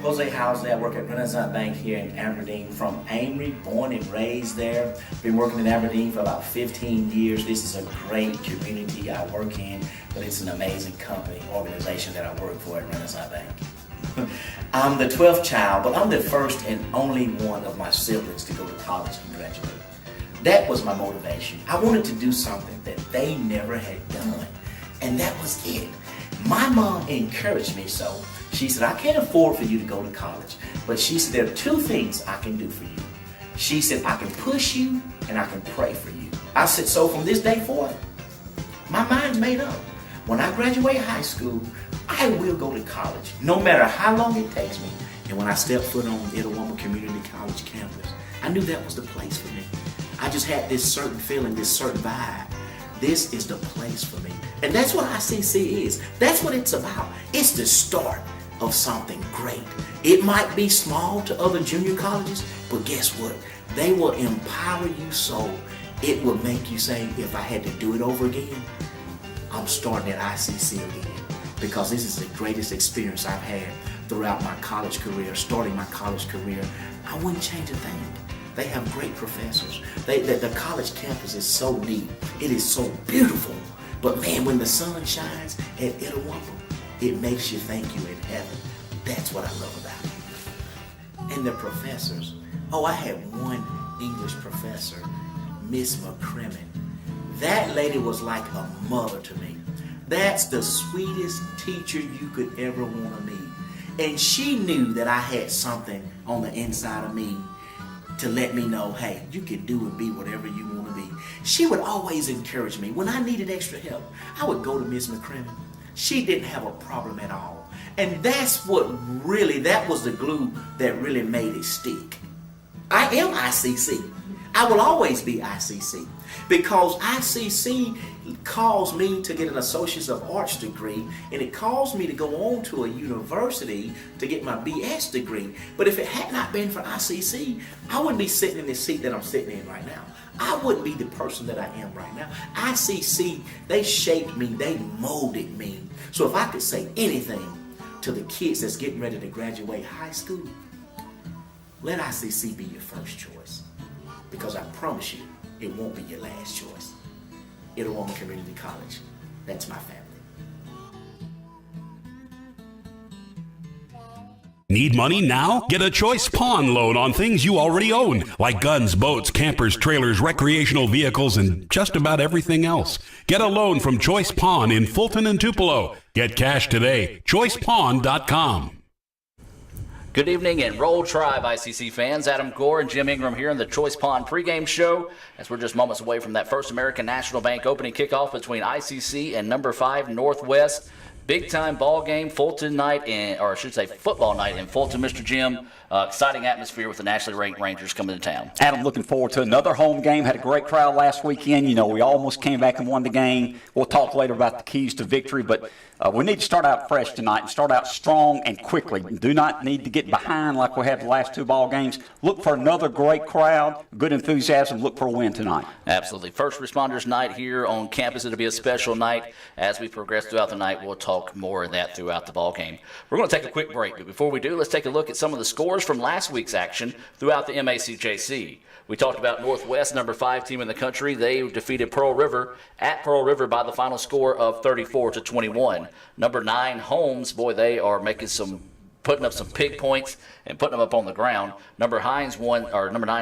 Jose Housley. I work at Renaissance Bank here in Aberdeen from Amory, born and raised there. Been working in Aberdeen for about 15 years. This is a great community I work in, but it's an amazing company, organization that I work for at Renaissance Bank. I'm the 12th child, but I'm the first and only one of my siblings to go to college and graduate. That was my motivation. I wanted to do something that they never had done, and that was it. My mom encouraged me so. She said, I can't afford for you to go to college, but she said, there are two things I can do for you. She said, I can push you and I can pray for you. I said, so from this day forth, my mind's made up. When I graduate high school, I will go to college, no matter how long it takes me. And when I stepped foot on Itawamba Community College campus, I knew that was the place for me. I just had this certain feeling, this certain vibe. This is the place for me. And that's what ICC is. That's what it's about. It's the start of something great. It might be small to other junior colleges, but guess what? They will empower you so it will make you say, if I had to do it over again, I'm starting at ICC again. Because this is the greatest experience I've had throughout my college career, starting my college career. I wouldn't change a thing. They have great professors. The college campus is so neat. It is so beautiful. But man, when the sun shines at Itawamba, it makes you think you're in heaven. That's what I love about it. And the professors. Oh, I had one English professor, Miss McCrimmon. That lady was like a mother to me. That's the sweetest teacher you could ever want to meet. And she knew that I had something on the inside of me to let me know, hey, you can do and be whatever you want to be. She would always encourage me. When I needed extra help, I would go to Miss McCrimmon. She didn't have a problem at all. And that's what really, that was the glue that really made it stick. I am ICC. I will always be ICC because ICC caused me to get an Associates of Arts degree, and it caused me to go on to a university to get my BS degree. But if it had not been for ICC, I wouldn't be sitting in this seat that I'm sitting in right now. I wouldn't be the person that I am right now. ICC, they shaped me, they molded me. So if I could say anything to the kids that's getting ready to graduate high school, let ICC be your first choice. Because I promise you, it won't be your last choice. Itawamba Community College. That's my family. Need money now? Get a Choice Pawn loan on things you already own, like guns, boats, campers, trailers, recreational vehicles, and just about everything else. Get a loan from Choice Pawn in Fulton and Tupelo. Get cash today. ChoicePawn.com. Good evening and Roll Tribe ICC fans. Adam Gore and Jim Ingram here in the Choice Pawn pregame show as we're just moments away from that First American National Bank opening kickoff between ICC and number 5 Northwest. Big time ball game, Fulton night, or I should say football night in Fulton, Mr. Jim. Exciting atmosphere with the nationally ranked Rangers coming to town. Adam, looking forward to another home game. Had a great crowd last weekend. You know, we almost came back and won the game. We'll talk later about the keys to victory, but we need to start out fresh tonight and start out strong and quickly. Do not need to get behind like we have the last 2 ball games. Look for another great crowd, good enthusiasm. Look for a win tonight. Absolutely. First Responders Night here on campus. It'll be a special night. As we progress throughout the night, we'll talk more of that throughout the ball game. We're going to take a quick break, but before we do, let's take a look at some of the scores from last week's action throughout the MACJC. We talked about Northwest, number 5 team in the country. They defeated Pearl River at Pearl River by the final score of 34-21. Number 9 Holmes, boy, they are putting up some big points and putting them up on the ground. Number 9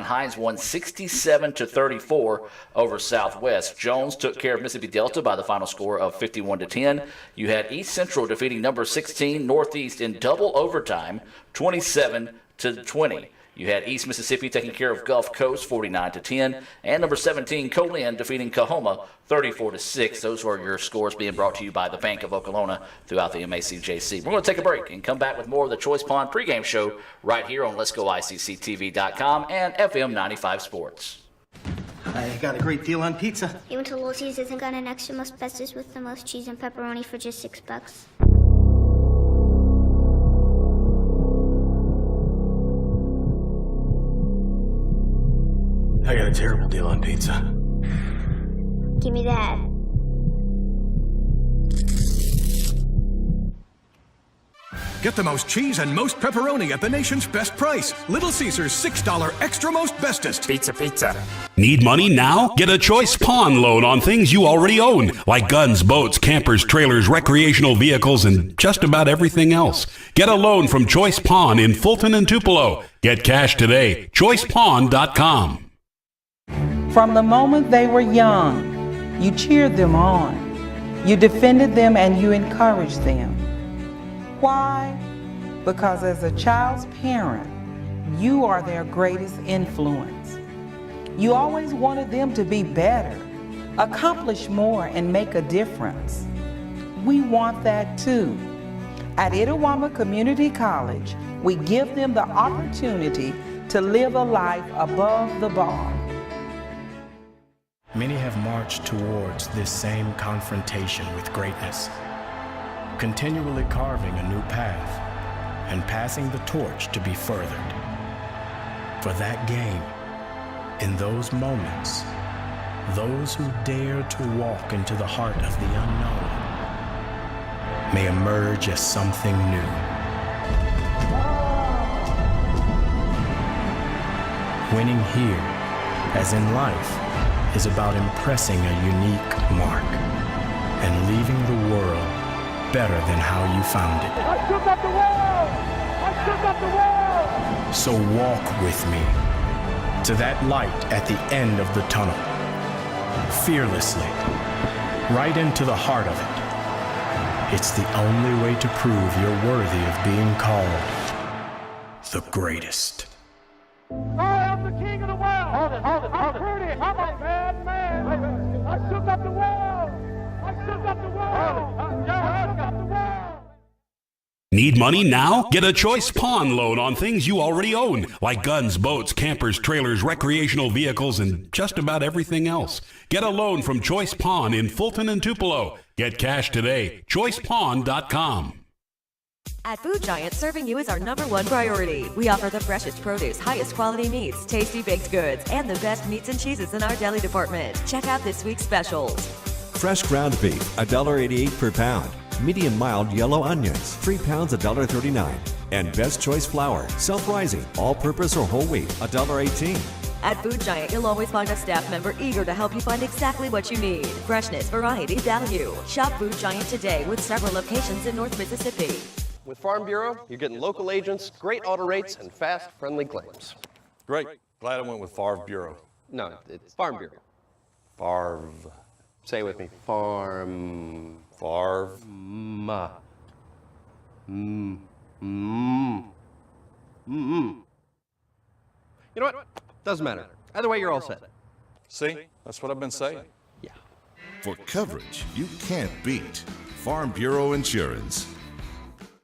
Hines won 67-34 over Southwest. Jones took care of Mississippi Delta by the final score of 51-10. You had East Central defeating number 16 Northeast in double overtime, 27-20. You had East Mississippi taking care of Gulf Coast 49-10, and number 17 Colin defeating Coahoma 34-6. Those were your scores being brought to you by the Bank of Okolona throughout the MACJC. We're going to take a break and come back with more of the Choice Pawn pregame show right here on Let'sGoICCTV.com and FM 95 Sports. I got a great deal on pizza. You went to Little Caesars and got an extra most bestest with the most cheese and pepperoni for just $6. I got a terrible deal on pizza. Give me that. Get the most cheese and most pepperoni at the nation's best price. Little Caesars $6 extra most bestest. Pizza, pizza. Need money now? Get a Choice Pawn loan on things you already own, like guns, boats, campers, trailers, recreational vehicles, and just about everything else. Get a loan from Choice Pawn in Fulton and Tupelo. Get cash today. ChoicePawn.com. From the moment they were young, you cheered them on. You defended them and you encouraged them. Why? Because as a child's parent, you are their greatest influence. You always wanted them to be better, accomplish more, and make a difference. We want that too. At Itawamba Community College, we give them the opportunity to live a life above the bar. Many have marched towards this same confrontation with greatness, continually carving a new path and passing the torch to be furthered. For that game, in those moments, those who dare to walk into the heart of the unknown may emerge as something new. Winning here, as in life, is about impressing a unique mark and leaving the world better than how you found it. I shook up the world! I shook up the world! So walk with me to that light at the end of the tunnel, fearlessly, right into the heart of it. It's the only way to prove you're worthy of being called the greatest. I am the king of the world! Hold it, hold it, hold it! I'm pretty, I'm a bad man! Wait. I shook up the world! I shook up the world! I shook up the world! Need money now? Get a Choice Pawn loan on things you already own, like guns, boats, campers, trailers, recreational vehicles, and just about everything else. Get a loan from Choice Pawn in Fulton and Tupelo. Get cash today. ChoicePawn.com. At Food Giant, serving you is our #1 priority. We offer the freshest produce, highest quality meats, tasty baked goods, and the best meats and cheeses in our deli department. Check out this week's specials. Fresh ground beef, $1.88 per pound. Medium mild yellow onions, 3 pounds, $1.39. And Best Choice flour, self-rising, all-purpose or whole wheat, $1.18. At Food Giant, you'll always find a staff member eager to help you find exactly what you need. Freshness, variety, value. Shop Food Giant today with several locations in North Mississippi. With Farm Bureau, you're getting local agents, great auto rates, and fast, friendly claims. Great. Glad I went with Farm Bureau. No, it's Farm Bureau. Farv. Say it with me. Farm. Farv. Ma. You know what? Doesn't matter. Either way, you're all set. See? That's what I've been saying. Yeah. For coverage you can't beat, Farm Bureau Insurance.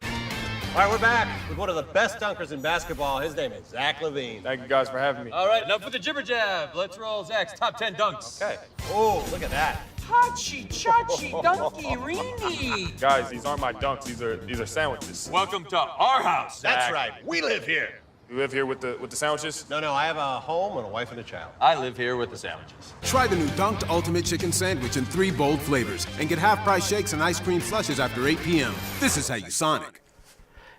All right, we're back with one of the best dunkers in basketball. His name is Zach Levine. Thank you guys for having me. All right, enough with the jibber jab. Let's roll Zach's top 10 dunks. Okay. Oh, look at that. Hachi, chachi, dunky, reeny. Guys, these aren't my dunks. These are sandwiches. Welcome to our house. Zach. That's right. We live here. You live here with the sandwiches? No, I have a home and a wife and a child. I live here with the sandwiches. Try the new Dunked Ultimate Chicken Sandwich in 3 bold flavors and get half-price shakes and ice cream slushes after 8 p.m. This is how you Sonic.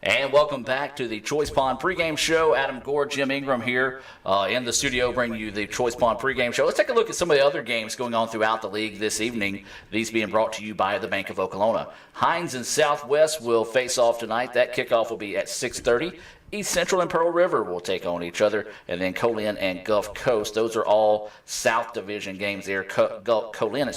And welcome back to the Choice Pawn pregame show. Adam Gore, Jim Ingram here in the studio bringing you the Choice Pawn pregame show. Let's take a look at some of the other games going on throughout the league this evening. These being brought to you by the Bank of Oklahoma. Hines and Southwest will face off tonight. That kickoff will be at 6:30. East Central and Pearl River will take on each other, and then Colin and Gulf Coast. Those are all South Division games there. Colin,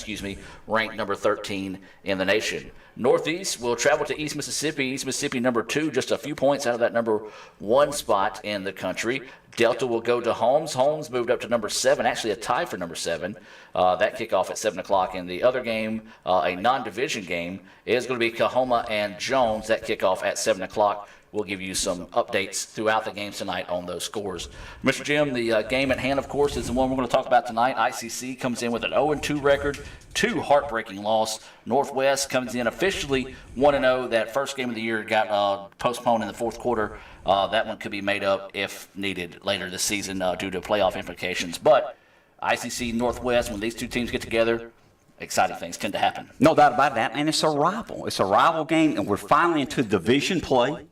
ranked number 13 in the nation. Northeast will travel to East Mississippi. East Mississippi number 2, just a few points out of that number 1 spot in the country. Delta will go to Holmes. Holmes moved up to number 7, actually a tie for number 7. That kickoff at 7 o'clock. And the other game, a non-division game, is going to be Kahoma and Jones. That kickoff at 7 o'clock. We'll give you some updates throughout the games tonight on those scores. Mr. Jim, the game at hand, of course, is the one we're going to talk about tonight. ICC comes in with an 0-2 record, 2 heartbreaking loss. Northwest comes in officially 1-0. That first game of the year got postponed in the fourth quarter. That one could be made up if needed later this season due to playoff implications. But ICC Northwest, when these two teams get together, exciting things tend to happen. No doubt about that, and it's a rival. It's a rival game, and we're finally into division play.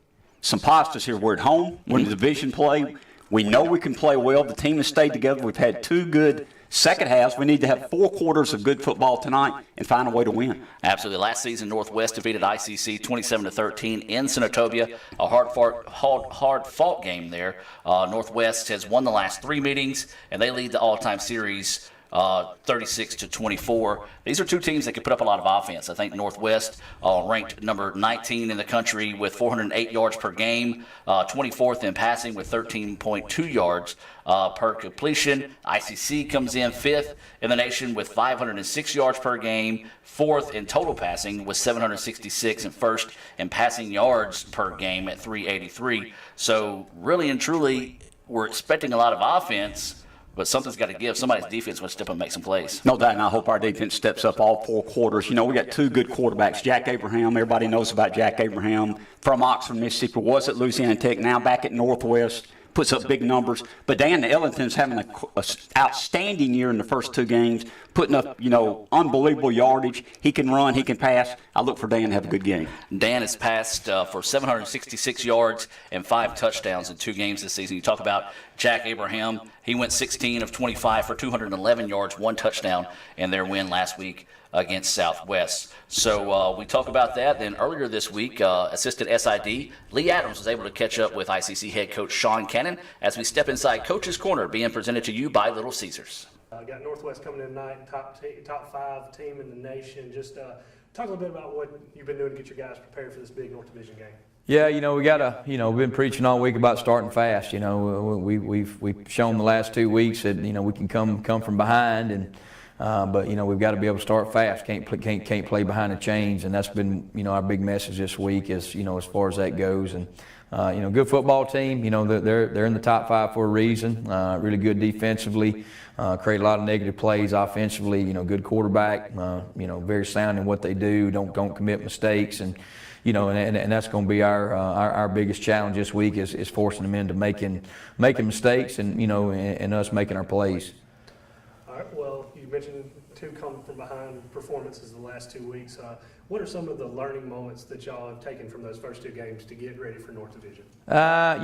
some positives here. We're at home. We're in the division play. We know we can play well. The team has stayed together. We've had 2 good second halves. We need to have 4 quarters of good football tonight and find a way to win. Absolutely. Last season, Northwest defeated ICC 27-13 in Senatobia. A hard-fought game there. Northwest has won the last 3 meetings, and they lead the all-time series 36-24. These are 2 teams that can put up a lot of offense. I think Northwest ranked number 19 in the country with 408 yards per game, 24th in passing with 13.2 yards per completion. ICC comes in 5th in the nation with 506 yards per game, 4th in total passing with 766, and 1st in passing yards per game at 383. So really and truly, we're expecting a lot of offense, but something's got to give. Somebody's defense will step up and make some plays. No doubt, and I hope our defense steps up all 4 quarters. You know, we got 2 good quarterbacks. Jack Abraham, everybody knows about Jack Abraham, from Oxford, Mississippi, was at Louisiana Tech, now back at Northwest, puts up big numbers. But Dan Ellington's having an outstanding year in the first 2 games, putting up, you know, unbelievable yardage. He can run, he can pass. I look for Dan to have a good game. Dan has passed for 766 yards and 5 touchdowns in 2 games this season. You talk about Jack Abraham. He went 16 of 25 for 211 yards, 1 touchdown in their win last week against Southwest. So we talk about that. Then earlier this week, assistant SID Lee Adams was able to catch up with ICC head coach Sean Cannon as we step inside Coach's Corner, being presented to you by Little Caesars. Got Northwest coming in tonight, top 5 team in the nation. Just talk a little bit about what you've been doing to get your guys prepared for this big North Division game. Yeah, you know, we gotta, you know, we've been preaching all week about starting fast. You know, we've shown the last 2 weeks that, you know, we can come from behind, and but you know, we've got to be able to start fast. Can't play behind the chains, and that's been, you know, our big message this week, is, you know, as far as that goes. And you know, good football team. You know, they're in the top 5 for a reason. Really good defensively. Create a lot of negative plays offensively. You know, good quarterback. You know, very sound in what they do. Don't commit mistakes, and you know, and that's going to be our biggest challenge this week, is forcing them into making mistakes, and you know, and us making our plays. All right. Well, you mentioned 2 come from behind performances the last 2 weeks. What are some of the learning moments that y'all have taken from those first 2 games to get ready for North Division?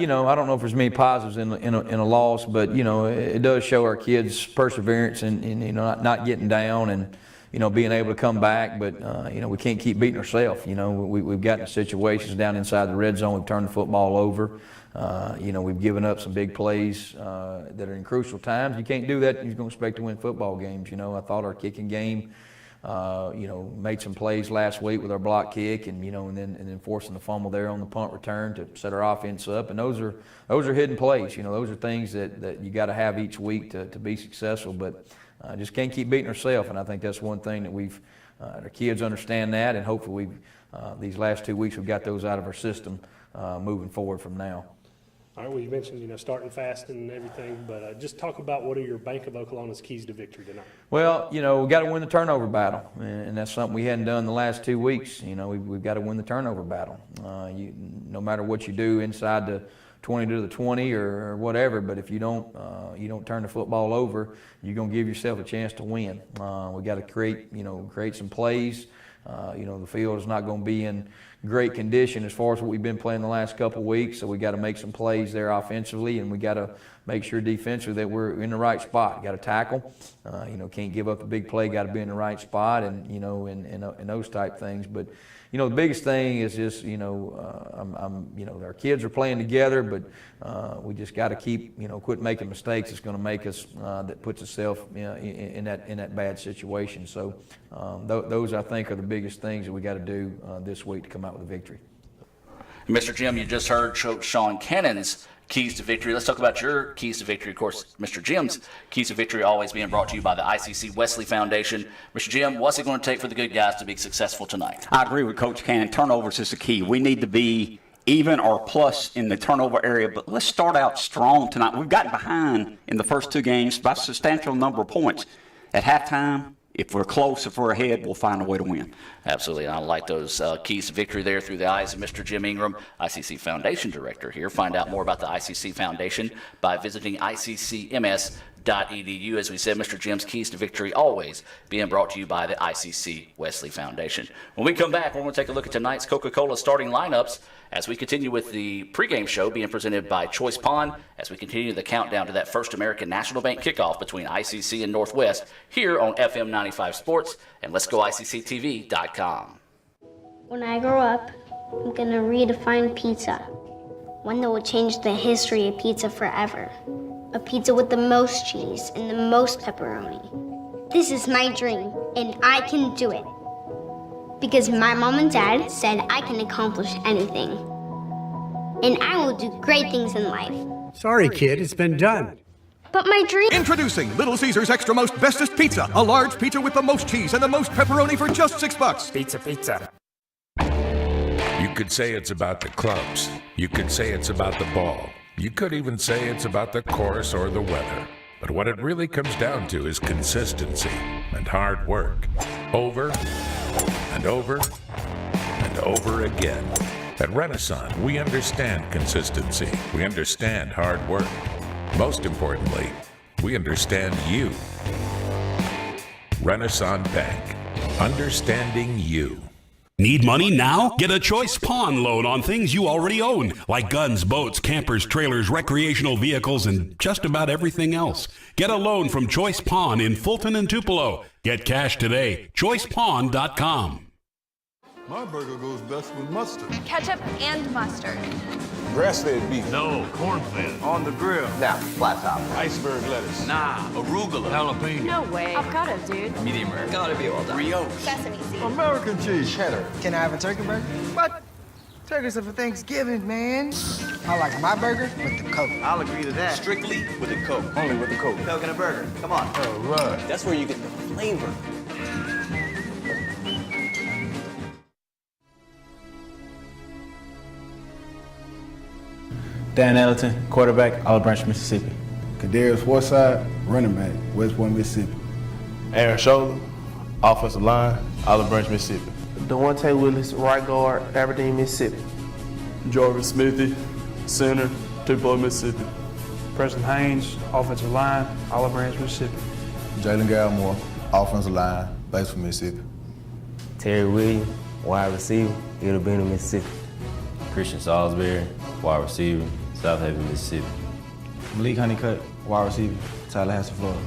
You know, I don't know if there's many positives in a loss, but you know, it does show our kids perseverance and you know, not getting down, and you know, being able to come back. But you know, we can't keep beating ourselves. You know, we've gotten situations down inside the red zone. We've turned the football over. You know, we've given up some big plays that are in crucial times. You can't do that. You're going to expect to win football games. You know, I thought our kicking game, you know, made some plays last week with our block kick, and you know, and then forcing the fumble there on the punt return to set our offense up. And those are hidden plays. You know, those are things that you got to have each week to be successful. But just can't keep beating ourselves. And I think that's one thing that our kids understand that, and hopefully these last 2 weeks we've got those out of our system moving forward from now. All right, well, you mentioned, you know, starting fast and everything, but just talk about what are your Bank of Oklahoma's keys to victory tonight? Well, you know, we got to win the turnover battle, and that's something we hadn't done the last 2 weeks. You know, we've got to win the turnover battle. No matter what you do inside the 20 to the 20 or whatever, but if you don't turn the football over, you're going to give yourself a chance to win. We got to create some plays. You know, the field is not going to be in great condition as far as what we've been playing the last couple of weeks, so we got to make some plays there offensively, and we got to make sure defensively that we're in the right spot. Got to tackle. You know, can't give up a big play. Got to be in the right spot, and you know, and those type things. But you know, the biggest thing is just, you know, you know, our kids are playing together, but we just got to quit making mistakes. It's going to make us that puts itself, you know, in that bad situation. So those, I think, are the biggest things that we got to do this week to come out with a victory. Mr. Jim, you just heard Sean Cannon's keys to victory. Let's talk about your keys to victory. Of course, Mr. Jim's keys to victory always being brought to you by the ICC Wesley Foundation. Mr. Jim, what's it going to take for the good guys to be successful tonight? I agree with Coach Cannon. Turnovers is the key. We need to be even or plus in the turnover area, but let's start out strong tonight. We've gotten behind in the first 2 games by a substantial number of points. At halftime, if we're close, if we're ahead, we'll find a way to win. Absolutely. And I like those keys to victory there through the eyes of Mr. Jim Ingram, ICC Foundation Director here. Find out more about the ICC Foundation by visiting ICCMS.org. As we said, Mr. Jim's Keys to Victory always being brought to you by the ICC Wesley Foundation. When we come back, we're going to take a look at tonight's Coca-Cola starting lineups as we continue with the pregame show being presented by Choice Pond as we continue the countdown to that First American National Bank kickoff between ICC and Northwest here on FM 95 Sports and Let's Go ICCTV.com. When I grow up, I'm gonna redefine pizza. One that will change the history of pizza forever. A pizza with the most cheese and the most pepperoni. This is my dream, and I can do it. Because my mom and dad said I can accomplish anything. And I will do great things in life. Sorry, kid, it's been done. But my dream... Introducing Little Caesars Extra Most Bestest Pizza. A large pizza with the most cheese and the most pepperoni for just $6. Pizza. You could say it's about the clubs. You could say it's about the ball. You could even say it's about the course or the weather. But what it really comes down to is consistency and hard work. Over and over and over again. At Renaissance, we understand consistency. We understand hard work. Most importantly, we understand you. Renaissance Bank. Understanding you. Need money now? Get a Choice Pawn loan on things you already own, like guns, boats, campers, trailers, recreational vehicles, and just about everything else. Get a loan from Choice Pawn in Fulton and Tupelo. Get cash today. ChoicePawn.com. My burger goes best with mustard. Ketchup and mustard. Grass-fed beef. No, corn-fed. On the grill. Now, flat top. Iceberg lettuce. Nah, arugula. Jalapeno. No way. Avocado, dude. Medium rare. Gotta be well done. Brioche. Sesame seeds. American cheese. Cheddar. Can I have a turkey burger? What? Turkeys are for Thanksgiving, man. I like my burger with the Coke. I'll agree to that. Strictly with the Coke. Only with the Coke. Coke and a burger. Come on. All right. That's where you get the flavor. Dan Ellington, quarterback, Olive Branch, Mississippi. Kadarius Forsythe, running back, West Point, Mississippi. Aaron Scholler, offensive line, Olive Branch, Mississippi. Devontae Willis, right guard, Aberdeen, Mississippi. Jarvis Smithy, center, Tupelo, Mississippi. Preston Haynes, offensive line, Olive Branch, Mississippi. Jalen Gallimore, offensive line, Batesville, Mississippi. Terry Williams, wide receiver, It'll be in Mississippi. Christian Salisbury, wide receiver, South Haven, Mississippi. Malik Honeycutt, wide receiver, Tallahassee, Florida.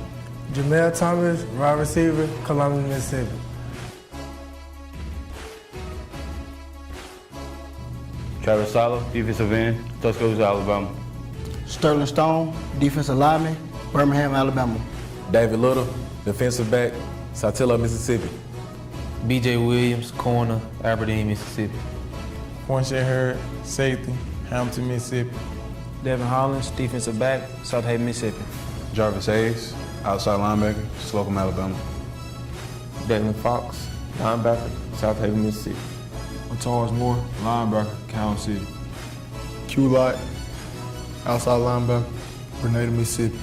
Jamel Thomas, wide receiver, Columbia, Mississippi. Travis Sala, defensive end, Tuscaloosa, Alabama. Sterling Stone, defensive lineman, Birmingham, Alabama. David Little, defensive back, Saltillo, Mississippi. BJ Williams, corner, Aberdeen, Mississippi. Poinsett Hurd, safety, Hamilton, Mississippi. Devin Hollins, defensive back, South Haven, Mississippi. Jarvis Hayes, outside linebacker, Slocum, Alabama. Declan Fox, linebacker, South Haven, Mississippi. Charles Moore, linebacker, Kansas City. Q Light, outside linebacker, Grenada, Mississippi.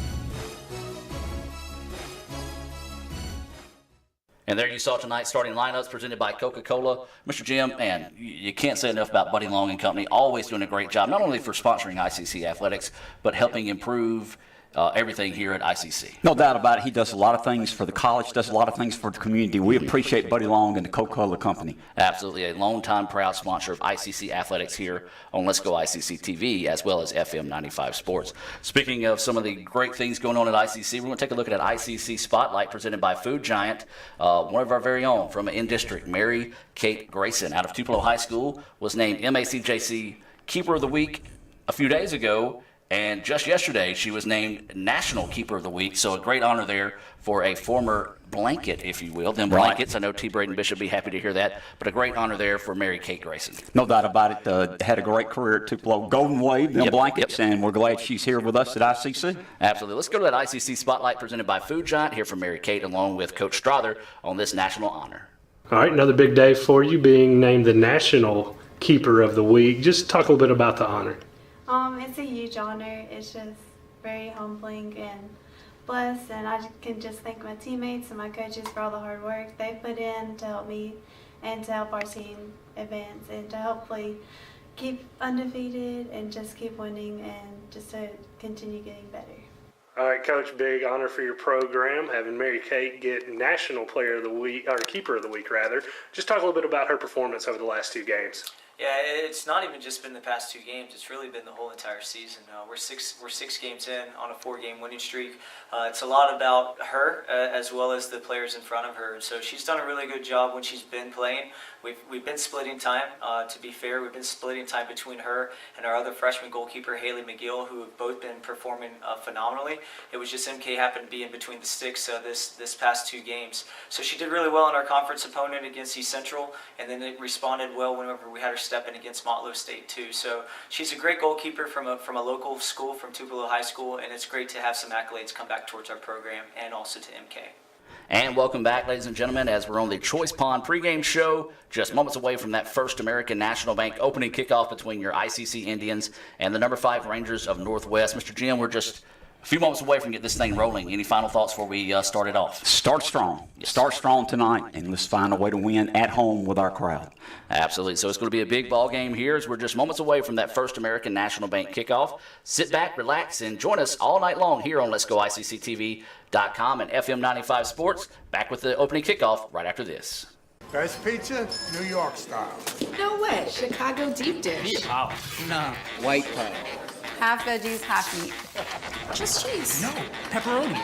And there you saw tonight's starting lineups presented by Coca-Cola. Mr. Jim, man, you can't say enough about Buddy Long and Company, always doing a great job, not only for sponsoring ICC Athletics, but helping improve everything here at ICC. No doubt about it. He does a lot of things for the college, does a lot of things for the community. We appreciate Buddy Long and the Coca-Cola Company. Absolutely. A longtime proud sponsor of ICC Athletics here on Let's Go ICC TV, as well as FM 95 Sports. Speaking of some of the great things going on at ICC, we're going to take a look at an ICC Spotlight presented by Food Giant. One of our very own from in-district, Mary Kate Grayson out of Tupelo High School, was named MACJC Keeper of the Week a few days ago. And just yesterday, she was named National Keeper of the Week, so a great honor there for a former blanket, if you will. Them blankets, I know T. Braden Bishop would be happy to hear that, but a great honor there for Mary Kate Grayson. No doubt about it. Had a great career at Tupelo Golden Wave, them blankets, and we're glad she's here with us at ICC. Absolutely. Let's go to that ICC Spotlight presented by Food Giant, here from Mary Kate, along with Coach Strother on this national honor. All right, another big day for you, being named the National Keeper of the Week. Just talk a little bit about the honor. It's a huge honor. It's just very humbling and blessed, and I can just thank my teammates and my coaches for all the hard work they put in to help me and to help our team advance and to hopefully keep undefeated and just keep winning and just to continue getting better. All right, Coach, big honor for your program, having Mary Kate get National Player of the Week, or Keeper of the Week, rather. Just talk a little bit about her performance over the last 2 games. Yeah, it's not even just been the past 2 games. It's really been the whole entire season. We're six games in on a 4-game winning streak. It's a lot about her as well as the players in front of her. So she's done a really good job when she's been playing. We've been splitting time. To be fair, we've been splitting time between her and our other freshman goalkeeper, Haley McGill, who have both been performing phenomenally. It was just MK happened to be in between the sticks this past 2 games. So she did really well in our conference opponent against East Central, and then it responded well whenever we had her step in against Motlow State too. So she's a great goalkeeper from a local school, from Tupelo High School, and it's great to have some accolades come back towards our program and also to MK. And welcome back, ladies and gentlemen, as we're on the Choice Pond pregame show, just moments away from that First American National Bank opening kickoff between your ICC Indians and the number 5 Rangers of Northwest. Mr. Jim, we're just a few moments away from getting this thing rolling. Any final thoughts before we start it off? Start strong. Yes. Start strong tonight, and let's find a way to win at home with our crowd. Absolutely. So it's going to be a big ball game here as we're just moments away from that First American National Bank kickoff. Sit back, relax, and join us all night long here on Let'sGoICCTV.com and FM 95 Sports. Back with the opening kickoff right after this. Best pizza, New York style. No way. Chicago deep dish. No. White pie. Half veggies, half meat. Just cheese. No, pepperoni.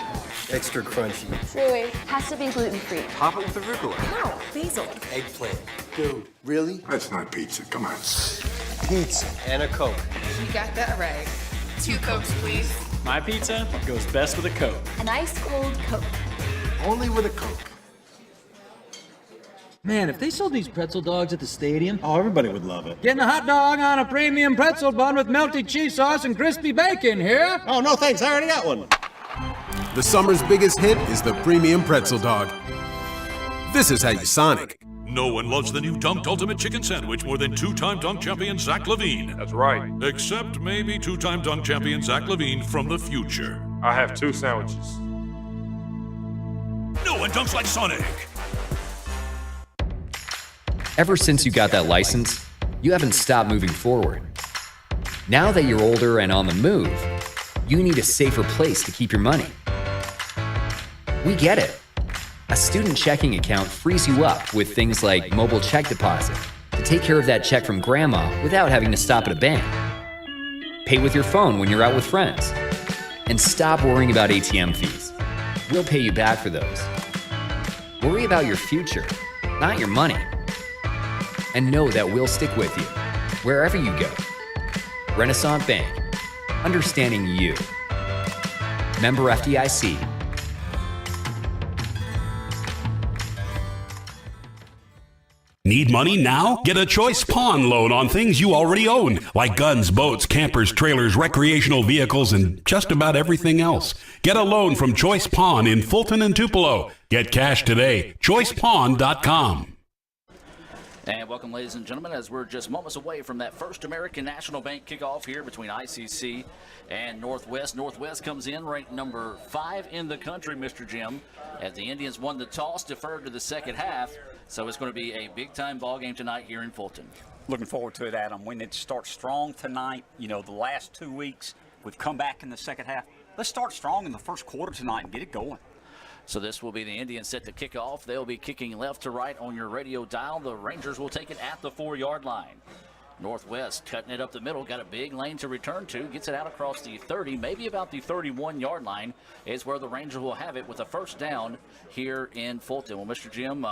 Extra crunchy. Really? Has to be gluten-free. Pop it with arugula. No, basil. Eggplant. Dude, really? That's not pizza. Come on. Pizza. And a Coke. You got that right. 2 Cokes, please. My pizza goes best with a Coke. An ice cold Coke. Only with a Coke. Man, if they sold these pretzel dogs at the stadium, Oh, everybody would love it. getting a hot dog on a premium pretzel bun with melty cheese sauce and crispy bacon here. Oh, no thanks. I already got one. The summer's biggest hit is the premium pretzel dog. This is how you Sonic. No one loves the new Dunked Ultimate Chicken Sandwich more than 2-time dunk champion Zach Levine. That's right. Except maybe 2-time dunk champion Zach Levine from the future. I have 2 sandwiches. No one dunks like Sonic. Ever since you got that license, you haven't stopped moving forward. Now that you're older and on the move, you need a safer place to keep your money. We get it. A student checking account frees you up with things like mobile check deposit to take care of that check from grandma without having to stop at a bank. Pay with your phone when you're out with friends. And stop worrying about ATM fees. We'll pay you back for those. Worry about your future, not your money. And know that we'll stick with you, wherever you go. Renaissance Bank, understanding you. Member FDIC. Need money now? Get a Choice Pawn loan on things you already own, like guns, boats, campers, trailers, recreational vehicles, and just about everything else. Get a loan from Choice Pawn in Fulton and Tupelo. Get cash today. ChoicePawn.com. And welcome, ladies and gentlemen, as we're just moments away from that First American National Bank kickoff here between ICC and Northwest. Northwest comes in ranked number 5 in the country, Mr. Jim, as the Indians won the toss, deferred to the second half. So it's going to be a big-time ball game tonight here in Fulton. Looking forward to it, Adam. We need to start strong tonight. You know, the last 2 weeks, we've come back in the second half. Let's start strong in the first quarter tonight and get it going. So this will be the Indians set to kick off. They'll be kicking left to right on your radio dial. The Rangers will take it at the 4-yard line. Northwest cutting it up the middle, got a big lane to return to, gets it out across the 30, maybe about the 31-yard line is where the Rangers will have it with a first down here in Fulton. Well, Mr. Jim,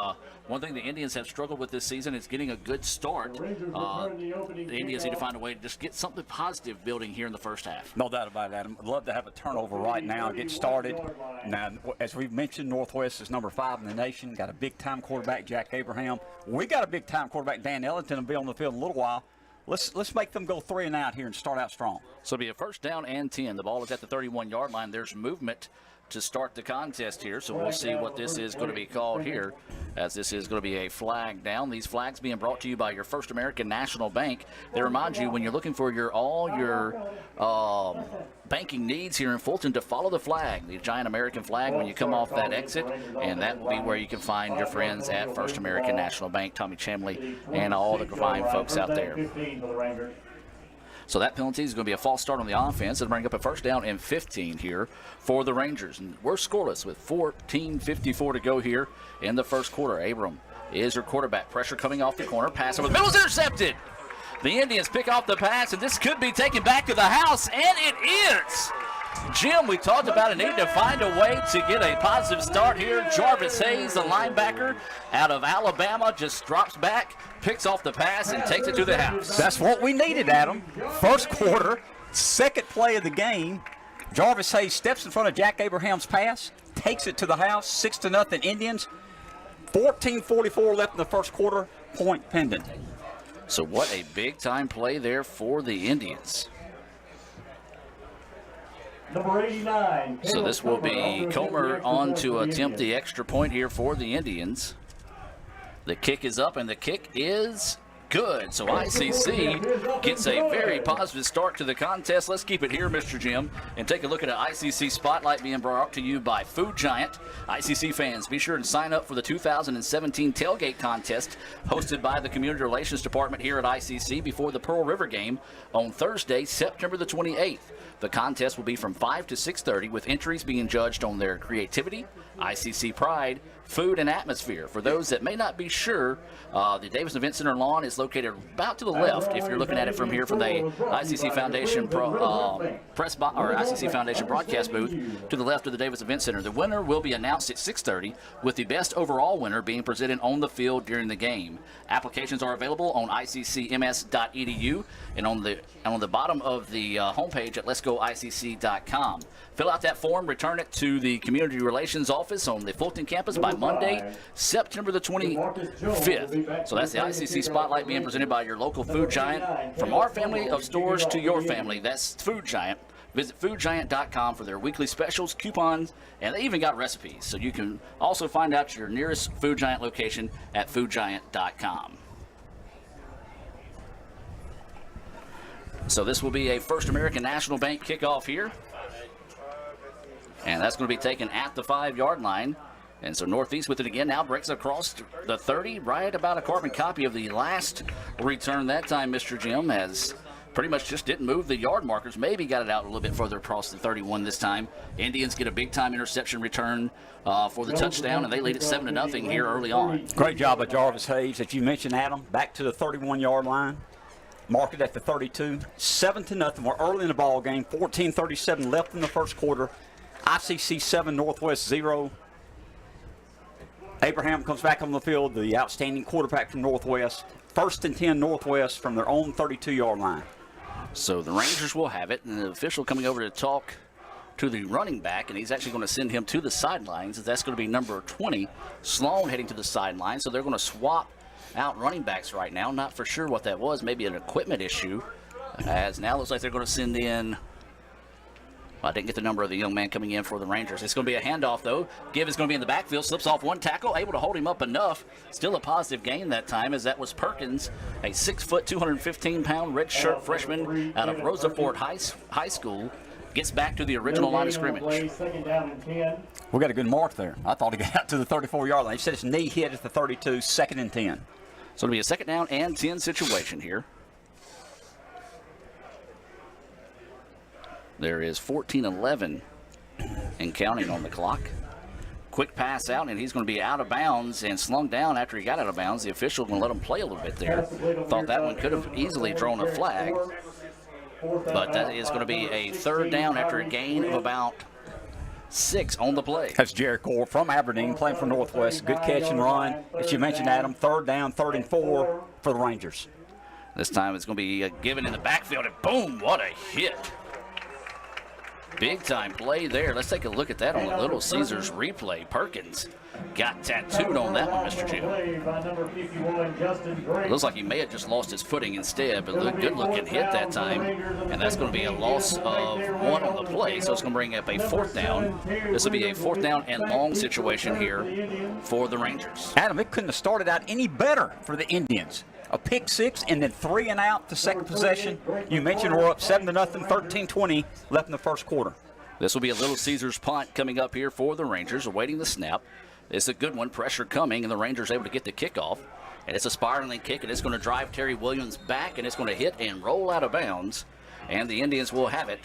one thing the Indians have struggled with this season is getting a good start. The Indians need to find a way to just get something positive building here in the first half. No doubt about it, Adam. I'd love to have a turnover right now, get started. Now, as we've mentioned, Northwest is number 5 in the nation, got a big-time quarterback, Jack Abraham. We got a big-time quarterback, Dan Ellington, will be on the field in a little while. Let's make them go 3 and out here and start out strong. So it'll be a first down and 10. The ball is at the 31-yard line. There's movement to start the contest here, so we'll see what this is going to be called here, as this is going to be a flag down. These flags being brought to you by your First American National Bank. They remind you when you're looking for all your banking needs here in Fulton to follow the flag, the giant American flag when you come off that exit, and that will be where you can find your friends at First American National Bank, Tommy Chamley, and all the fine folks out there. So that penalty is going to be a false start on the offense. It'll bring up a first down and 15 here for the Rangers. And we're scoreless with 14:54 to go here in the first quarter. Abram is your quarterback. Pressure coming off the corner. Pass over the middle is intercepted. The Indians pick off the pass, and this could be taken back to the house, and it is. Jim, we talked about a need to find a way to get a positive start here. Jarvis Hayes, the linebacker out of Alabama, just drops back, picks off the pass, and takes it to the house. That's what we needed, Adam. First quarter, second play of the game. Jarvis Hayes steps in front of Jack Abraham's pass, takes it to the house, 6-0 Indians. 14:44 left in the first quarter, point pending. So what a big-time play there for the Indians. Number 89. So this will be Comer on to attempt the extra point here for the Indians. The kick is up, and the kick is good. So ICC gets a very positive start to the contest. Let's keep it here, Mr. Jim, and take a look at an ICC Spotlight being brought to you by Food Giant. ICC fans, be sure to sign up for the 2017 Tailgate Contest hosted by the Community Relations Department here at ICC before the Pearl River game on Thursday, September the 28th. The contest will be from 5 to 6:30 with entries being judged on their creativity, ICC pride, food, and atmosphere. For those that may not be sure, the Davis Event Center lawn is located about to the left if you're looking at it from here from the ICC Foundation ICC Foundation broadcast booth to the left of the Davis Event Center. The winner will be announced at 6:30 with the best overall winner being presented on the field during the game. Applications are available on iccms.edu and on the bottom of the homepage at letsgoicc.com. Fill out that form, return it to the Community Relations Office on the Fulton campus by Monday, September the 25th. So that's the ICC Spotlight being presented by your local Food Giant. From our family of stores to your family, that's Food Giant. Visit foodgiant.com for their weekly specials, coupons, and they even got recipes. So you can also find out your nearest Food Giant location at foodgiant.com. So this will be a First American National Bank kickoff here. And that's going to be taken at the 5-yard line. And so Northeast with it again, now breaks across the 30, right about a carbon copy of the last return that time, Mr. Jim, as pretty much just didn't move the yard markers, maybe got it out a little bit further across the 31 this time. Indians get a big-time interception return for the touchdown, and they lead it 7-0 here early on. Great job by Jarvis Hayes, as you mentioned, Adam, back to the 31-yard line. Mark it at the 32, 7-0. We're early in the ball game, 14:37 left in the first quarter. ICC 7, Northwest 0. Abraham comes back on the field, the outstanding quarterback from Northwest. 1st and 10 Northwest from their own 32-yard line. So the Rangers will have it, and the official coming over to talk to the running back, and he's actually going to send him to the sidelines. That's going to be number 20, Sloan, heading to the sideline. So they're going to swap out running backs right now. Not for sure what that was, maybe an equipment issue, as now looks like they're going to send in, I didn't get the number of the young man coming in for the Rangers. It's going to be a handoff, though. Give is going to be in the backfield, slips off one tackle, able to hold him up enough. Still a positive gain that time, as that was Perkins, a 6-foot, 215-pound redshirt freshman out of Rosa Ford High School. Gets back to the original line of scrimmage. We got a good mark there. I thought he got out to the 34-yard line. He said his knee hit at the 32, 2nd and 10. So it'll be a 2nd down and 10 situation here. There is 14:11 and counting on the clock. Quick pass out, and he's going to be out of bounds and slung down after he got out of bounds. The official going to let him play a little bit there. Thought that one could have easily drawn a flag. But that is going to be a 3rd down after a gain of about 6 on the play. That's Jared Core from Aberdeen playing for Northwest. Good catch and run. As you mentioned, Adam, 3rd down, 3rd and 4 for the Rangers. This time it's going to be given in the backfield, and boom, what a hit. Big time play there. Let's take a look at that on the Little Caesars replay. Perkins got tattooed on that one, Mr. Jim. It looks like he may have just lost his footing instead, but good looking hit that time. And that's going to be a loss of 1 on the play, so it's going to bring up a 4th down. This will be a 4th down and long situation here for the Rangers. Adam, it couldn't have started out any better for the Indians. A pick 6 and then 3 and out the second possession. You mentioned we're up 7-0, 13-20 left in the first quarter. This will be a Little Caesars punt coming up here for the Rangers, awaiting the snap. It's a good one, pressure coming, and the Rangers able to get the kickoff. And it's a spiraling kick, and it's going to drive Terry Williams back, and it's going to hit and roll out of bounds. and the Indians will have it.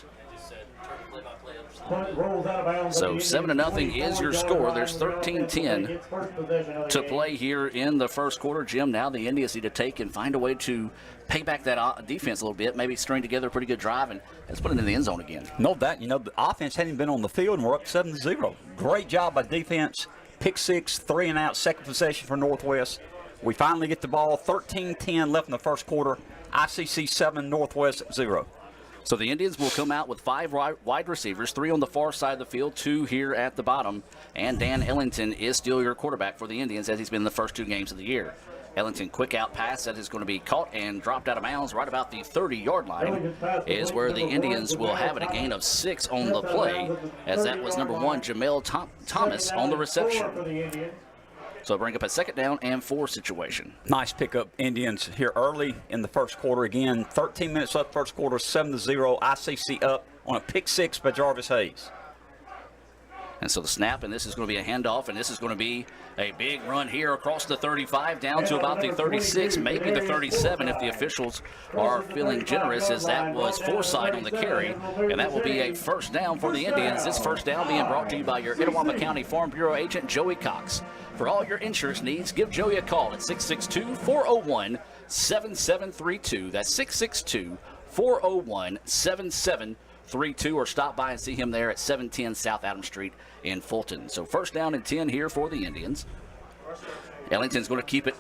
Punt rolls out of bounds. So 7-0 is your score. There's 13-10 to play here in the first quarter. Jim, now the Indians need to take and find a way to pay back that defense a little bit, maybe string together a pretty good drive, and let's put it in the end zone again. No doubt. The offense hadn't been on the field, and we're up 7-0. Great job by defense. Pick six, 3 and out, second possession for Northwest. We finally get the ball. 13-10 left in the first quarter. ICC 7, Northwest 0. So the Indians will come out with 5 wide receivers, 3 on the far side of the field, 2 here at the bottom. And Dan Ellington is still your quarterback for the Indians, as he's been in the first 2 games of the year. Ellington, quick out pass that is going to be caught and dropped out of bounds right about the 30-yard line is where the Indians will have it, a gain of 6 on the play, as that was number 1, Jamel Thomas on the reception. So bring up a 2nd down and 4 situation. Nice pickup, Indians, here early in the first quarter. Again, 13 minutes left first quarter, 7-0. ICC up on a pick 6 by Jarvis Hayes. And so the snap, and this is going to be a handoff, and this is going to be a big run here across the 35 down to about the 36, maybe the 37 if the officials are feeling generous, as that was Forsythe on the carry. And that will be a first down for the Indians. This first down being brought to you by your Itawamba County Farm Bureau agent, Joey Cox. For all your insurance needs, give Joey a call at 662-401-7732. That's 662-401-7732, or stop by and see him there at 710 South Adams Street in Fulton. So first down and 10 here for the Indians. Ellington's going to keep it,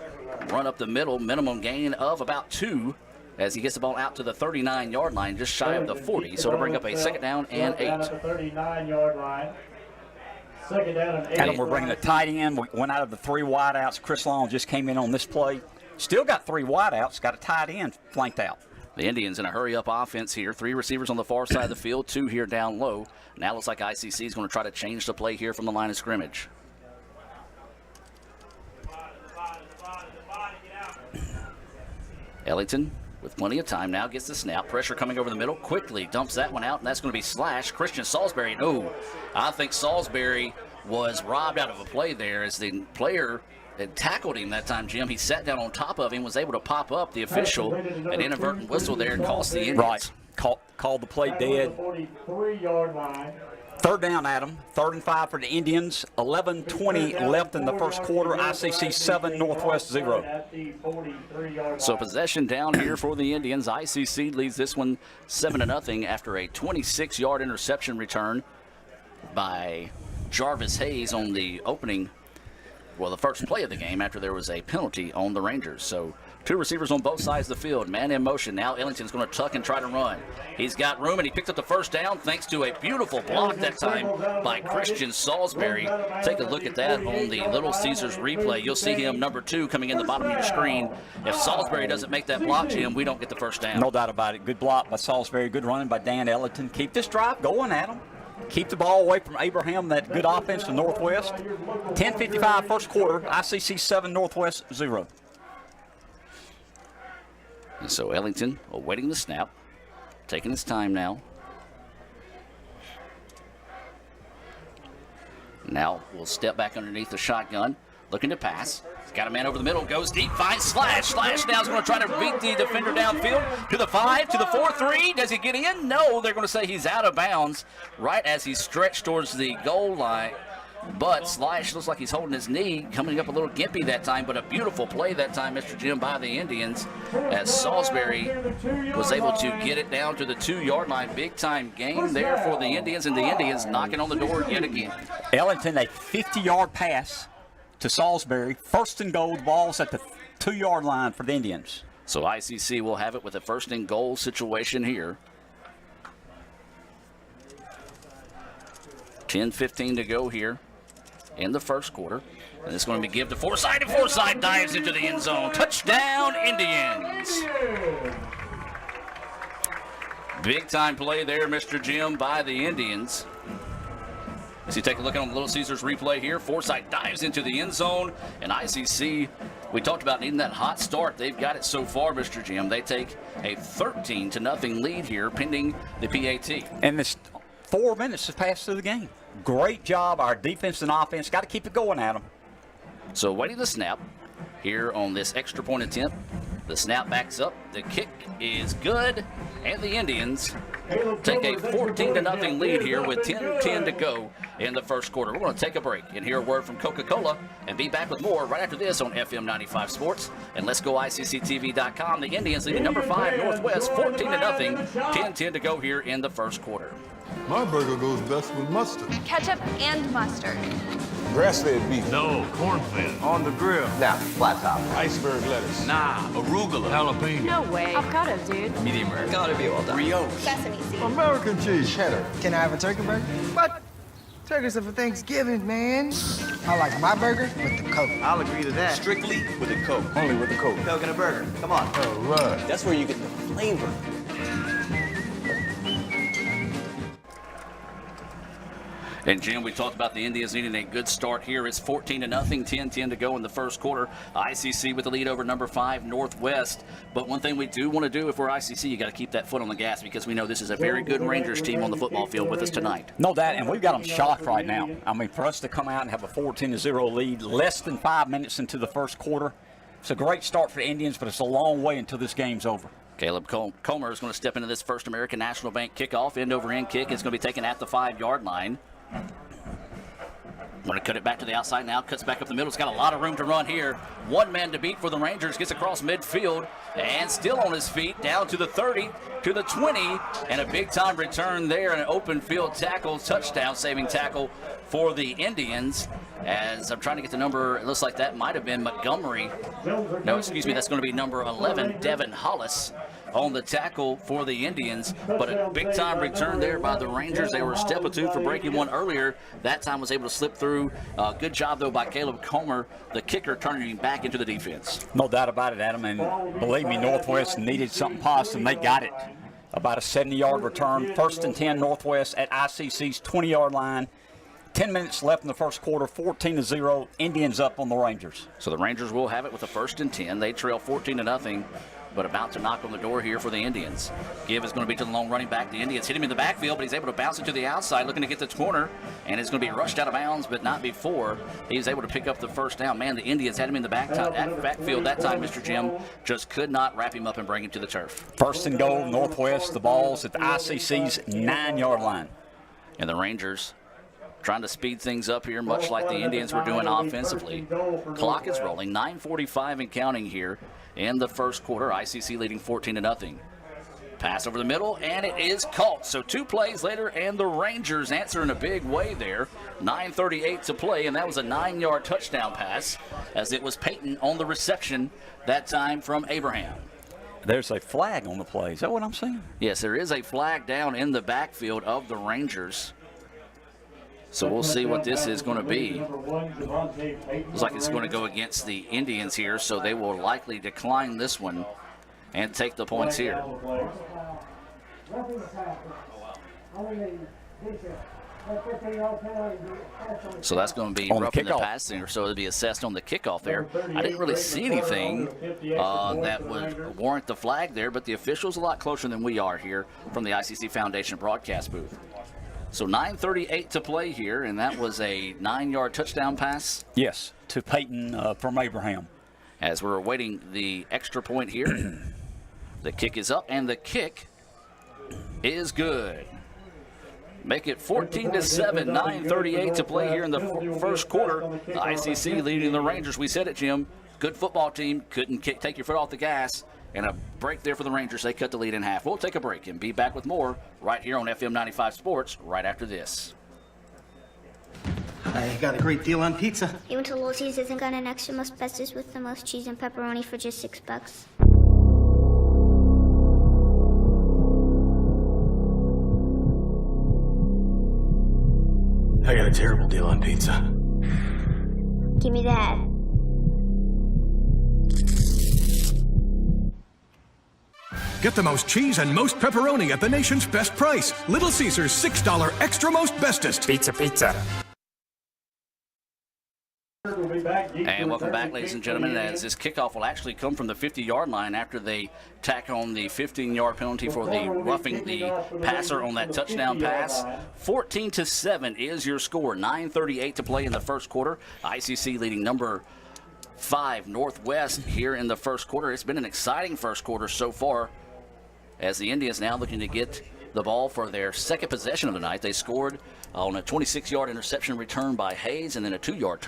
run up the middle, minimum gain of about 2 as he gets the ball out to the 39-yard line, just shy of the 40. So to bring up a 2nd down and 8. 39-yard line. 2nd down and 8. Adam, we're bringing the tight end. We went out of the 3 wideouts. Chris Long just came in on this play. Still got 3 wideouts, got a tight end flanked out. The Indians in a hurry-up offense here. 3 receivers on the far side of the field, 2 here down low. Now looks like ICC is going to try to change the play here from the line of scrimmage. Ellington with plenty of time now gets the snap. Pressure coming over the middle. Quickly dumps that one out, and that's going to be slashed. Christian Salisbury. No, I think Salisbury was robbed out of a play there as the player had tackled him that time, Jim. He sat down on top of him, was able to pop up. The official, an inadvertent whistle there, cost the Indians. Right. Called the play dead. 43-yard line. 3rd down, Adam. 3rd and 5 for the Indians. 11:20 left in the first quarter. ICC 7, Northwest 0. So possession down here for the Indians. ICC leads this one 7-0 after a 26-yard interception return by Jarvis Hayes on the opening, the first play of the game after there was a penalty on the Rangers. So 2 receivers on both sides of the field, man in motion. Now Ellington's going to tuck and try to run. He's got room, and he picked up the first down thanks to a beautiful block that time by Christian Salisbury. Take a look at that on the Little Caesars replay. You'll see him, number 2, coming in the bottom of your screen. If Salisbury doesn't make that block, Jim, we don't get the first down. No doubt about it. Good block by Salisbury. Good running by Dan Ellington. Keep this drive going, Adam. Keep the ball away from Abraham, that good offense to Northwest. 10:55 first quarter, ICC 7, Northwest 0. And so Ellington awaiting the snap, taking his time now. Now we'll step back underneath the shotgun, looking to pass. He's got a man over the middle, goes deep, finds Slash. Slash now is going to try to beat the defender downfield to the 5, to the 4-3. Does he get in? No, they're going to say he's out of bounds right as he stretched towards the goal line. But Slash looks like he's holding his knee, coming up a little gimpy that time, but a beautiful play that time, Mr. Jim, by the Indians, as Salisbury was able to get it down to the 2-yard line. Big-time game there for the Indians, and the Indians knocking on the door yet again. Ellington, a 50-yard pass to Salisbury. 1st and goal, the ball's at the 2-yard line for the Indians. So ICC will have it with a 1st and goal situation here. 10:15 to go here in the first quarter. And it's going to be give to Forsythe, and Forsythe dives into the end zone. Touchdown, Indians. Big time play there, Mr. Jim, by the Indians. As you take a look at on the Little Caesars replay here, Forsythe dives into the end zone, and ICC, we talked about needing that hot start. They've got it so far, Mr. Jim. They take a 13-0 lead here, pending the PAT. And this 4 minutes has passed through the game. Great job, our defense and offense. Got to keep it going, Adam. So waiting the snap here on this extra point attempt. The snap backs up. The kick is good. And the Indians take a 14-0 lead here with 10:10 to go in the first quarter. We're going to take a break and hear a word from Coca-Cola and be back with more right after this on FM 95 Sports. And let's go ICCTV.com. The Indians leading number 5 Northwest 14-0. 10:10 to go here in the first quarter. My burger goes best with mustard. Ketchup and mustard. Grass-fed beef. No, corn-fed. On the grill. Now, flat top. Iceberg lettuce. Nah, arugula. Jalapeno. No way. Avocado, dude. Medium rare. Gotta be well done. Brioche. Sesame seeds. American cheese. Cheddar. Can I have a turkey burger? What? Turkeys are for Thanksgiving, man. I like my burger with the Coke. I'll agree to that. Strictly with a Coke. Only with the Coke. Coke and a burger. Come on. All right. That's where you get the flavor. And Jim, we talked about the Indians needing a good start here. It's 14-0, 10:10 to go in the first quarter. ICC with the lead over number 5 Northwest. But one thing we do want to do if we're ICC, you got to keep that foot on the gas because we know this is a very good Rangers team on the football field with us tonight. No doubt, and we've got them shocked right now. I mean, for us to come out and have a 14-0 lead less than 5 minutes into the first quarter, it's a great start for the Indians, but it's a long way until this game's over. Caleb Comer is going to step into this First American National Bank kickoff. End-over-end kick is going to be taken at the 5-yard line. Going to cut it back to the outside now. Cuts back up the middle. It's got a lot of room to run here. One man to beat for the Rangers. Gets across midfield and still on his feet. Down to the 30, to the 20. And a big-time return there. And an open field tackle. Touchdown saving tackle for the Indians. As I'm trying to get the number, it looks like that might have been Montgomery. No, excuse me, that's going to be number 11, Devin Hollis, on the tackle for the Indians. But a big-time return there by the Rangers. They were a step or two for breaking one earlier. That time was able to slip through. Good job, though, by Caleb Comer, the kicker, turning him back into the defense. No doubt about it, Adam. And believe me, Northwest needed something positive, and they got it. About a 70-yard return. 1st and 10 Northwest at ICC's 20-yard line. 10 minutes left in the first quarter, 14-0. Indians up on the Rangers. So the Rangers will have it with a 1st and 10. They trail 14-0, but about to knock on the door here for the Indians. Give is going to be to the lone running back. The Indians hit him in the backfield, but he's able to bounce it to the outside, looking to get the corner, and it's going to be rushed out of bounds, but not before he was able to pick up the first down. Man, the Indians had him in the backfield that time, Mr. Jim. Just could not wrap him up and bring him to the turf. 1st and goal, Northwest. The ball's at the ICC's 9-yard line. And the Rangers trying to speed things up here, much like the Indians were doing offensively. Clock is rolling, 9:45 and counting here in the first quarter. ICC leading 14-0. Pass over the middle, and it is caught. So 2 plays later, and the Rangers answer in a big way there. 9:38 to play, and that was a 9-yard touchdown pass, as it was Peyton on the reception, that time from Abraham. There's a flag on the play. Is that what I'm saying? Yes, there is a flag down in the backfield of the Rangers. So we'll see what this is going to be. Looks like it's going to go against the Indians here, so they will likely decline this one and take the points here. So that's going to be roughing the passing, so it'll be assessed on the kickoff there. I didn't really see anything that would warrant the flag there, but the official's a lot closer than we are here from the ICC Foundation broadcast booth. So 9:38 to play here, and that was a 9-yard touchdown pass. Yes, to Peyton from Abraham. As we're awaiting the extra point here, the kick is up, and the kick is good. Make it 14-7, 9:38 to play here in the first quarter. The ICC leading the Rangers. We said it, Jim. Good football team. Couldn't take your foot off the gas. And a break there for the Rangers. They cut the lead in half. We'll take a break and be back with more right here on FM 95 Sports right after this. I got a great deal on pizza. You went to Little Caesars and got an extra most bestest with the most cheese and pepperoni for just $6. I got a terrible deal on pizza. Give me that. Get the most cheese and most pepperoni at the nation's best price. Little Caesars $6 extra most bestest. Pizza, pizza. And welcome back, ladies and gentlemen, as this kickoff will actually come from the 50-yard line after they tack on the 15-yard penalty for the roughing the passer on that touchdown pass. 14-7 is your score. 9:38 to play in the first quarter. ICC leading number 5 Northwest here in the first quarter. It's been an exciting first quarter so far as the Indians now looking to get the ball for their second possession of the night. They scored on a 26-yard interception return by Hayes and then a 2-yard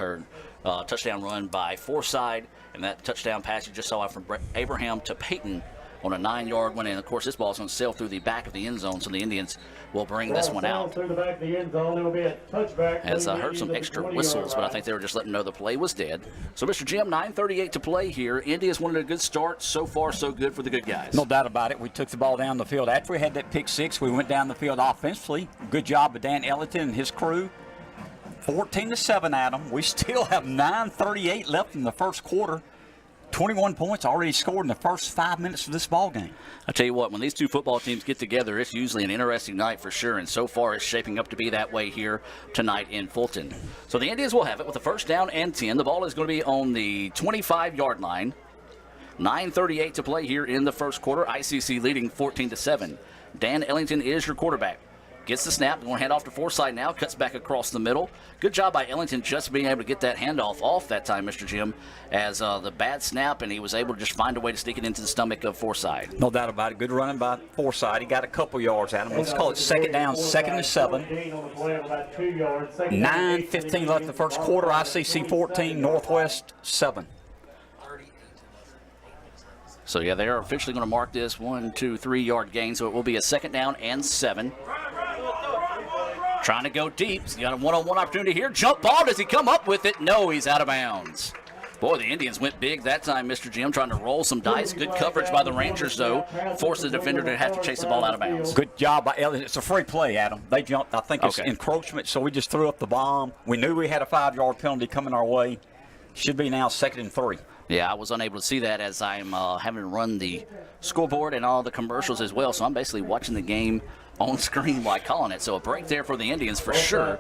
touchdown run by Forsythe. And that touchdown pass you just saw from Abraham to Peyton on a 9-yard one. And, of course, this ball is going to sail through the back of the end zone, so the Indians will bring this one out. Through the back of the end zone, it will be a touchback. As I heard some extra whistles, but I think they were just letting know the play was dead. So, Mr. Jim, 9:38 to play here. Indians wanted a good start. So far, so good for the good guys. No doubt about it. We took the ball down the field. After we had that pick six, we went down the field offensively. Good job of Dan Ellington and his crew. 14-7, Adam. We still have 9:38 left in the first quarter. 21 points already scored in the first 5 minutes of this ball game. I tell you what, when these two football teams get together, it's usually an interesting night for sure, and so far it's shaping up to be that way here tonight in Fulton. So the Indians will have it with a first down and 10. The ball is going to be on the 25-yard line. 9:38 to play here in the first quarter. ICC leading 14-7. Dan Ellington is your quarterback. Gets the snap, going to hand off to Forsythe now, cuts back across the middle. Good job by Ellington just being able to get that handoff off that time, Mr. Jim, as the bad snap, and he was able to just find a way to stick it into the stomach of Forsythe. No doubt about it. Good running by Forsythe. He got a couple yards at him. Let's call it second down, 2nd and 7. 9:15 left in the first quarter. ICC 14, Northwest 7. So, yeah, they are officially going to mark this 1, 2, 3-yard gain, so it will be a second down and 7. Trying to go deep. He's got a one-on-one opportunity here. Jump ball. Does he come up with it? No, he's out of bounds. Boy, the Indians went big that time, Mr. Jim, trying to roll some dice. Good coverage by the Rangers, though. Forced the defender to have to chase the ball out of bounds. Good job by Ellington. It's a free play, Adam. They jumped. I think it's encroachment, so we just threw up the bomb. We knew we had a 5-yard penalty coming our way. Should be now 2nd and 3. Yeah, I was unable to see that as I'm having to run the scoreboard and all the commercials as well, so I'm basically watching the game on screen while calling it. So a break there for the Indians for sure.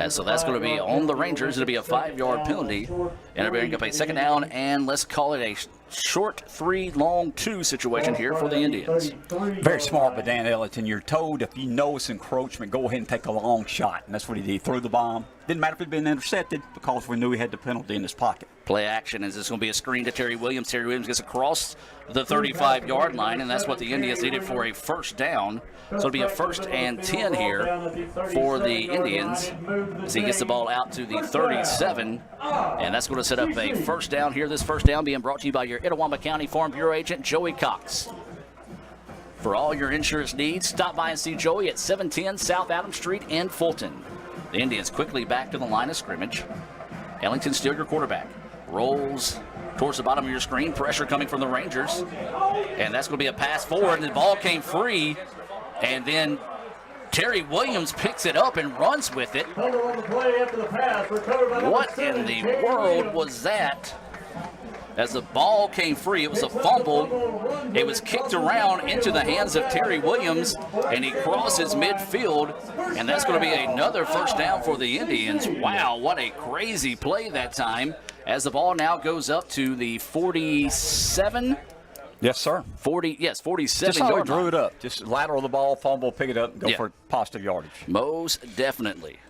So that's going to be on the Rangers. It'll be a 5-yard penalty. And it'll bring up a second down, and let's call it a short 3, long 2 situation here for the Indians. Very smart by Dan Ellington. You're told if you know it's encroachment, go ahead and take a long shot. And that's what he did. He threw the bomb. Didn't matter if it had been intercepted because we knew he had the penalty in his pocket. Play action is this going to be a screen to Terry Williams. Terry Williams gets across the 35-yard line, and that's what the Indians needed for a first down. So it'll be a 1st and 10 here for the Indians as he gets the ball out to the 37, and that's going to set up a first down here. This first down being brought to you by your Itawamba County Farm Bureau agent, Joey Cox. For all your insurance needs, stop by and see Joey at 710 South Adams Street in Fulton. The Indians quickly back to the line of scrimmage. Ellington still your quarterback. Rolls towards the bottom of your screen. Pressure coming from the Rangers. And that's going to be a pass forward. And the ball came free. And then Terry Williams picks it up and runs with it. What in the world was that? As the ball came free, it was a fumble. It was kicked around into the hands of Terry Williams, and he crosses midfield, and that's going to be another first down for the Indians. Wow, what a crazy play that time, as the ball now goes up to the 47. Yes, sir. 47. Just how he drew it up. Just lateral the ball, fumble, pick it up, and go for positive yardage. Most definitely.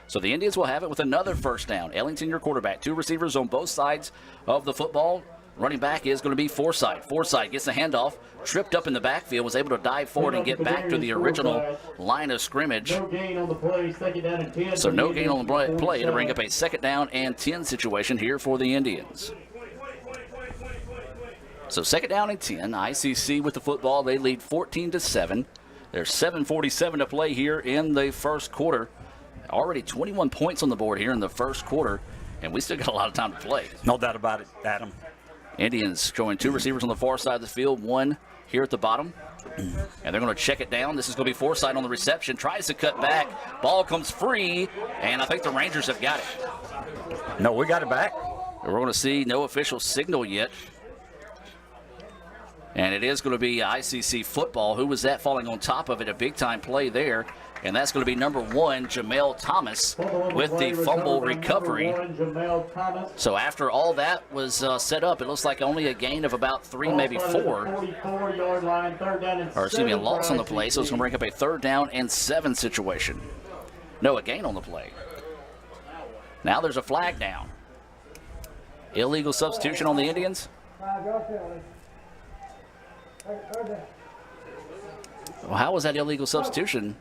So the Indians will have it with another first down. Ellington, your quarterback. 2 receivers on both sides of the football. Running back is going to be Forsythe. Forsythe gets the handoff, tripped up in the backfield, was able to dive forward and get back to the original line of scrimmage. No gain on the play, 2nd down and 10. So no gain on the play to bring up a 2nd down and 10 situation here for the Indians. So 2nd down and 10. ICC with the football. They lead 14-7. There's 7:47 to play here in the first quarter. Already 21 points on the board here in the first quarter, and we still got a lot of time to play. No doubt about it, Adam. Indians showing 2 receivers on the far side of the field, 1 here at the bottom. And they're going to check it down. This is going to be Forsythe on the reception. Tries to cut back. Ball comes free, and I think the Rangers have got it. No, we got it back. We're going to see no official signal yet. And it is going to be ICC football. Who was that falling on top of it? A big-time play there. And that's going to be number 1, Jamel Thomas, with the fumble recovery. So after all that was set up, it looks like only a gain of about 3, maybe 4. Or excuse me, a loss on the play. So it's going to bring up a 3rd down and 7 situation. No, a gain on the play. Now there's a flag down. Illegal substitution on the Indians. Well, how was that illegal substitution?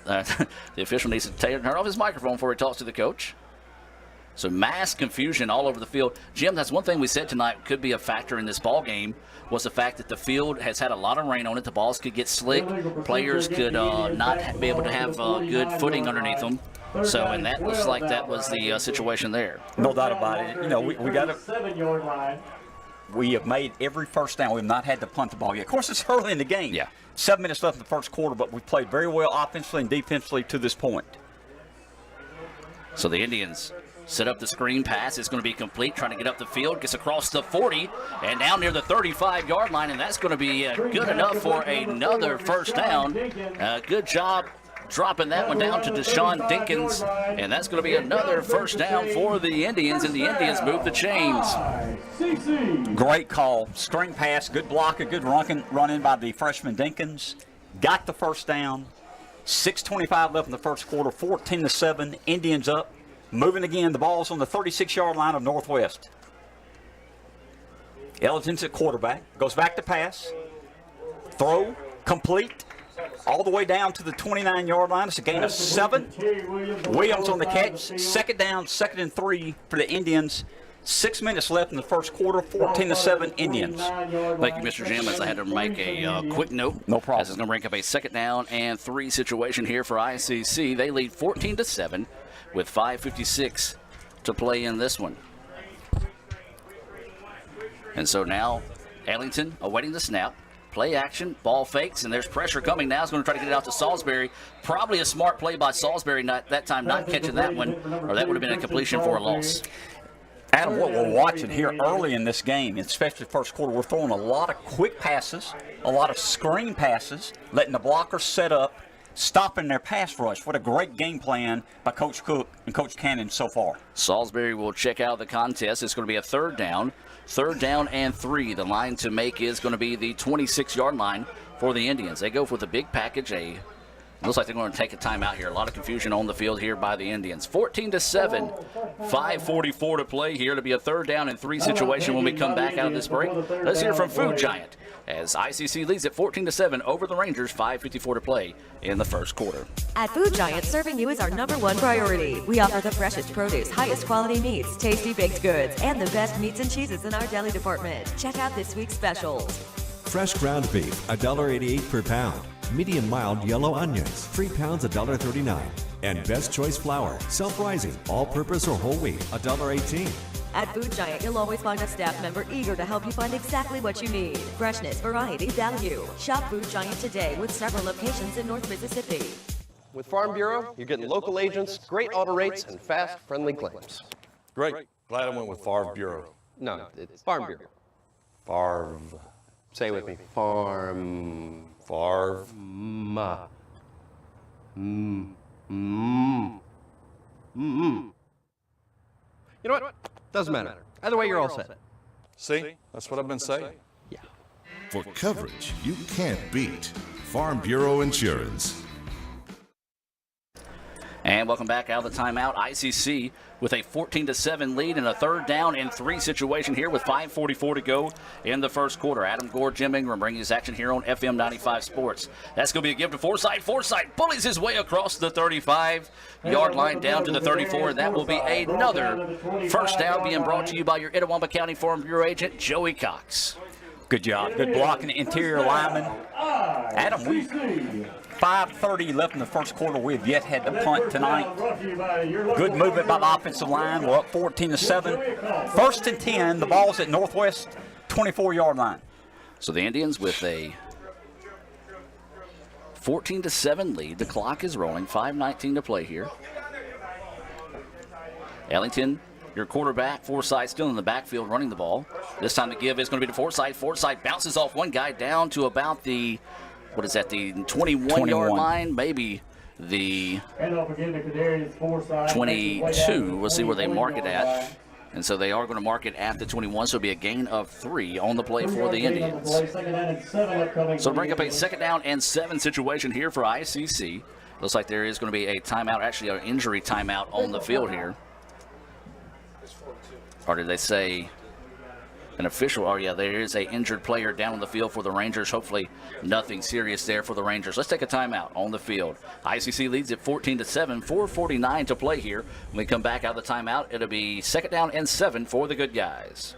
The official needs to turn off his microphone before he talks to the coach. So mass confusion all over the field. Jim, that's one thing we said tonight could be a factor in this ball game, was the fact that the field has had a lot of rain on it. The balls could get slick. Players could not be able to have good footing underneath them. So, and that looks like that was the situation there. No doubt about it. You know, we got to. 7-yard line. We have made every first down. We have not had to punt the ball yet. Of course, it's early in the game. Yeah. 7 minutes left in the first quarter, but we played very well offensively and defensively to this point. So the Indians set up the screen pass. It's going to be complete, trying to get up the field. Gets across the 40 and down near the 35-yard line, and that's going to be good enough for another first down. Good job dropping that one down to Deshaun Dinkins, and that's going to be another first down for the Indians, and the Indians move the chains. Great call. Screen pass, good block, a good run in by the freshman Dinkins. Got the first down. 6:25 left in the first quarter, 14-7. Indians up. Moving again, the ball's on the 36-yard line of Northwest. Ellington's at quarterback. Goes back to pass. Throw, complete. All the way down to the 29-yard line. It's a gain of 7. Williams on the catch. Second down, 2nd and 3 for the Indians. 6 minutes left in the first quarter, 14-7 Indians. Thank you, Mr. Jim, as I had to make a quick note. No problem. As it's going to bring up a 2nd down and 3 situation here for ICC. They lead 14-7 with 5:56 to play in this one. And so now Ellington awaiting the snap. Play action, ball fakes, and there's pressure coming now. He's going to try to get it out to Salisbury. Probably a smart play by Salisbury that time, not catching that one, or that would have been a completion for a loss. Adam, what we're watching here early in this game, especially the first quarter, we're throwing a lot of quick passes, a lot of screen passes, letting the blockers set up, stopping their pass rush. What a great game plan by Coach Cook and Coach Cannon so far. Salisbury will check out the contest. It's going to be a 3rd down. 3rd down and 3. The line to make is going to be the 26-yard line for the Indians. They go for the big package. Looks like they're going to take a timeout here. A lot of confusion on the field here by the Indians. 14-7, 5:44 to play here. To be a 3rd down and 3 situation when we come back out of this break. Let's hear from Food Giant as ICC leads at 14-7 over the Rangers. 5:54 to play in the first quarter. At Food Giant, serving you is our #1 priority. We offer the freshest produce, highest quality meats, tasty baked goods, and the best meats and cheeses in our deli department. Check out this week's specials. Fresh ground beef, $1.88 per pound. Medium mild yellow onions, 3 pounds, $1.39. And Best Choice flour, self-rising, all-purpose or whole wheat, $1.18. At Food Giant, you'll always find a staff member eager to help you find exactly what you need. Freshness, variety, value. Shop Food Giant today with several locations in North Mississippi. With Farm Bureau, you're getting local agents, great auto rates, and fast, friendly claims. Great. Glad I went with Farm Bureau. No, it's Farm Bureau. Farv. Say it with me. Farm. Farv. You know what? Doesn't matter. Either way, you're all set. See? That's what I've been saying. Yeah. For coverage you can't beat. Farm Bureau Insurance. And welcome back out of the timeout. ICC with a 14-7 lead and a 3rd down and 3 situation here with 5:44 to go in the first quarter. Adam Gore, Jim Ingram bringing his action here on FM 95 Sports. That's going to be a give to Forsythe. Forsythe bullies his way across the 35-yard line down to the 34, and that will be another first down being brought to you by your Itawamba County Farm Bureau agent, Joey Cox. Good job. Good blocking, interior lineman. Adam, 5:30 left in the first quarter. We have yet had to punt tonight. Good movement by the offensive line. We're up 14-7. 1st and 10. The ball's at Northwest 24-yard line. So the Indians with a 14-7 lead. The clock is rolling. 5:19 to play here. Ellington, your quarterback. Forsythe still in the backfield running the ball. This time the give is going to be to Forsythe. Forsythe bounces off one guy down to about the, what is that, the 21-yard line? Maybe the 22. We'll see where they mark it at. And so they are going to mark it at the 21, so it'll be a gain of 3 on the play for the Indians. So bring up a 2nd down and 7 situation here for ICC. Looks like there is going to be a timeout, actually an injury timeout on the field here. Or did they say an official? Oh, yeah, there is a injured player down on the field for the Rangers. Hopefully nothing serious there for the Rangers. Let's take a timeout on the field. ICC leads at 14-7, 4:49 to play here. When we come back out of the timeout, it'll be 2nd down and 7 for the good guys.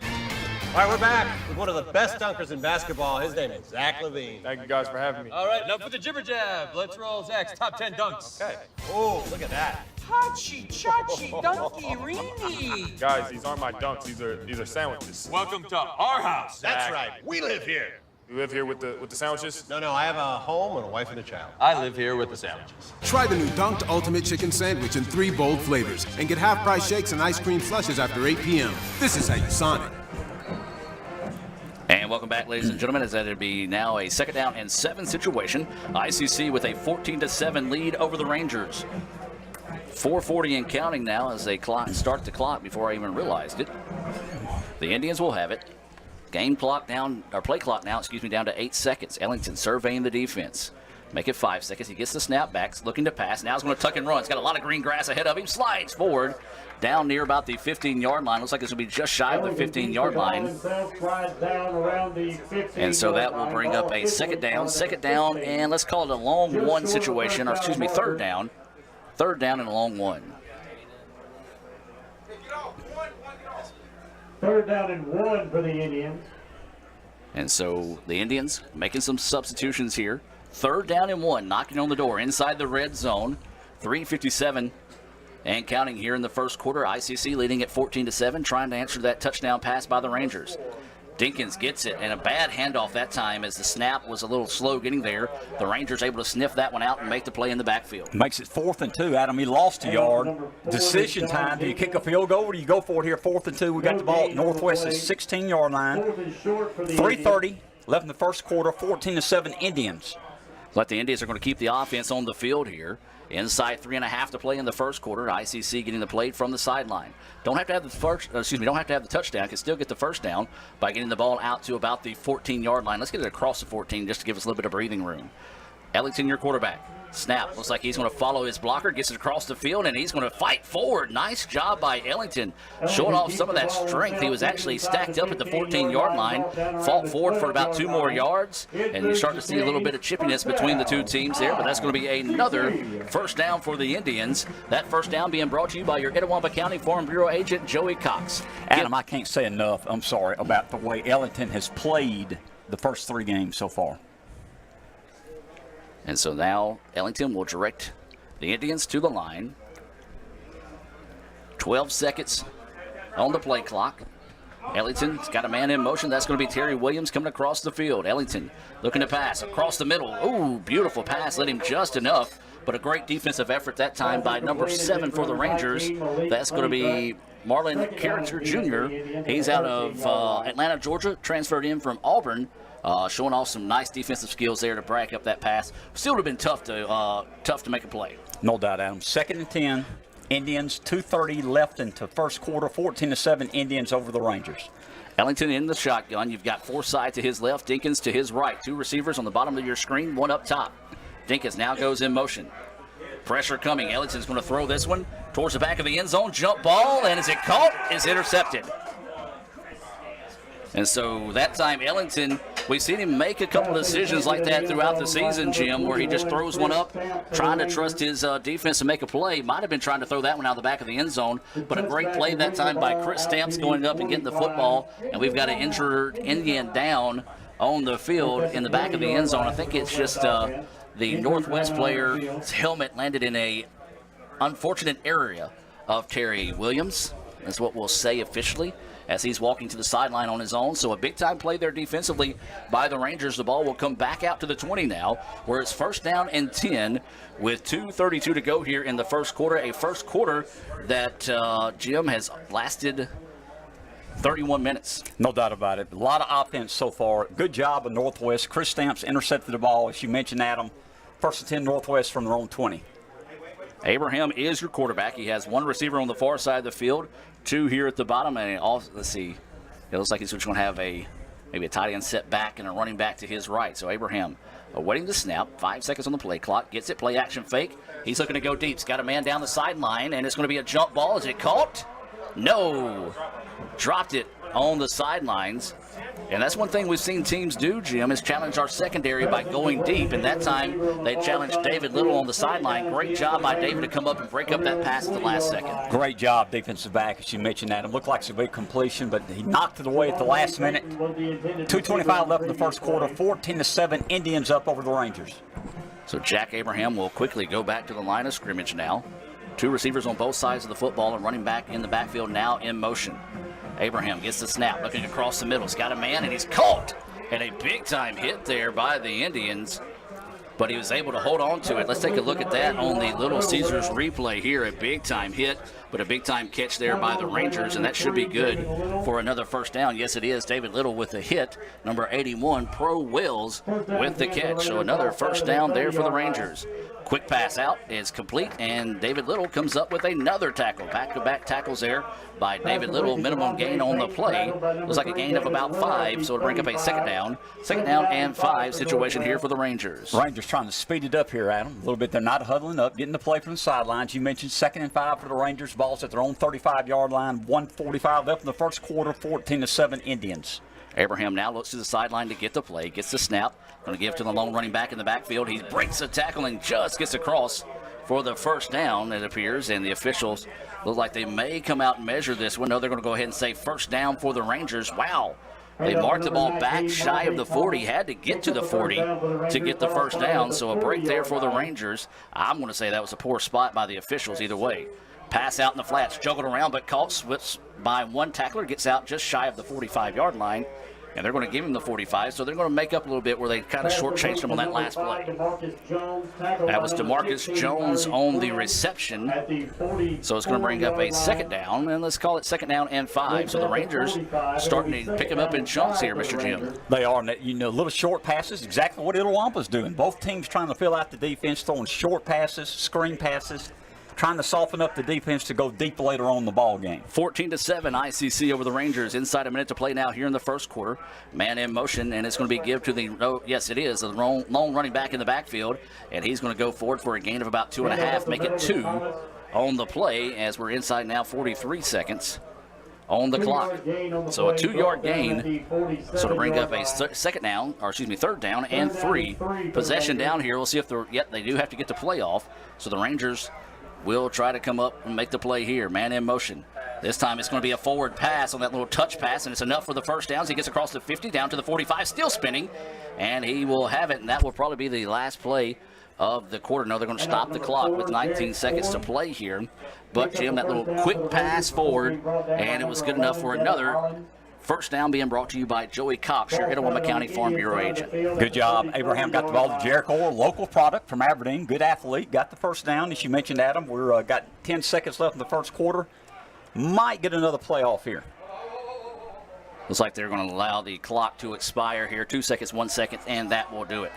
All right, we're back with one of the best dunkers in basketball. His name is Zach Levine. Thank you guys for having me. All right, enough with the jibber jab. Let's roll Zach's top 10 dunks. Okay. Oh, look at that. Hachi, chachi, dunky, reenie. Guys, these aren't my dunks. These are sandwiches. Welcome to our house. That's right. We live here. You live here with the sandwiches? No, I have a home and a wife and a child. I live here with the sandwiches. Try the new Dunked Ultimate Chicken Sandwich in 3 bold flavors and get half-price shakes and ice cream slushes after 8 p.m. This is how you Sonic. And welcome back, ladies and gentlemen, as that'll be now a 2nd down and 7 situation. ICC with a 14-7 lead over the Rangers. 4:40 and counting now as they start the clock before I even realized it. The Indians will have it. Play clock now, down to 8 seconds. Ellington surveying the defense. Make it 5 seconds. He gets the snap back, looking to pass. Now he's going to tuck and run. He's got a lot of green grass ahead of him. Slides forward down near about the 15-yard line. Looks like it's going to be just shy of the 15-yard line. And so that will bring up a 2nd down, and let's call it a long one situation, or excuse me, 3rd down. 3rd down and a long one. 3rd down and 1 for the Indians. And so the Indians making some substitutions here. 3rd down and 1, knocking on the door inside the red zone. 3:57 and counting here in the first quarter. ICC leading at 14-7, trying to answer that touchdown pass by the Rangers. Dinkins gets it, and a bad handoff that time as the snap was a little slow getting there. The Rangers able to sniff that one out and make the play in the backfield. Makes it 4th and 2, Adam. He lost a yard. Decision time. Do you kick a field goal or do you go for it here? 4th and 2. We got the ball at Northwest's 16-yard line. 3:30 left in the first quarter. 14-7 Indians. But the Indians are going to keep the offense on the field here. Inside 3.5 to play in the first quarter. ICC getting the play from the sideline. Don't have to have the touchdown. Can still get the first down by getting the ball out to about the 14-yard line. Let's get it across the 14 just to give us a little bit of breathing room. Ellington, your quarterback. Snap. Looks like he's going to follow his blocker. Gets it across the field, and he's going to fight forward. Nice job by Ellington. Showing off some of that strength. He was actually stacked up at the 14-yard line. Fought forward for about 2 more yards. And you start to see a little bit of chippiness between the two teams there. But that's going to be another 1st down for the Indians. That 1st down being brought to you by your Itawamba County Farm Bureau agent, Joey Cox. Adam, I can't say enough, I'm sorry, about the way Ellington has played the first 3 games so far. And so now Ellington will direct the Indians to the line. 12 seconds on the play clock. Ellington's got a man in motion. That's going to be Terry Williams coming across the field. Ellington looking to pass across the middle. Ooh, beautiful pass. Let him just enough. But a great defensive effort that time by number 7 for the Rangers. That's going to be Marlon Carringer Jr. He's out of Atlanta, Georgia, transferred in from Auburn. Showing off some nice defensive skills there to break up that pass. Still would have been tough to make a play. No doubt, Adam. 2nd and 10. Indians, 2:30 left into first quarter. 14-7 Indians over the Rangers. Ellington in the shotgun. You've got Forsythe to his left, Dinkins to his right. 2 receivers on the bottom of your screen, 1 up top. Dinkins now goes in motion. Pressure coming. Ellington's going to throw this one towards the back of the end zone. Jump ball, and is it caught? Is intercepted. And so that time, Ellington, we've seen him make a couple of decisions like that throughout the season, Jim, where he just throws one up, trying to trust his defense to make a play. Might have been trying to throw that one out the back of the end zone, but a great play that time by Chris Stamps going up and getting the football. And we've got an injured Indian down on the field in the back of the end zone. I think it's just the Northwest player's helmet landed in a unfortunate area of Terry Williams. That's what we'll say officially, as he's walking to the sideline on his own. So a big-time play there defensively by the Rangers. The ball will come back out to the 20 now, where it's 1st down and 10 with 2:32 to go here in the first quarter. A first quarter that, Jim, has lasted 31 minutes. No doubt about it. A lot of offense so far. Good job of Northwest. Chris Stamps intercepted the ball, as you mentioned, Adam. 1st and 10 Northwest from their own 20. Abraham is your quarterback. He has 1 receiver on the far side of the field, 2 here at the bottom, and also, let's see, it looks like he's just going to have maybe a tight end set back and a running back to his right. So Abraham awaiting the snap, 5 seconds on the play clock, gets it, play action fake. He's looking to go deep. He's got a man down the sideline, and it's going to be a jump ball. Is it caught? No. Dropped it on the sidelines. And that's one thing we've seen teams do, Jim, is challenge our secondary by going deep. And that time they challenged David Little on the sideline. Great job by David to come up and break up that pass at the last second. Great job, defensive back, as you mentioned that. It looked like it was a big completion, but he knocked it away at the last minute. 2:25 left in the first quarter, 14-7, Indians up over the Rangers. So Jack Abraham will quickly go back to the line of scrimmage now. Two receivers on both sides of the football and running back in the backfield now in motion. Abraham gets the snap, looking across the middle. He's got a man, and he's caught. And a big-time hit there by the Indians. But he was able to hold on to it. Let's take a look at that on the Little Caesars replay here. A big-time hit, but a big-time catch there by the Rangers, and that should be good for another first down. Yes, it is. David Little with the hit. Number 81, Pro Wills, with the catch. So another first down there for the Rangers. Quick pass out is complete, and David Little comes up with another tackle. Back-to-back tackles there by David Little. Minimum gain on the play. Looks like a gain of about 5, so it'll bring up a second down. Second down and 5 situation here for the Rangers. Rangers trying to speed it up here, Adam. A little bit. They're not huddling up, getting the play from the sidelines. You mentioned 2nd and 5 for the Rangers. Ball's at their own 35-yard line. 1:45 left in the first quarter. 14-7 Indians. Abraham now looks to the sideline to get the play, gets the snap. Going to give to the lone running back in the backfield. He breaks the tackle and just gets across for the first down, it appears, and the officials look like they may come out and measure this one. No, they're going to go ahead and say first down for the Rangers. Wow. They marked the ball back shy of the 40, had to get to the 40 to get the first down, so a break there for the Rangers. I'm going to say that was a poor spot by the officials either way. Pass out in the flats, juggled around, but caught switched by one tackler, gets out just shy of the 45-yard line. And they're going to give him the 45, so they're going to make up a little bit where they kind of shortchanged him on that last play. That was DeMarcus Jones on the reception. So it's going to bring up a second down, and let's call it second down and 5. So the Rangers starting to pick him up in chunks here, Mr. Jim. They are. You know, little short passes, exactly what Itawamba's doing. Both teams trying to fill out the defense, throwing short passes, screen passes, trying to soften up the defense to go deep later on in the ball game. 14-7 ICC over the Rangers. Inside a minute to play now here in the first quarter. Man in motion, and it's going to be give to the, yes, it is, the lone running back in the backfield, and he's going to go forward for a gain of about 2.5, make it 2 on the play as we're inside now 43 seconds on the clock. So a 2-yard gain. So to bring up a third down and 3. Possession down here. We'll see if they do have to get the play off. So the Rangers will try to come up and make the play here. Man in motion. This time it's going to be a forward pass on that little touch pass, and it's enough for the first downs. He gets across the 50, down to the 45, still spinning, and he will have it, and that will probably be the last play of the quarter. No, they're going to stop the clock with 19 seconds to play here. But, Jim, that little quick pass forward, and it was good enough for another first down, being brought to you by Joey Cox, your Itawamba County Farm Bureau agent. Good job. Abraham got the ball to Jericho, a local product from Aberdeen. Good athlete. Got the first down, as you mentioned, Adam. We're got 10 seconds left in the first quarter. Might get another playoff here. Looks like they're going to allow the clock to expire here. 2 seconds, 1 second, and that will do it.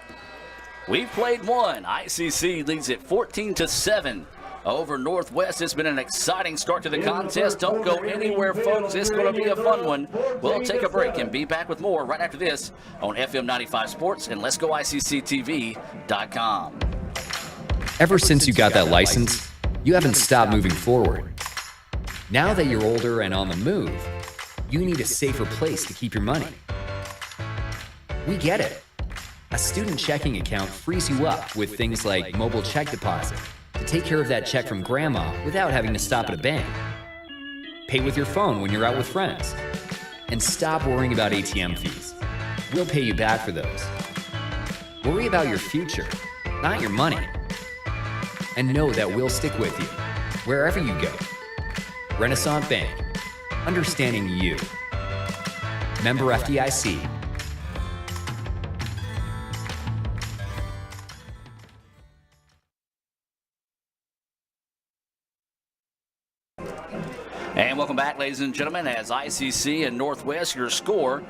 We've played one. ICC leads it 14-7. Over Northwest. It's been an exciting start to the contest. Don't go anywhere, folks. It's going to be a fun one. We'll take a break and be back with more right after this on FM 95 Sports and Let'sGoICCTV.com. Ever since you got that license, you haven't stopped moving forward. Now that you're older and on the move, you need a safer place to keep your money. We get it. A student checking account frees you up with things like mobile check deposit, to take care of that check from grandma without having to stop at a bank. Pay with your phone when you're out with friends. And stop worrying about ATM fees. We'll pay you back for those. Worry about your future, not your money. And know that we'll stick with you, wherever you go. Renaissance Bank. Understanding you. Member FDIC. And welcome back, ladies and gentlemen, as ICC and Northwest, your score.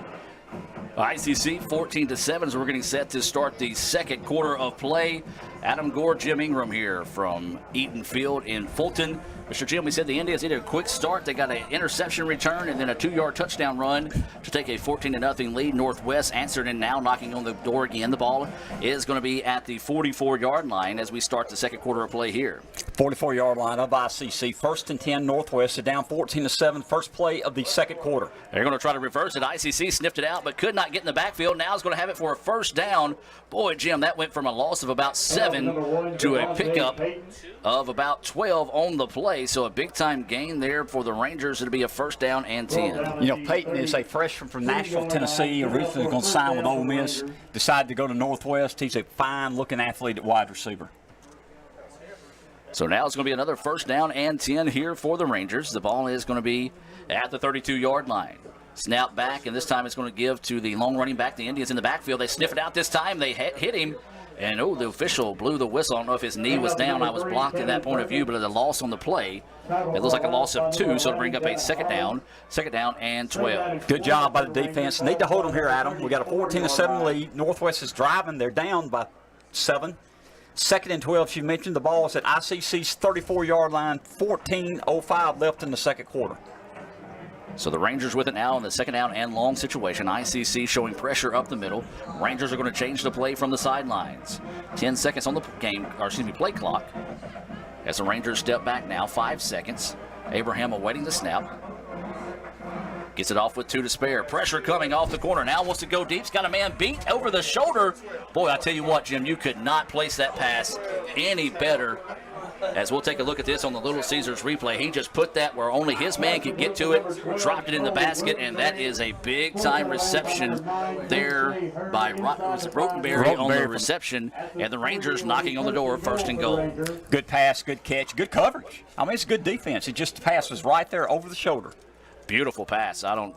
ICC 14-7 as we're getting set to start the second quarter of play. Adam Gore, Jim Ingram here from Eaton Field in Fulton. Mr. Jim, we said the Indians needed a quick start. They got an interception return and then a 2-yard touchdown run to take a 14-0 lead. Northwest answered and now knocking on the door again. The ball is going to be at the 44-yard line as we start the second quarter of play here. 44-yard line of ICC. 1st and 10 Northwest. They're down 14-7. First play of the second quarter. They're going to try to reverse it. ICC sniffed it out but could not get in the backfield. Now is going to have it for a first down. Boy, Jim, that went from a loss of about 7 to a pickup of about 12 on the play. So a big-time gain there for the Rangers. It'll be a first down and 10. You know, Peyton is a freshman from Nashville, Tennessee. Originally going to sign with Ole Miss. Decided to go to Northwest. He's a fine-looking athlete at wide receiver. So now it's going to be another first down and 10 here for the Rangers. The ball is going to be at the 32-yard line. Snap back, and this time it's going to give to the long running back. The Indians in the backfield. They sniff it out this time. They hit him. And, the official blew the whistle. I don't know if his knee was down. I was blocked in that point of view, but a loss on the play. It looks like a loss of 2, so it'll bring up a second down and 12. Good job by the defense. Need to hold them here, Adam. We got a 14-7 lead. Northwest is driving. They're down by 7. 2nd and 12, she mentioned. The ball is at ICC's 34-yard line. 14:05 left in the second quarter. So the Rangers with it now in the second down and long situation. ICC showing pressure up the middle. Rangers are going to change the play from the sidelines. 10 seconds on the play clock. As the Rangers step back now, 5 seconds. Abraham awaiting the snap. Gets it off with 2 to spare. Pressure coming off the corner. Now wants to go deep. He's got a man beat over the shoulder. Boy, I tell you what, Jim, you could not place that pass any better. As we'll take a look at this on the Little Caesars replay, he just put that where only his man could get to it, dropped it in the basket, and that is a big-time reception there by Rotenberry on the reception, and the Rangers knocking on the door, 1st and goal. Good pass, good catch, good coverage. I mean, it's a good defense. It just the pass was right there over the shoulder. Beautiful pass. I don't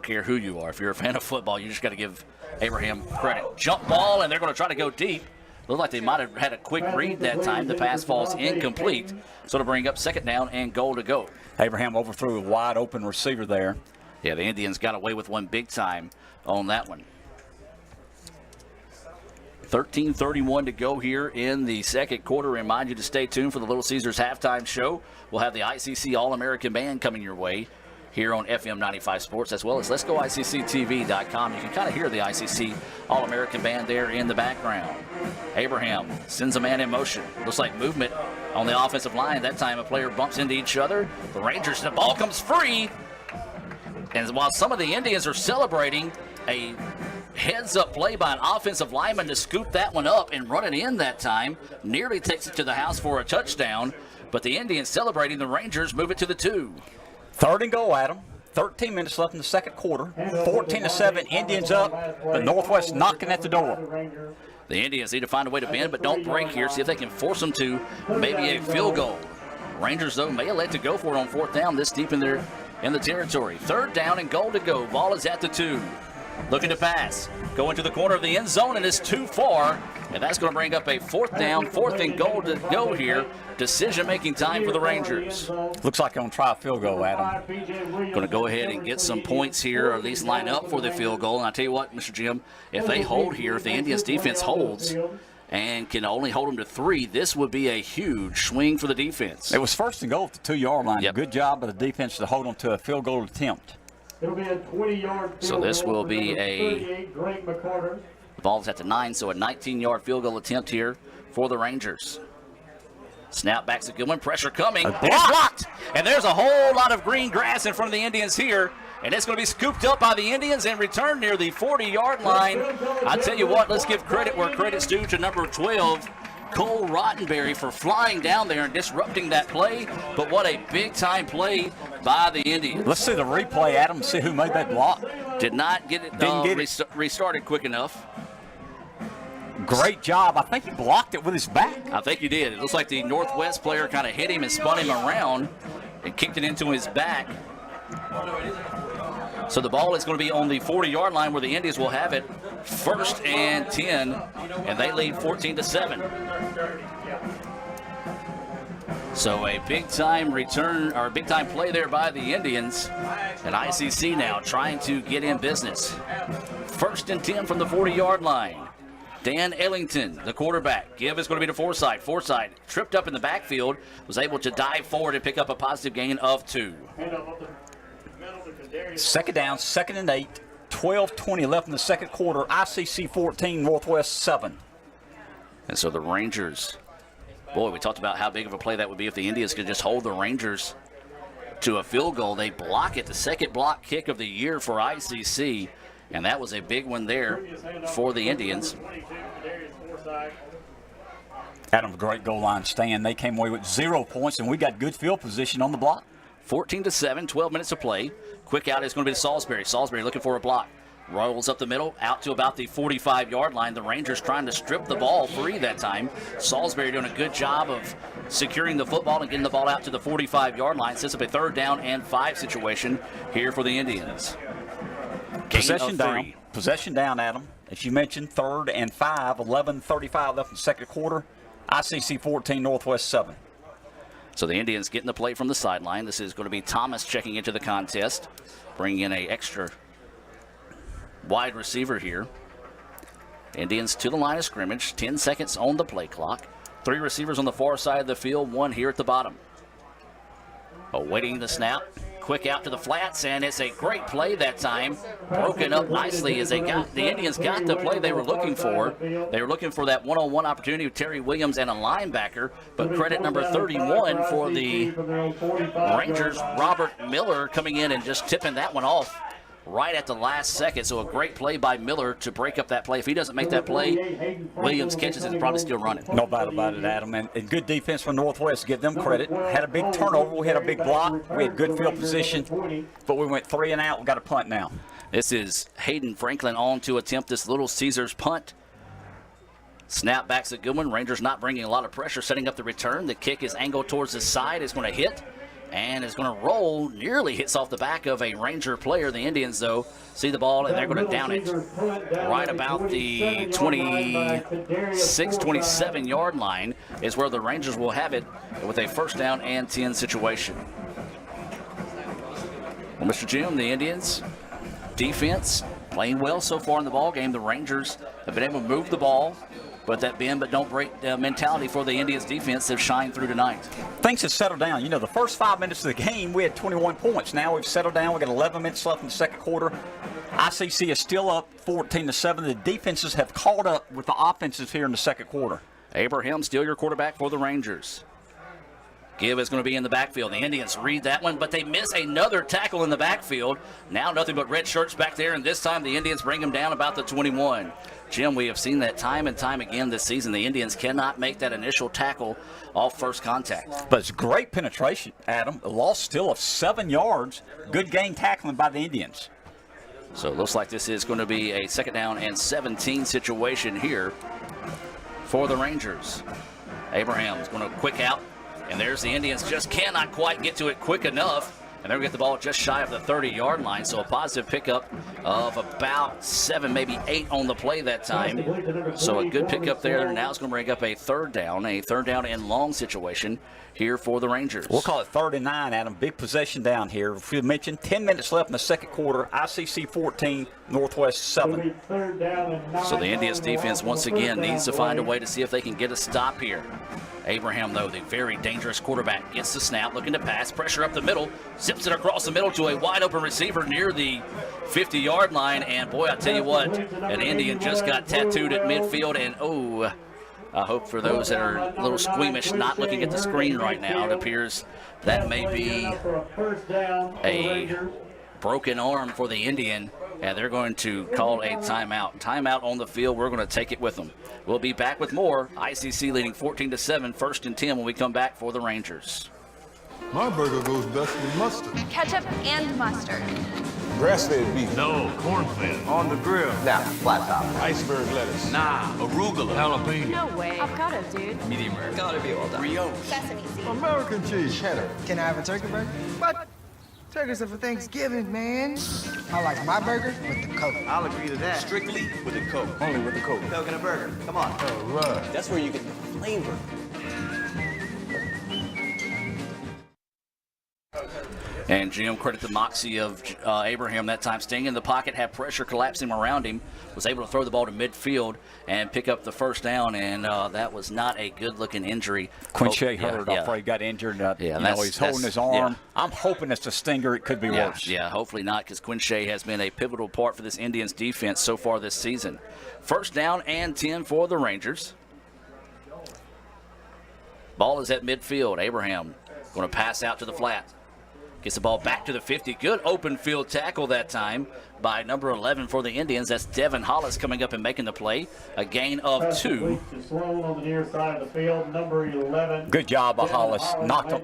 care who you are. If you're a fan of football, you just got to give Abraham credit. Jump ball, and they're going to try to go deep. Looked like they might have had a quick read that time. The pass falls incomplete, so to bring up second down and goal to go. Abraham overthrew a wide open receiver there. Yeah, the Indians got away with one big time on that one. 13:31 to go here in the second quarter. Remind you to stay tuned for the Little Caesars halftime show. We'll have the ICC All-American Band coming your way here on FM 95 Sports, as well as Let'sGoICCTV.com. You can kind of hear the ICC All-American Band there in the background. Abraham sends a man in motion. Looks like movement on the offensive line. That time a player bumps into each other. The Rangers, the ball comes free. And while some of the Indians are celebrating, a heads-up play by an offensive lineman to scoop that one up and run it in that time. Nearly takes it to the house for a touchdown. But the Indians celebrating, the Rangers move it to the 2. 3rd and goal, Adam. 13 minutes left in the second quarter. 14-7, Indians up. The Northwest knocking at the door. The Indians need to find a way to bend, but don't break here. See if they can force them to maybe a field goal. Rangers, though, may elect to go for it on 4th down this deep in the territory. 3rd down and goal to go. Ball is at the 2. Looking to pass. Going to the corner of the end zone, and it's too far. And that's going to bring up a 4th down, 4th and goal to go here. Decision-making time for the Rangers. Looks like they're going to try a field goal, Adam. Going to go ahead and get some points here, or at least line up for the field goal. And I tell you what, Mr. Jim, if they hold here, if the Indians defense holds and can only hold them to 3, this would be a huge swing for the defense. It was 1st and goal at the 2-yard line. Yep. Good job by the defense to hold them to a field goal attempt. It'll be a 20-yard field so this will be the ball's at the 9, so a 19-yard field goal attempt here for the Rangers. Snap back's a good one. Pressure coming. It's blocked. And there's a whole lot of green grass in front of the Indians here. And it's going to be scooped up by the Indians and returned near the 40-yard line. I tell you what, let's give credit where credit's due to number 12, Cole Rotenberry, for flying down there and disrupting that play. But what a big-time play by the Indians. Let's see the replay, Adam, see who made that block. Did not get it restarted quick enough. Great job. I think he blocked it with his back. I think he did. It looks like the Northwest player kind of hit him and spun him around and kicked it into his back. So the ball is going to be on the 40-yard line where the Indians will have it. 1st and 10, and they lead 14-7. So a big-time return, or big-time play there by the Indians. And ICC now trying to get in business. 1st and 10 from the 40-yard line. Dan Ellington, the quarterback. Give is going to be to Forsythe. Forsythe tripped up in the backfield, was able to dive forward and pick up a positive gain of 2. Second down, 2nd and 8. 12:20 left in the second quarter. ICC 14, Northwest 7. And so the Rangers, boy, we talked about how big of a play that would be if the Indians could just hold the Rangers to a field goal. They block it, the second block kick of the year for ICC, and that was a big one there for the Indians. Adam, a great goal line stand. They came away with 0 points, and we got good field position on the block. 14-7, 12 minutes to play. Quick out is going to be to Salisbury. Salisbury looking for a block. Rolls up the middle, out to about the 45-yard line. The Rangers trying to strip the ball free that time. Salisbury doing a good job of securing the football and getting the ball out to the 45-yard line. Sets up a 3rd down and 5 situation here for the Indians. Possession down. Possession down, Adam. As you mentioned, 3rd and 5, 11:35 left in the second quarter. ICC 14, Northwest 7. So the Indians getting the play from the sideline. This is going to be Thomas checking into the contest, bringing in an extra wide receiver here. Indians to the line of scrimmage. 10 seconds on the play clock. 3 receivers on the far side of the field, 1 here at the bottom. Awaiting the snap. Quick out to the flats, and it's a great play that time. Broken up nicely as the Indians got the play they were looking for. They were looking for that one-on-one opportunity with Terry Williams and a linebacker, but credit number 31 for the Rangers, Robert Miller, coming in and just tipping that one off right at the last second. So a great play by Miller to break up that play. If he doesn't make that play, Williams catches it and probably still running. No doubt about it, Adam. And good defense from Northwest. Give them credit. Had a big turnover. We had a big block. We had good field position. But we went 3 and out. We got a punt now. This is Hayden Franklin on to attempt this Little Caesars punt. Snap back's a good one. Rangers not bringing a lot of pressure, setting up the return. The kick is angled towards the side. It's going to hit and is going to roll. Nearly hits off the back of a Ranger player. The Indians, though, see the ball, and they're going to down it right about the 26, 27-yard line is where the Rangers will have it with a 1st down and 10 situation. Well, Mr. Jim, the Indians defense playing well so far in the ball game. The Rangers have been able to move the ball, but that bend but don't break mentality for the Indians defense have shined through tonight. Things have settled down. You know, the first 5 minutes of the game, we had 21 points. Now we've settled down. We've got 11 minutes left in the second quarter. ICC is still up 14-7. The defenses have caught up with the offenses here in the second quarter. Abraham still your quarterback for the Rangers. Give is going to be in the backfield. The Indians read that one, but they miss another tackle in the backfield. Now nothing but red shirts back there, and this time the Indians bring him down about the 21. Jim, we have seen that time and time again this season. The Indians cannot make that initial tackle off first contact. But it's great penetration, Adam. A loss still of 7 yards. Good game tackling by the Indians. So it looks like this is going to be a 2nd down and 17 situation here for the Rangers. Abraham's going to quick out, and there's the Indians. Just cannot quite get to it quick enough. And they're going to get the ball just shy of the 30-yard line. So a positive pickup of about 7, maybe 8 on the play that time. So a good pickup there. Now it's going to bring up a 3rd down and long situation here for the Rangers. We'll call it 3rd and 9, Adam. Big possession down here. If we mentioned 10 minutes left in the second quarter. ICC 14, Northwest 7. So the Indians defense once again needs to find a way to see if they can get a stop here. Abraham, though, the very dangerous quarterback, gets the snap, looking to pass, pressure up the middle, zips it across the middle to a wide-open receiver near the 50-yard line, and boy, I tell you what, an Indian just got tattooed at midfield, and oh, I hope for those that are a little squeamish not looking at the screen right now, it appears that may be a broken arm for the Indian, and they're going to call a timeout. Timeout on the field. We're going to take it with them. We'll be back with more. ICC leading 14-7, 1st and 10 when we come back for the Rangers. My burger goes best with mustard. Ketchup and mustard. Grass-fed beef. No, corn-fed. On the grill. Now, flat top. Iceberg lettuce. Nah, arugula. Jalapeno. No way. Avocado, dude. Medium rare. Gotta be all done. Brioche. Sesame seeds. American cheese. Cheddar. Can I have a turkey burger? What? Turkeys are for Thanksgiving, man. I like my burger with the Coke. I'll agree to that. Strictly with the Coke. Only with the Coke. Coke and a burger. Come on. All right. That's where you get the flavor. And Jim, credit the moxie of Abraham that time. Staying in the pocket, had pressure collapsing around him, was able to throw the ball to midfield and pick up the first down, and that was not a good-looking injury. Quincy Hurd, I'm afraid, got injured. He's holding his arm. Yeah. I'm hoping it's a stinger. It could be worse. Yeah, hopefully not, because Quincy has been a pivotal part for this Indians defense so far this season. First down and 10 for the Rangers. Ball is at midfield. Abraham going to pass out to the flat. Gets the ball back to the 50. Good open field tackle that time by number 11 for the Indians. That's Devin Hollis coming up and making the play. A gain of 2. Sloan on the near side of the field, number 11. Good job by Hollis. Knocked a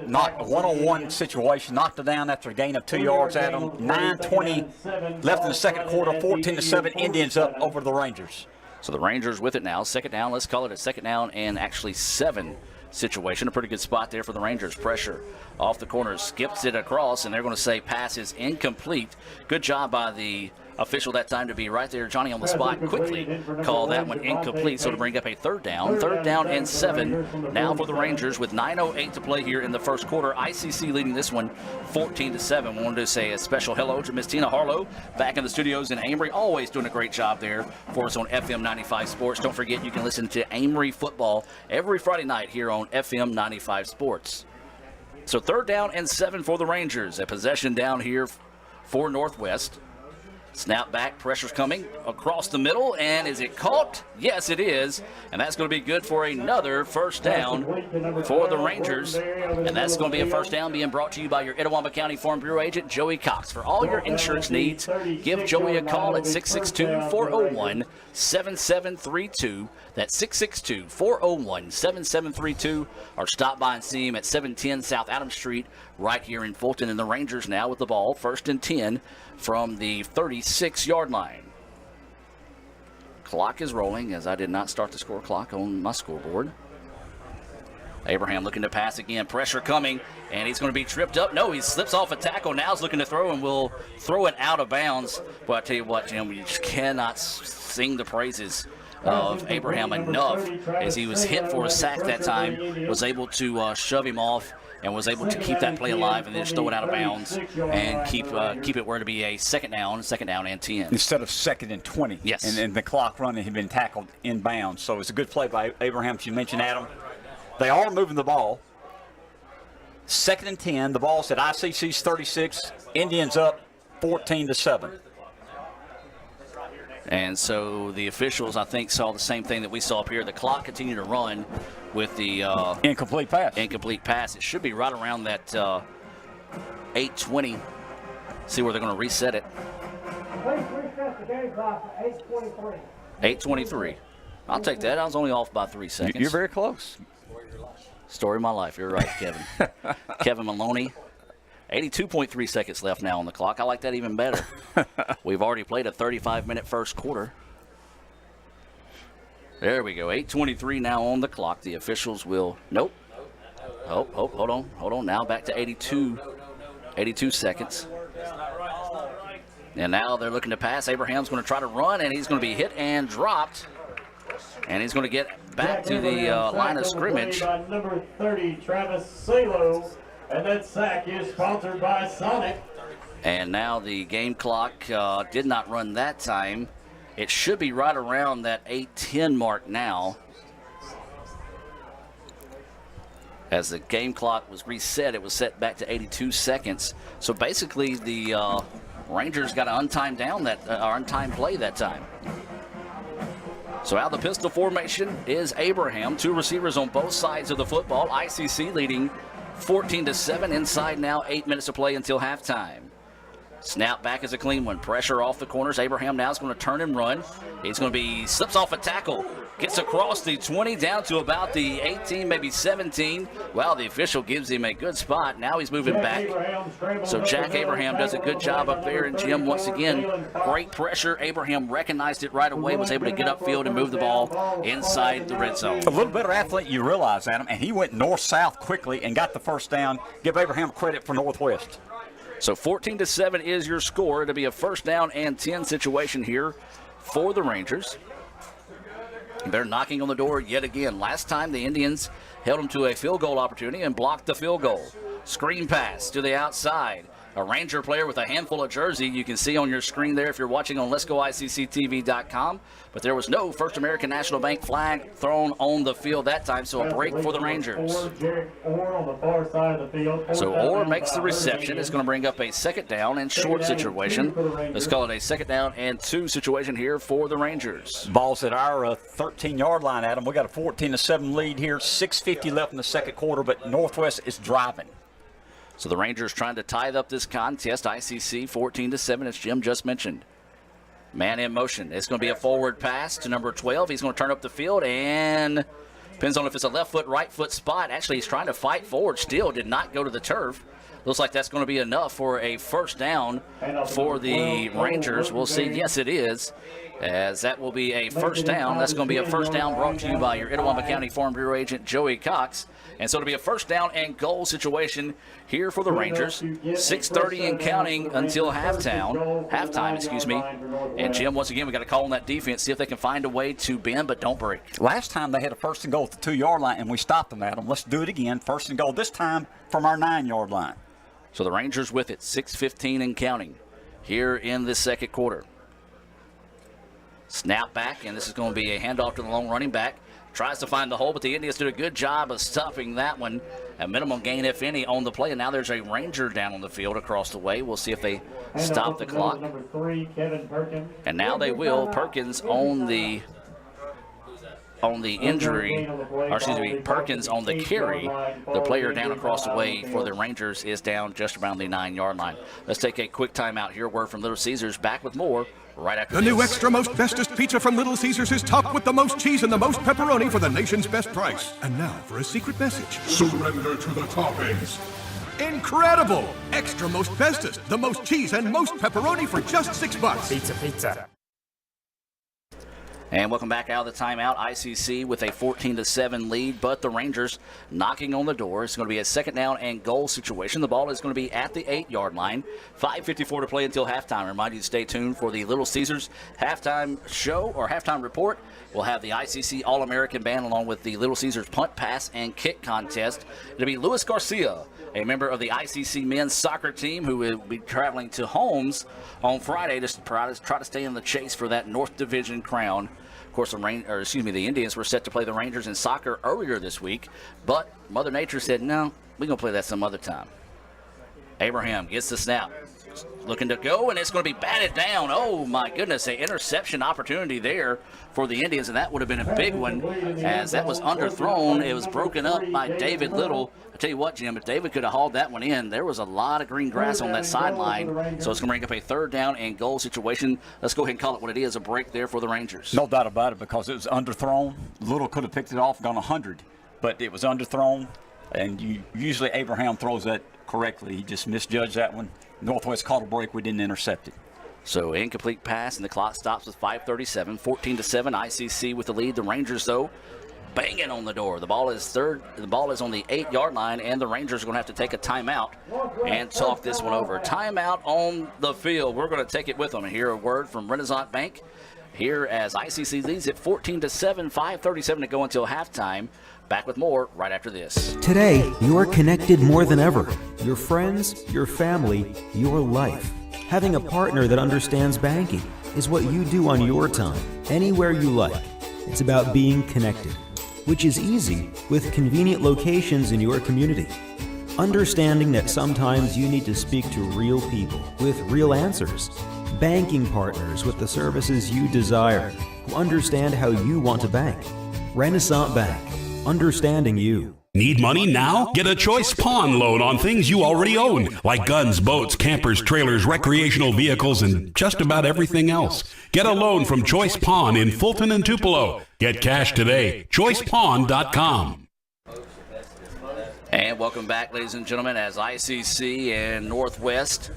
one-on-one situation. Knocked it down after a gain of 2 yards at him. 9:20 left in the second quarter. 14-7. Indians up over the Rangers. So the Rangers with it now. Second down. Let's call it a second down and actually 7 situation. A pretty good spot there for the Rangers. Pressure off the corner, skips it across, and they're going to say pass is incomplete. Good job by the official that time to be right there, Johnny, on the spot. Quickly call that one incomplete, so to bring up a third down and 7 now for the Rangers with 9:08 to play here in the first quarter. ICC leading this one 14-7. Wanted to say a special hello to Miss Tina Harlow back in the studios in Amory, always doing a great job there for us on FM 95 Sports. Don't forget you can listen to Amory football every Friday night here on FM 95 Sports. So third down and 7 for the Rangers. A possession down here for Northwest. Snap back, pressure's coming across the middle, and is it caught? Yes, it is, and that's going to be good for another first down for the Rangers, and that's going to be a first down being brought to you by your Itawamba County Farm Bureau agent, Joey Cox. For all your insurance needs, give Joey a call at 662-401-7732. That's 662-401-7732, or stop by and see him at 710 South Adams Street right here in Fulton. And the Rangers now with the ball, first and 10 from the 36-yard line. Clock is rolling, as I did not start the score clock on my scoreboard. Abraham looking to pass again. Pressure coming, and he's going to be tripped up. No, he slips off a tackle. Now he's looking to throw, and will throw it out of bounds. But I tell you what, Jim, you just cannot sing the praises of Abraham enough, as he was hit for a sack that time, was able to shove him off and was able to keep that play alive and then just throw it out of bounds and keep it where to be a second down and 10. Instead of 2nd and 20. Yes. And the clock running had been tackled inbounds. So it's a good play by Abraham, as you mentioned, Adam. They are moving the ball. 2nd and 10. The ball's at ICC's 36. Indians up 14-7. And so the officials, I think, saw the same thing that we saw up here. The clock continued to run with the incomplete pass. It should be right around that 8:20. See where they're going to reset it. 8:23. I'll take that. I was only off by 3 seconds. You're very close. Story of my life. You're right, Kevin. Kevin Maloney. 82.3 seconds left now on the clock. I like that even better. We've already played a 35-minute first quarter. There we go. 8:23 now on the clock. The officials will. Nope. Oh, hold on. Now back to 82 seconds. And now they're looking to pass. Abraham's going to try to run, and he's going to be hit and dropped. And he's going to get back to the line of scrimmage. By number 30, Travis Salo. And that sack is sponsored by Sonic. And now the game clock did not run that time. It should be right around that 8:10 mark now. As the game clock was reset, it was set back to 82 seconds. So basically the Rangers got an untimed play that time. So out of the pistol formation is Abraham. 2 receivers on both sides of the football. ICC leading 14-7. Inside now, 8 minutes to play until halftime. Snap back is a clean one. Pressure off the corners. Abraham now is going to turn and run. He's going to be, slips off a tackle. Gets across the 20 down to about the 18, maybe 17. Well, the official gives him a good spot. Now he's moving back. So Jack Abraham does a good job up there. And Jim, once again, great pressure. Abraham recognized it right away, was able to get upfield and move the ball inside the red zone. A little better athlete, you realize, Adam, and he went north-south quickly and got the first down. Give Abraham credit for Northwest. So 14-7 is your score. It'll be a first down and 10 situation here for the Rangers. They're knocking on the door yet again. Last time the Indians held them to a field goal opportunity and blocked the field goal. Screen pass to the outside. a Ranger player with a handful of jersey. You can see on your screen there if you're watching on letsgoicctv.com. But there was no First American National Bank flag thrown on the field that time, so a break for the Rangers. So Orr makes the reception. It's going to bring up a second down and short situation. Let's call it a second down and 2 situation here for the Rangers. Ball's at our 13-yard line, Adam. We got a 14-7 lead here. 6:50 left in the second quarter, but Northwest is driving. So the Rangers trying to tie up this contest. ICC 14-7, as Jim just mentioned. Man in motion. It's going to be a forward pass to number 12. He's going to turn up the field, and depends on if it's a left foot, right foot spot. Actually, he's trying to fight forward still. Did not go to the turf. Looks like that's going to be enough for a first down for the Rangers. We'll see. Yes, it is, as that will be a first down. That's going to be a first down brought to you by your Itawamba County Farm Bureau agent, Joey Cox. And so it'll be a first down and goal situation here for the Rangers. 6:30 and counting until halftime, excuse me. And Jim, once again, we got to call on that defense, see if they can find a way to bend but don't break. Last time they had a first and goal at the 2-yard line, and we stopped them, Adam. Let's do it again. First and goal this time from our 9-yard line. So the Rangers with it, 6:15 and counting here in the second quarter. Snap back, and this is going to be a handoff to the lone running back. Tries to find the hole, but the Indians did a good job of stopping that one. A minimum gain, if any, on the play. And now there's a Ranger down on the field across the way. We'll see if they stop the clock. And now they will. Perkins on the injury, or excuse me, Perkins on the carry. The player down across the way for the Rangers is down just around the 9-yard line. Let's take a quick timeout here. Word from Little Caesars. Back with more right after The this. new extra most bestest pizza from Little Caesars is topped with the most cheese and the most pepperoni for the nation's best price. And now for a secret message. Surrender to the toppings. Incredible! Extra most bestest, the most cheese and most pepperoni for just $6. Pizza. And welcome back out of the timeout. ICC with a 14-7 lead, but the Rangers knocking on the door. It's going to be a second down and goal situation. The ball is going to be at the 8-yard line. 5:54 to play until halftime. Remind you to stay tuned for the Little Caesars halftime show or halftime report. We'll have the ICC All-American Band along with the Little Caesars punt, pass, and kick contest. It'll be Luis Garcia, a member of the ICC men's soccer team who will be traveling to Holmes on Friday to try to stay in the chase for that North Division crown. Of course, the Indians were set to play the Rangers in soccer earlier this week, but Mother Nature said, no, we're going to play that some other time. Abraham gets the snap. Looking to go, and it's going to be batted down. Oh, my goodness, an interception opportunity there for the Indians, and that would have been a big one as that was underthrown. It was broken up by David Little. I tell you what, Jim, if David could have hauled that one in, there was a lot of green grass on that sideline, so it's going to bring up a third down and goal situation. Let's go ahead and call it what it is, a break there for the Rangers. No doubt about it, because it was underthrown. Little could have picked it off, gone 100, but it was underthrown, and usually Abraham throws that correctly. He just misjudged that one. Northwest caught a break. We didn't intercept it. So incomplete pass, and the clock stops with 5:37. 14-7, ICC with the lead. The Rangers, though, banging on the door. The ball is on the 8-yard line, and the Rangers are going to have to take a timeout and talk this one over. Timeout on the field. We're going to take it with them. And hear a word from Renaissance Bank here as ICC leads at 14-7, 5:37 to go until halftime. Back with more right after this. Today, you are connected more than ever. Your friends, your family, your life. Having a partner that understands banking is what you do on your time, anywhere you like. It's about being connected, which is easy with convenient locations in your community. Understanding that sometimes you need to speak to real people with real answers. Banking partners with the services you desire, who understand how you want to bank. Renaissance Bank. Understanding you. Need money now? Get a Choice Pawn loan on things you already own, like guns, boats, campers, trailers, recreational vehicles, and just about everything else. Get a loan from Choice Pawn in Fulton and Tupelo. Get cash today. ChoicePawn.com. And welcome back, ladies and gentlemen, as ICC and Northwest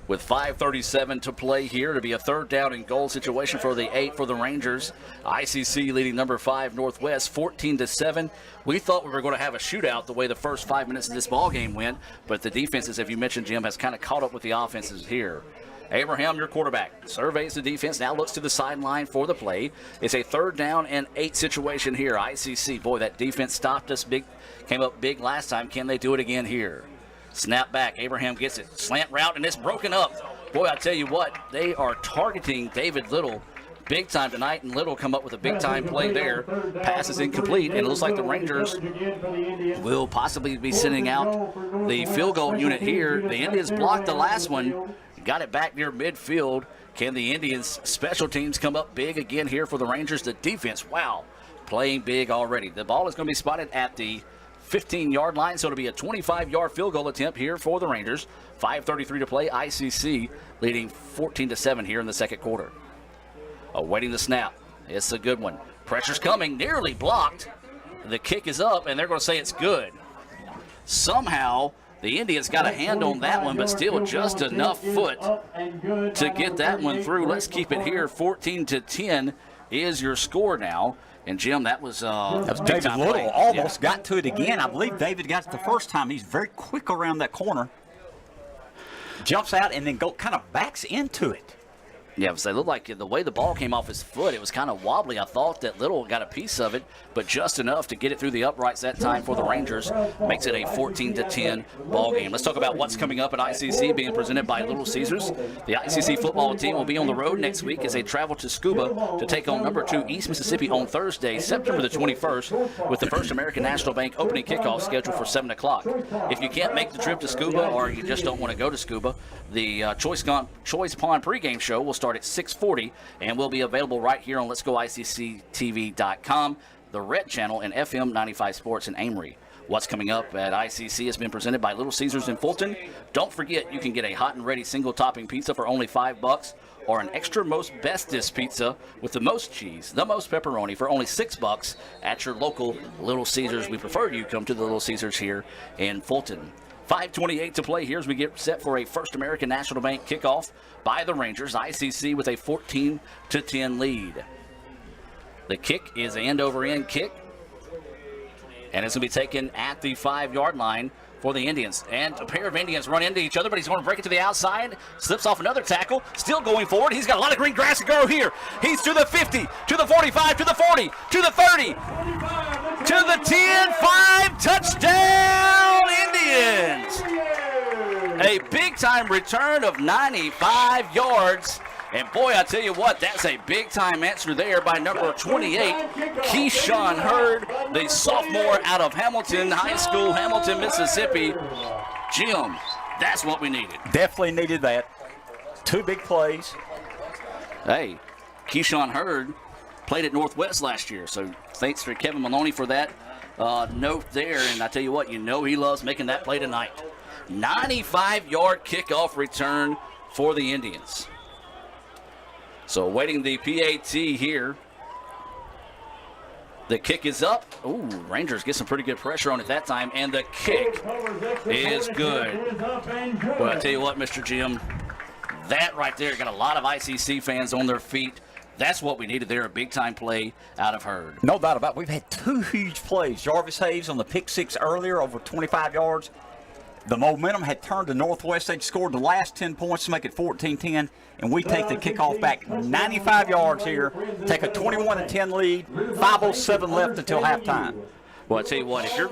with 5:37 to play here to be a third down and goal situation for the 8 for the Rangers. ICC leading number 5 Northwest 14-7. We thought we were going to have a shootout the way the first 5 minutes of this ball game went, but the defenses, as you mentioned, Jim, has kind of caught up with the offenses here. Abraham, your quarterback, surveys the defense, now looks to the sideline for the play. It's a third down and 8 situation here. ICC, boy, that defense stopped us big, came up big last time. Can they do it again here? Snap back. Abraham gets it. Slant route, and it's broken up. Boy, I tell you what, they are targeting David Little big time tonight, and Little come up with a big time play there. Pass is incomplete, and it looks like the Rangers will possibly be sending out the field goal unit here. The Indians blocked the last one, got it back near midfield. Can the Indians special teams come up big again here for the Rangers? The defense, wow, playing big already. The ball is going to be spotted at the 15-yard line, so it'll be a 25-yard field goal attempt here for the Rangers. 5:33 to play. ICC leading 14-7 here in the second quarter. Awaiting the snap. It's a good one. Pressure's coming, nearly blocked. The kick is up, and they're going to say it's good. Somehow, the Indians got a hand on that one, but still just enough foot to get that one through. Let's keep it here. 14-10 is your score now. And, Jim, that was David Little almost got to it again. I believe David got it the first time. He's very quick around that corner. Jumps out and then kind of backs into it. Yeah, so it looked like the way the ball came off his foot, it was kind of wobbly. I thought that Little got a piece of it, but just enough to get it through the uprights that time for the Rangers. Makes it a 14-10 ball game. Let's talk about what's coming up at ICC, being presented by Little Caesars. The ICC football team will be on the road next week as they travel to Scuba to take on number 2 East Mississippi on Thursday, September the 21st, with the First American National Bank opening kickoff scheduled for 7 o'clock. If you can't make the trip to Scuba or you just don't want to go to Scuba, the Choice Pond pregame show will start at 6:40 and will be available right here on Let'sGoICCTV.com, the Red Channel, and FM 95 Sports in Amory. What's coming up at ICC has been presented by Little Caesars in Fulton. Don't forget, you can get a hot and ready single topping pizza for only $5 or an extra most bestest pizza with the most cheese, the most pepperoni for only $6 at your local Little Caesars. We prefer you come to the Little Caesars here in Fulton. 5:28 to play here as we get set for a First American National Bank kickoff by the Rangers. ICC with a 14-10 lead. The kick is an end-over-end kick, and it's going to be taken at the 5-yard line for the Indians. And a pair of Indians run into each other, but he's going to break it to the outside. Slips off another tackle. Still going forward. He's got a lot of green grass to go here. He's to the 50, to the 45, to the 40, to the 30, to the 10, 5, touchdown Indians. A big-time return of 95 yards. And boy, I tell you what, that's a big-time answer there by number 28, Keyshawn Hurd, the sophomore out of Hamilton High School, Hamilton, Mississippi. Jim, that's what we needed. Definitely needed that. 2 big plays. Hey, Keyshawn Hurd played at Northwest last year, so thanks for Kevin Maloney for that note there. And I tell you what, he loves making that play tonight. 95-yard kickoff return for the Indians. So waiting the PAT here. The kick is up. Ooh, Rangers get some pretty good pressure on it that time, and the kick is good. Well, I tell you what, Mr. Jim, that right there got a lot of ICC fans on their feet. That's what we needed there, a big-time play out of Hurd. No doubt about it. We've had 2 huge plays. Jarvis Hayes on the pick 6 earlier, over 25 yards. The momentum had turned to Northwest. They'd scored the last 10 points to make it 14-10, and we take the kickoff back 95 yards here, take a 21-10 lead, 5:07 left until halftime. Well, I tell you what, if you're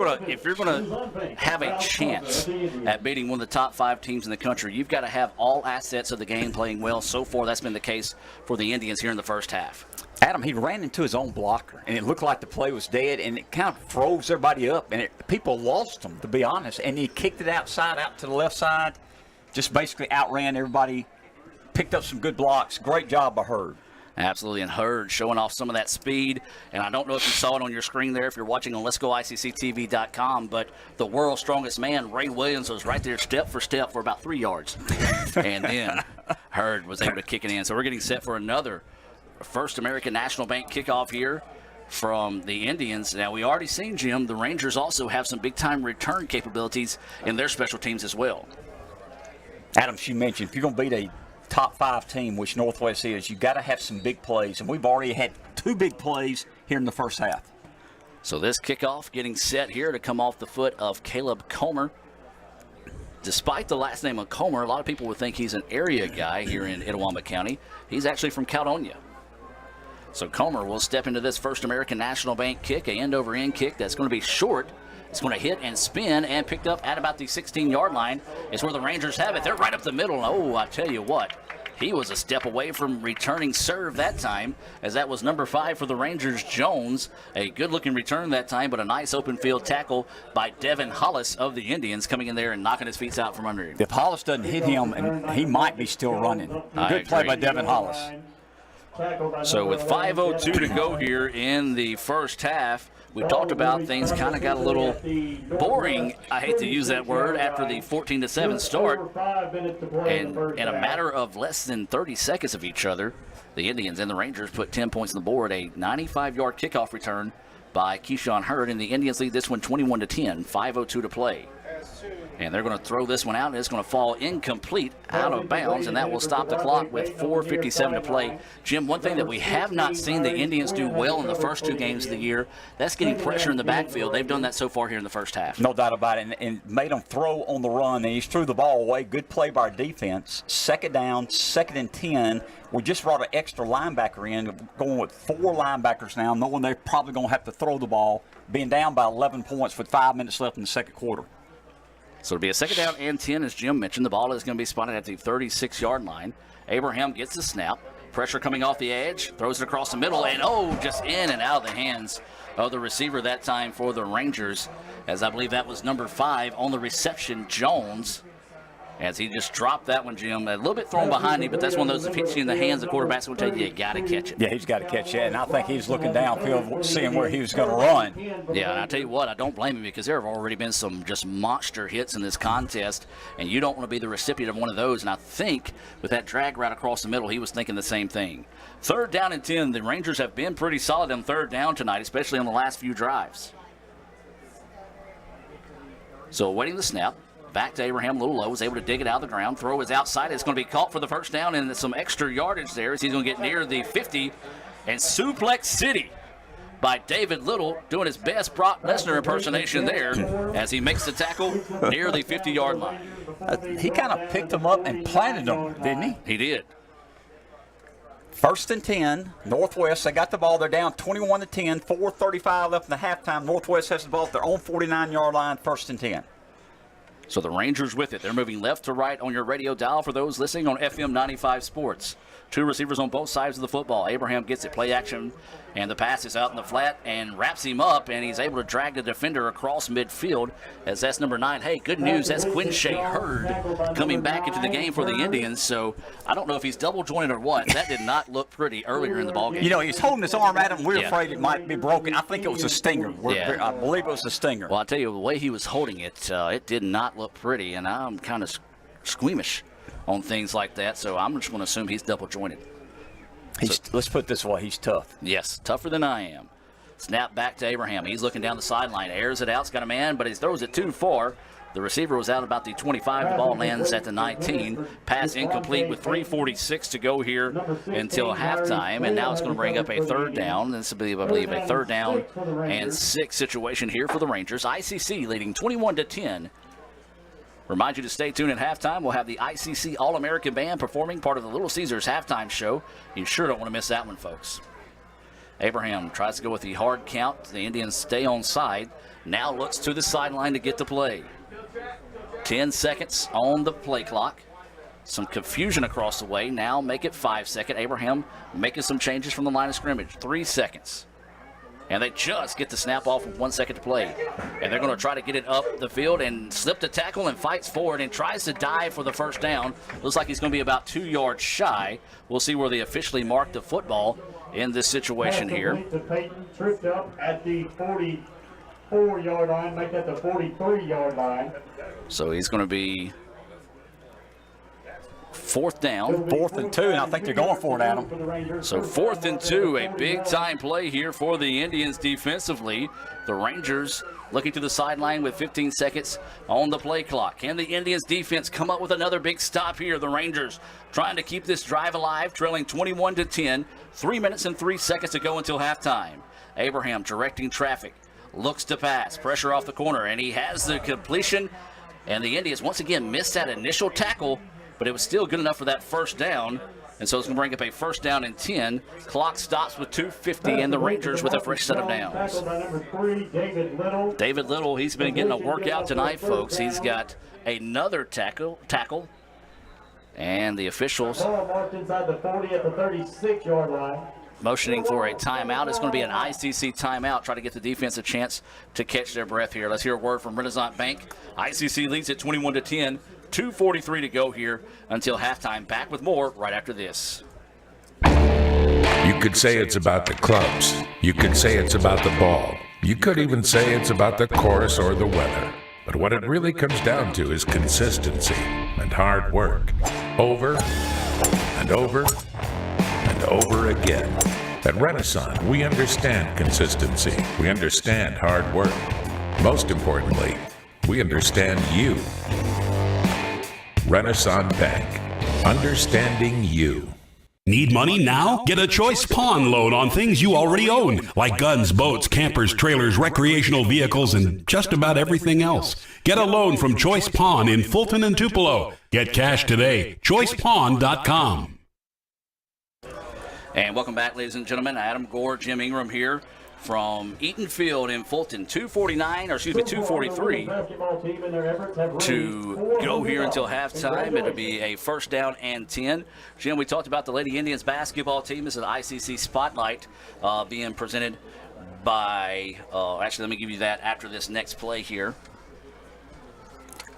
gonna have a chance at beating one of the top 5 teams in the country, you've got to have all assets of the game playing well. So far, that's been the case for the Indians here in the first half. Adam, he ran into his own blocker, and it looked like the play was dead, and it kind of froze everybody up, and people lost him, to be honest. And he kicked it outside, out to the left side, just basically outran everybody, picked up some good blocks. Great job by Hurd. Absolutely, and Hurd showing off some of that speed. And I don't know if you saw it on your screen there if you're watching on Let'sGoICCTV.com, but the world's strongest man, Ray Williams, was right there step for step for about 3 yards. And then Hurd was able to kick it in. So we're getting set for another First American National Bank kickoff here from the Indians. Now, we already seen, Jim, the Rangers also have some big-time return capabilities in their special teams as well. Adam, you mentioned if you're going to beat a top 5 team, which Northwest is, you got to have some big plays, and we've already had 2 big plays here in the first half. So this kickoff getting set here to come off the foot of Caleb Comer. Despite the last name of Comer, a lot of people would think he's an area guy here in Itawamba County. He's actually from Caledonia. So Comer will step into this First American National Bank kick, a end-over-end kick that's going to be short It's going to hit and spin and picked up at about the 16-yard line is where the Rangers have it. They're right up the middle. And, oh, I tell you what, he was a step away from returning serve that time, as that was number 5 for the Rangers, Jones. A good-looking return that time, but a nice open field tackle by Devin Hollis of the Indians coming in there and knocking his feet out from under him. If Hollis doesn't hit him, and he might be still running. Good play by Devin Hollis. So with 5:02 to go here in the first half, we talked about things kind of got a little boring, I hate to use that word, after the 14-7 start. And in a matter of less than 30 seconds of each other, the Indians and the Rangers put 10 points on the board. A 95-yard kickoff return by Keyshawn Hurd, and the Indians lead this one 21-10, 5:02 to play. And they're going to throw this one out, and it's going to fall incomplete out of bounds, and that will stop the clock with 4:57 to play. Jim, one thing that we have not seen the Indians do well in the first 2 games of the year, that's getting pressure in the backfield. They've done that so far here in the first half. No doubt about it, and made them throw on the run, and he threw the ball away. Good play by our defense. 2nd down, 2nd and 10. We just brought an extra linebacker in, going with 4 linebackers now, knowing they're probably going to have to throw the ball, being down by 11 points with 5 minutes left in the second quarter. So it'll be a 2nd down and 10, as Jim mentioned. The ball is going to be spotted at the 36-yard line. Abraham gets the snap. Pressure coming off the edge. Throws it across the middle, and just in and out of the hands of the receiver that time for the Rangers, as I believe that was number 5 on the reception, Jones. As he just dropped that one, Jim. A little bit thrown behind him, but that's one of those, if it's in the hands, the quarterback's going to tell you got to catch it. Yeah, he's got to catch that, and I think he's looking downfield, seeing where he was going to run. Yeah, and I tell you what, I don't blame him, because there have already been some just monster hits in this contest, and you don't want to be the recipient of one of those. And I think with that drag route across the middle, he was thinking the same thing. 3rd down and 10. The Rangers have been pretty solid on 3rd down tonight, especially on the last few drives. So awaiting the snap. Back to Abraham, a little low, was able to dig it out of the ground. Throw is outside. It's going to be caught for the first down, and some extra yardage there as he's going to get near the 50. And Suplex City by David Little, doing his best Brock Lesnar impersonation there as he makes the tackle near the 50-yard line. He kind of picked him up and planted him, didn't he? He did. 1st and 10, Northwest. They got the ball. They're down 21-10, 4:35 left in the halftime. Northwest has the ball at their own 49-yard line, 1st and 10. So the Rangers with it. They're moving left to right on your radio dial for those listening on FM 95 Sports. 2 receivers on both sides of the football. Abraham gets it, play action, and the pass is out in the flat and wraps him up, and he's able to drag the defender across midfield as that's number 9. Hey, good news, that's Quinshea Hurd coming back into the game for the Indians. So I don't know if he's double jointed or what. That did not look pretty earlier in the ballgame. You know, he's holding his arm at him. We're afraid it might be broken. I think it was a stinger. I believe it was a stinger. Well, I tell you, the way he was holding it, it did not look pretty, and I'm kind of squeamish on things like that, so I'm just going to assume he's double jointed. Let's put it this way, he's tough. Yes, tougher than I am. Snap back to Abraham. He's looking down the sideline, airs it out, he's got a man, but he throws it too far. The receiver was out about the 25. The ball lands at the 19. Pass incomplete with 3:46 to go here until halftime, and now it's going to bring up a 3rd down. This will be, I believe, a 3rd down and 6 situation here for the Rangers. ICC leading 21-10. Remind you to stay tuned at halftime. We'll have the ICC All-American Band performing part of the Little Caesars halftime show. You sure don't want to miss that one, folks. Abraham tries to go with the hard count. The Indians stay on side. Now looks to the sideline to get the play. 10 seconds on the play clock. Some confusion across the way. Now make it 5 seconds. Abraham making some changes from the line of scrimmage. 3 seconds. And they just get the snap off with 1 second to play. And they're going to try to get it up the field and slip the tackle and fights forward and tries to dive for the first down. Looks like he's going to be about 2 yards shy. We'll see where they officially mark the football in this situation here. Peyton tripped up at the 44-yard line, make that the 43-yard line. So he's going to be 4th down. 4th and 2, and I think they're going for it, Adam. So 4th and 2, a big-time play here for the Indians defensively. The Rangers looking to the sideline with 15 seconds on the play clock. Can the Indians defense come up with another big stop here? The Rangers trying to keep this drive alive, trailing 21-10. 3 minutes and 3 seconds to go until halftime. Abraham directing traffic. Looks to pass. Pressure off the corner, and he has the completion. And the Indians once again missed that initial tackle, but it was still good enough for that first down And so it's going to bring up a first down and 10. Clock stops with 2:50, and the Rangers with a fresh set of downs. Tackle by number 3, David Little. David Little, he's been getting a workout tonight, folks. He's got another tackle. And the officials Ball marked inside the 40 at the 36-yard line. motioning for a timeout. It's going to be an ICC timeout. Try to get the defense a chance to catch their breath here. Let's hear a word from Renaissance Bank. ICC leads at 21-10. 2:43 to go here until halftime. Back with more right after this. You could say it's about the clubs. You could say it's about the ball. You could even say it's about the course or the weather. But what it really comes down to is consistency and hard work. Over and over and over again. At Renaissance, we understand consistency. We understand hard work. Most importantly, we understand you. Renaissance Bank. Understanding you. Need money now? Get a Choice Pawn loan on things you already own, like guns, boats, campers, trailers, recreational vehicles, and just about everything else. Get a loan from Choice Pawn in Fulton and Tupelo. Get cash today. ChoicePawn.com. And welcome back, ladies and gentlemen. Adam Gore, Jim Ingram here from Eaton Field in Fulton. 2:43 to go here until halftime. It'll be a first down and 10. Jim, we talked about the Lady Indians basketball team. This is an ICC Spotlight being presented by, actually, let me give you that after this next play here.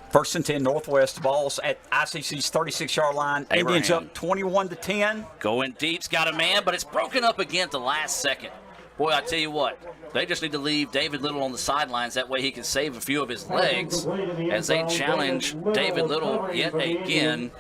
First and 10, Northwest. Ball's at ICC's 36-yard line. Abraham. Indians up 21-10. Going deep's got a man, but it's broken up again at the last second. Boy, I tell you what, they just need to leave David Little on the sidelines. That way he can save a few of his legs as they challenge David Little yet again.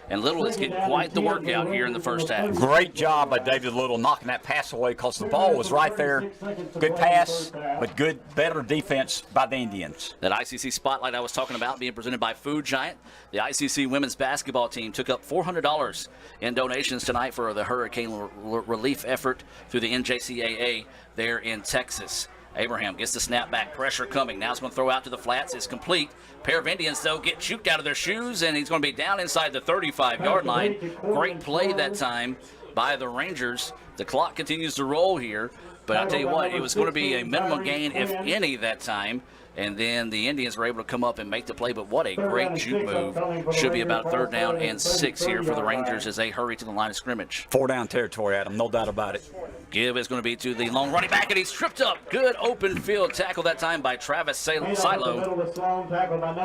And Little is getting quite the workout here in the first half. Great job by David Little knocking that pass away because the ball was right there. Good pass, but better defense by the Indians. That ICC Spotlight I was talking about being presented by Food Giant. The ICC women's basketball team took up $400 in donations tonight for the hurricane relief effort through the NJCAA there in Texas. Abraham gets the snap back, pressure coming. Now it's going to throw out to the flats. It's complete. Pair of Indians, though, get juked out of their shoes, and he's going to be down inside the 35-yard line. Great play that time by the Rangers. The clock continues to roll here, but I'll tell you what, it was going to be a minimum gain, if any, that time. And then the Indians were able to come up and make the play, but what a great juke move. Should be about 3rd down and 6 here for the Rangers as they hurry to the line of scrimmage. 4-down territory, Adam, no doubt about it. Give is going to be to the long running back, and he's tripped up. Good open field tackle that time by Travis Silo.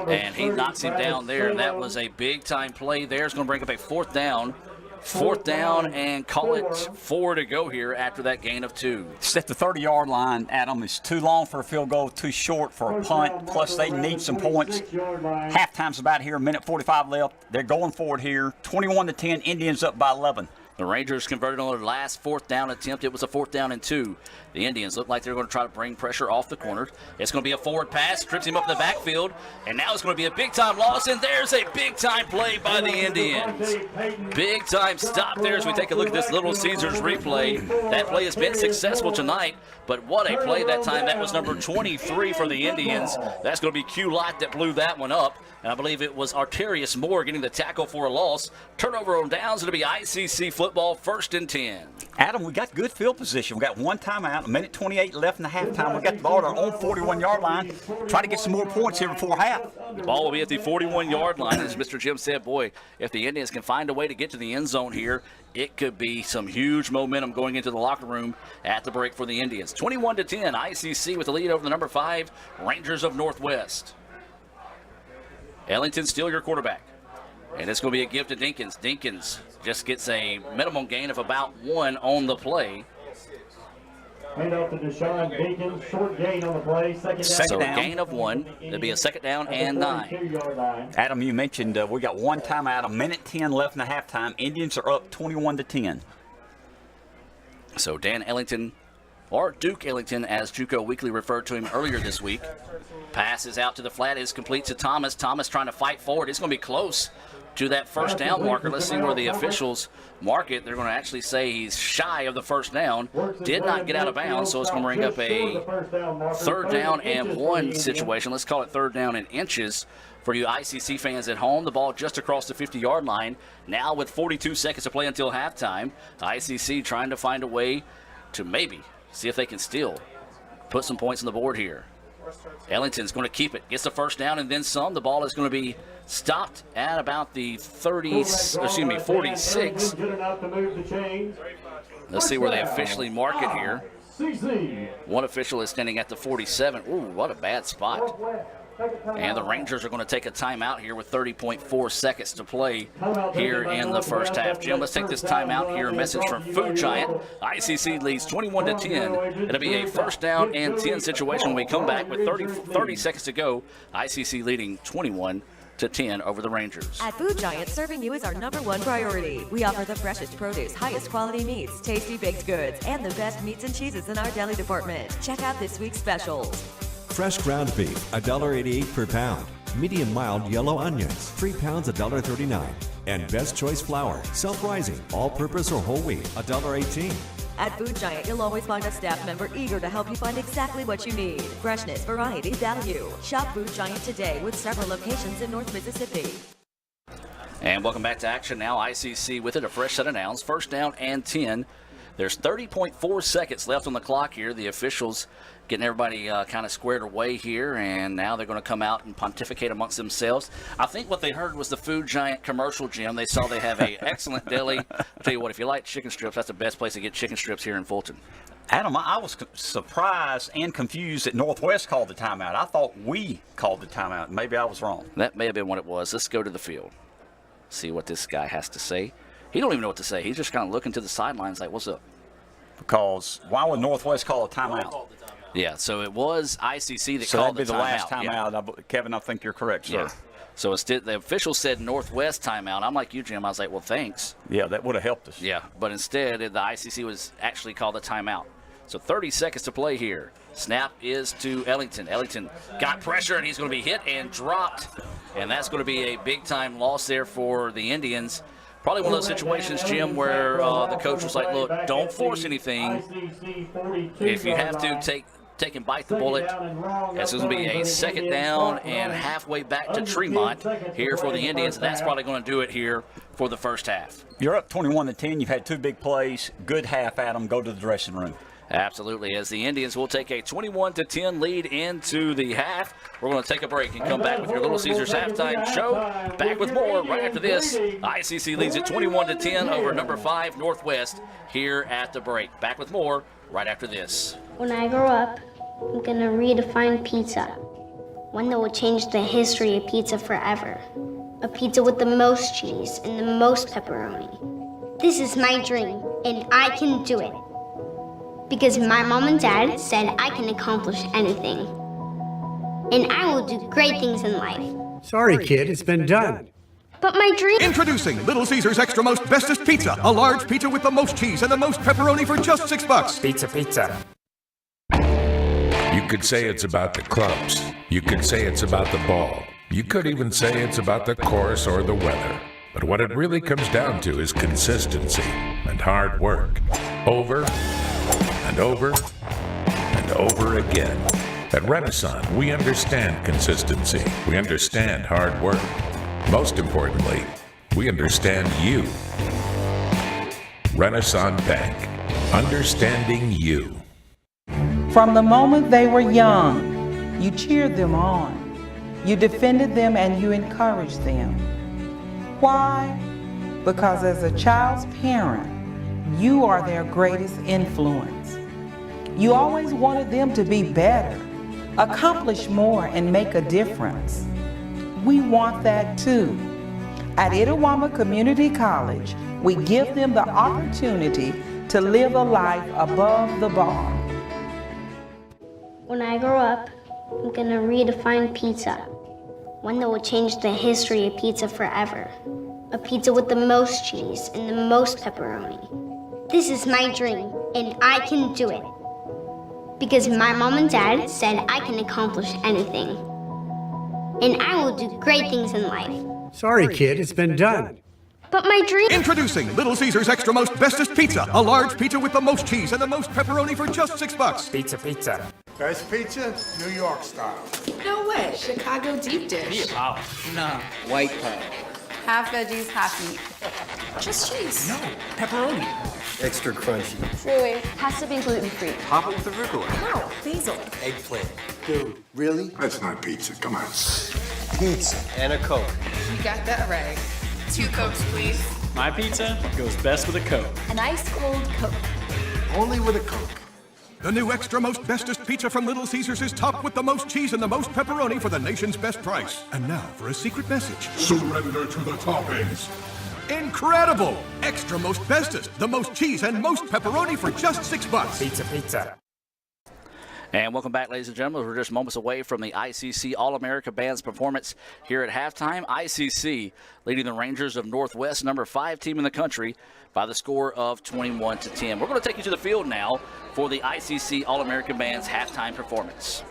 And he knocks him down there. That was a big-time play there. It's going to bring up a 4th down. 4th down, and call it 4 to go here after that gain of 2. It's at the 30-yard line, Adam. It's too long for a field goal, too short for a punt. Plus, they need some points. Halftime's about here, 1:45 left. They're going forward here. 21-10, Indians up by 11. The Rangers converted on their last 4th down attempt. It was a 4th down and 2. The Indians look like they're going to try to bring pressure off the corner. It's going to be a forward pass, trips him up in the backfield, and now it's going to be a big-time loss, and there's a big-time play by the Indians. Big-time stop there as we take a look at this Little Caesars replay. That play has been successful tonight, but what a play that time. That was number 23 for the Indians. That's going to be Q Lott that blew that one up, and I believe it was Arterius Moore getting the tackle for a loss. Turnover on downs. It'll be ICC football, 1st and 10. Adam, we got good field position. We got one timeout, 1:28 left in the halftime. We got the ball at our own 41-yard line. Try to get some more points here before half. The ball will be at the 41-yard line. As Mr. Jim said, boy, if the Indians can find a way to get to the end zone here, it could be some huge momentum going into the locker room at the break for the Indians. 21-10, ICC with the lead over the number 5 Rangers of Northwest. Ellington still your quarterback. And it's going to be a give to Dinkins. Dinkins just gets a minimum gain of about 1 on the play. Hand off to Deshaun Dinkins. Short gain on the play. Second down. Gain of 1. It'll be a 2nd down and 9. Adam, you mentioned we got one timeout, 1:10 left in the halftime. Indians are up 21-10. So Dan Ellington, or Duke Ellington, as JUCO Weekly referred to him earlier this week. Passes out to the flat, is complete to Thomas. Thomas trying to fight forward. It's going to be close to that 1st down marker. Let's see where the officials mark it. They're going to actually say he's shy of the 1st down. Did not get out of bounds, so it's going to bring up a 3rd down and 1 situation. Let's call it 3rd down in inches For you ICC fans at home, the ball just across the 50-yard line. Now with 42 seconds to play until halftime, ICC trying to find a way to maybe see if they can still put some points on the board here. Ellington's going to keep it, gets the first down and then some. The ball is going to be stopped at about the 46. Let's see where they officially mark it here. One official is standing at the 47. Ooh, what a bad spot. And the Rangers are going to take a timeout here with 30.4 seconds to play here in the first half. Jim, let's take this timeout here. A message from Food Giant. ICC leads 21-10. It'll be a first down and 10 situation when we come back with 30 seconds to go. ICC leading 21-10 over the Rangers. At Food Giant, serving you is our #1 priority. We offer the freshest produce, highest quality meats, tasty baked goods, and the best meats and cheeses in our deli department. Check out this week's specials. Fresh ground beef, $1.88 per pound. Medium mild yellow onions, 3 pounds, $1.39. And Best Choice flour, self-rising, all-purpose or whole wheat, $1.18. At Food Giant, you'll always find a staff member eager to help you find exactly what you need. Freshness, variety, value. Shop Food Giant today with several locations in North Mississippi. And welcome back to action now. ICC with it, a fresh set of downs. First down and 10. There's 30.4 seconds left on the clock here. The officials getting everybody kind of squared away here, and now they're going to come out and pontificate amongst themselves. I think what they heard was the Food Giant commercial, Jim. They saw they have an excellent deli. I'll tell you what, if you like chicken strips, that's the best place to get chicken strips here in Fulton. Adam, I was surprised and confused that Northwest called the timeout. I thought we called the timeout. Maybe I was wrong. That may have been what it was. Let's go to the field. See what this guy has to say. He don't even know what to say. He's just kind of looking to the sidelines like, what's up? Because why would Northwest call a timeout? Yeah, so it was ICC that so called that'd be the last timeout. Yeah. Kevin, I think you're correct, sir. Yeah. So instead, the official said Northwest timeout. I'm like you, Jim. I was like, well, thanks. Yeah, that would have helped us. Yeah, but instead, the ICC was actually called the timeout. So 30 seconds to play here. Snap is to Ellington. Ellington got pressure, and he's going to be hit and dropped. And that's going to be a big-time loss there for the Indians. Probably one of those situations, Jim, where the coach was like, look, don't force anything. If you have to, take and bite the bullet. It's going to be a second down and halfway back to Tremont here for the Indians. That's probably going to do it here for the first half. You're up 21-10. You've had 2 big plays. Good half, Adam. Go to the dressing room. Absolutely, as the Indians will take a 21-10 lead into the half. We're going to take a break and come back with your Little Caesars halftime show. Back with more right after this. ICC leads at 21-10 over number 5 Northwest here at the break. Back with more right after this. When I grow up, I'm gonna redefine pizza. One that will change the history of pizza forever. A pizza with the most cheese and the most pepperoni. This is my dream, and I can do it. Because my mom and dad said I can accomplish anything. And I will do great things in life. Sorry, kid, it's been done. But my dream... Introducing Little Caesars Extra Most Bestest Pizza. A large pizza with the most cheese and the most pepperoni for just $6. Pizza. You could say it's about the clubs. You could say it's about the ball. You could even say it's about the course or the weather. But what it really comes down to is consistency and hard work. Over and over and over again. At Renaissance, we understand consistency. We understand hard work. Most importantly, we understand you. Renaissance Bank. Understanding you. From the moment they were young, you cheered them on. You defended them and you encouraged them. Why? Because as a child's parent, you are their greatest influence. You always wanted them to be better, accomplish more, and make a difference. We want that too. At Itawamba Community College, we give them the opportunity to live a life above the bar. When I grow up, I'm gonna redefine pizza. One that will change the history of pizza forever. A pizza with the most cheese and the most pepperoni. This is my dream, and I can do it. Because my mom and dad said I can accomplish anything. And I will do great things in life. Sorry, kid, it's been done. But my dream... Introducing Little Caesars Extra Most Bestest Pizza. A large pizza with the most cheese and the most pepperoni for just $6. Pizza. Best pizza, New York style. No way. Chicago deep dish. Nah, white pie. Half veggies, half meat. Just cheese. No, pepperoni. Extra crunchy. Chewy. Has to be gluten-free. Pop it with arugula. No, basil. Eggplant. Dude, really? That's not pizza. Come on. Pizza. And a Coke. You got that right. 2 Cokes, please. My pizza goes best with a Coke. An ice cold Coke. Only with a Coke. The new extra most bestest pizza from Little Caesars is topped with the most cheese and the most pepperoni for the nation's best price. And now for a secret message. Surrender to the toppings. Incredible! Extra most bestest, the most cheese and most pepperoni for just $6. Pizza. And welcome back, ladies and gentlemen. We're just moments away from the ICC All-America Band's performance here at halftime. ICC leading the Rangers of Northwest, number 5 team in the country, by the score of 21-10. We're going to take you to the field now for the ICC All-American Band's halftime performance.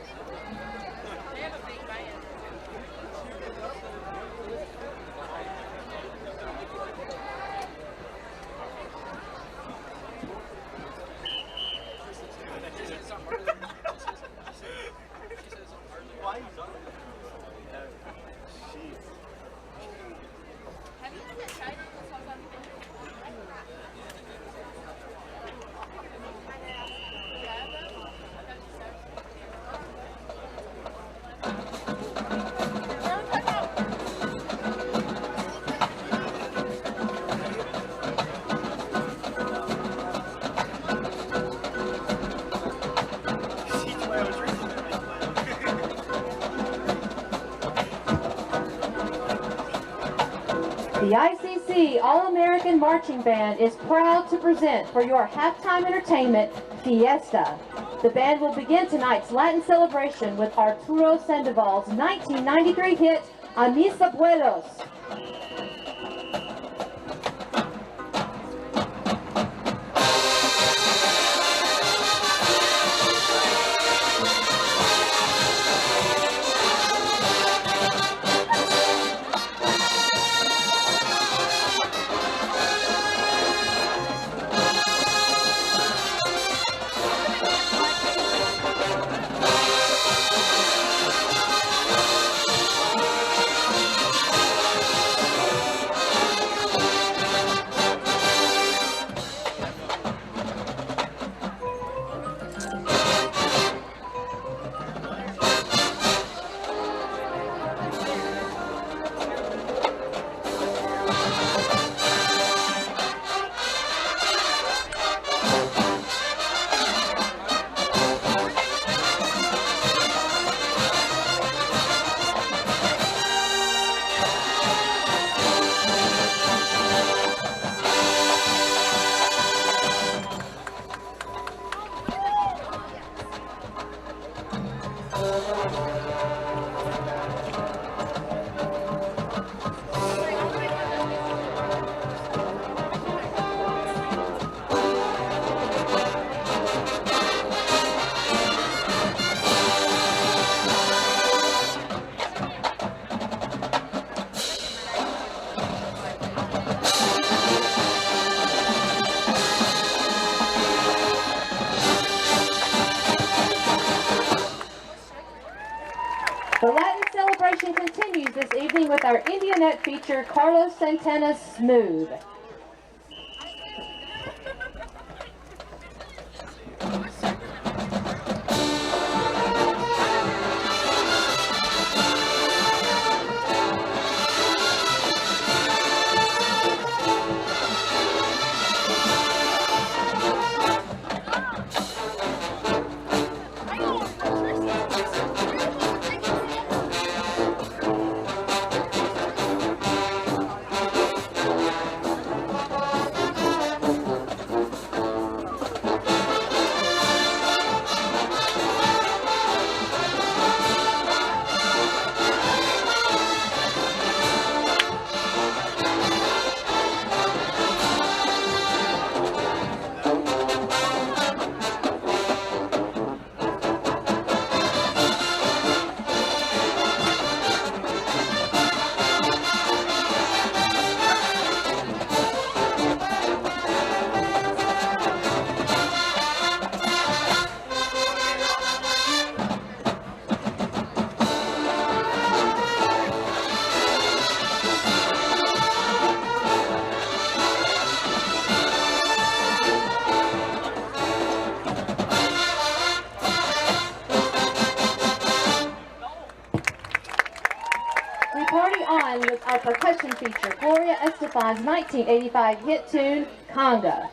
The ICC All-American Marching Band is proud to present for your halftime entertainment, Fiesta. The band will begin tonight's Latin celebration with Arturo Sandoval's 1993 hit, A Mis Abuelos. The Latin celebration continues this evening with our Indianette feature, Carlos Santana's Smooth. our percussion feature, Gloria Estefan's 1985 hit tune, Conga.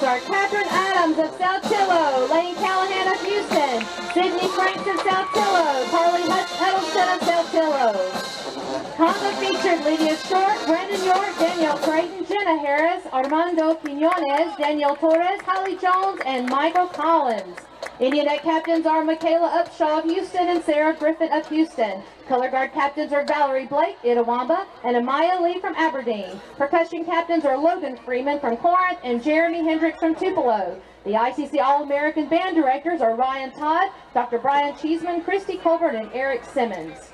Are Catherine Adams of Saltillo, Lane Callahan of Houston, Sydney Franks of Saltillo, Carly Huddleston of Saltillo. Conga featured Lydia Short, Brandon York, Danielle Creighton, Jenna Harris, Armando Quinones, Danielle Torres, Holly Jones, and Michael Collins. Indianette captains are Michaela Upshaw of Houston and Sarah Griffin of Houston. Color guard captains are Valerie Blake, Itawamba, and Amaya Lee from Aberdeen. Percussion captains are Logan Freeman from Corinth and Jeremy Hendricks from Tupelo. The ICC All-American Band directors are Ryan Todd, Dr. Brian Cheeseman, Christy Colbert, and Eric Simmons.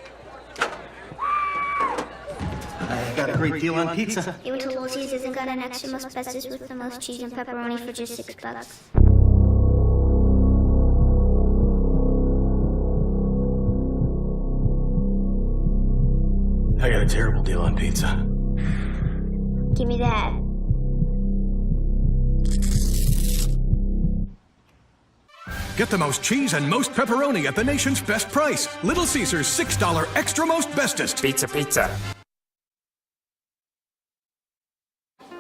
I got a great deal on pizza. You went to Little Caesars and got an extra most bestest with the most cheese and pepperoni for just $6. I got a terrible deal on pizza. Give me that. Get the most cheese and most pepperoni at the nation's best price. Little Caesars $6 extra most bestest. Pizza.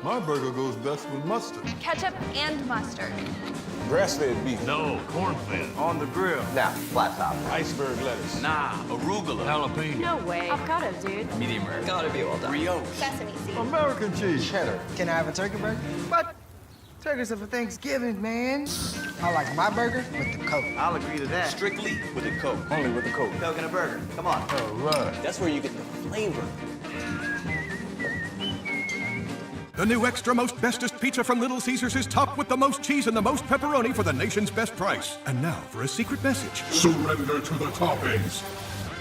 My burger goes best with mustard. Ketchup and mustard. Grass-fed beef. No, corn-fed. On the grill. Now, flat top. Iceberg lettuce. Nah, arugula. Jalapeno. No way. Avocado, dude. Medium rare. Gotta be well done. Brioche. Sesame seeds. American cheese. Cheddar. Can I have a turkey burger? But turkeys are for Thanksgiving, man. I like my burger with the Coke. I'll agree to that. Strictly with a Coke. Only with the Coke. Coke and a burger. Come on. All right. That's where you get the flavor. The new extra most bestest pizza from Little Caesars is topped with the most cheese and the most pepperoni for the nation's best price. And now for a secret message. Surrender to the toppings.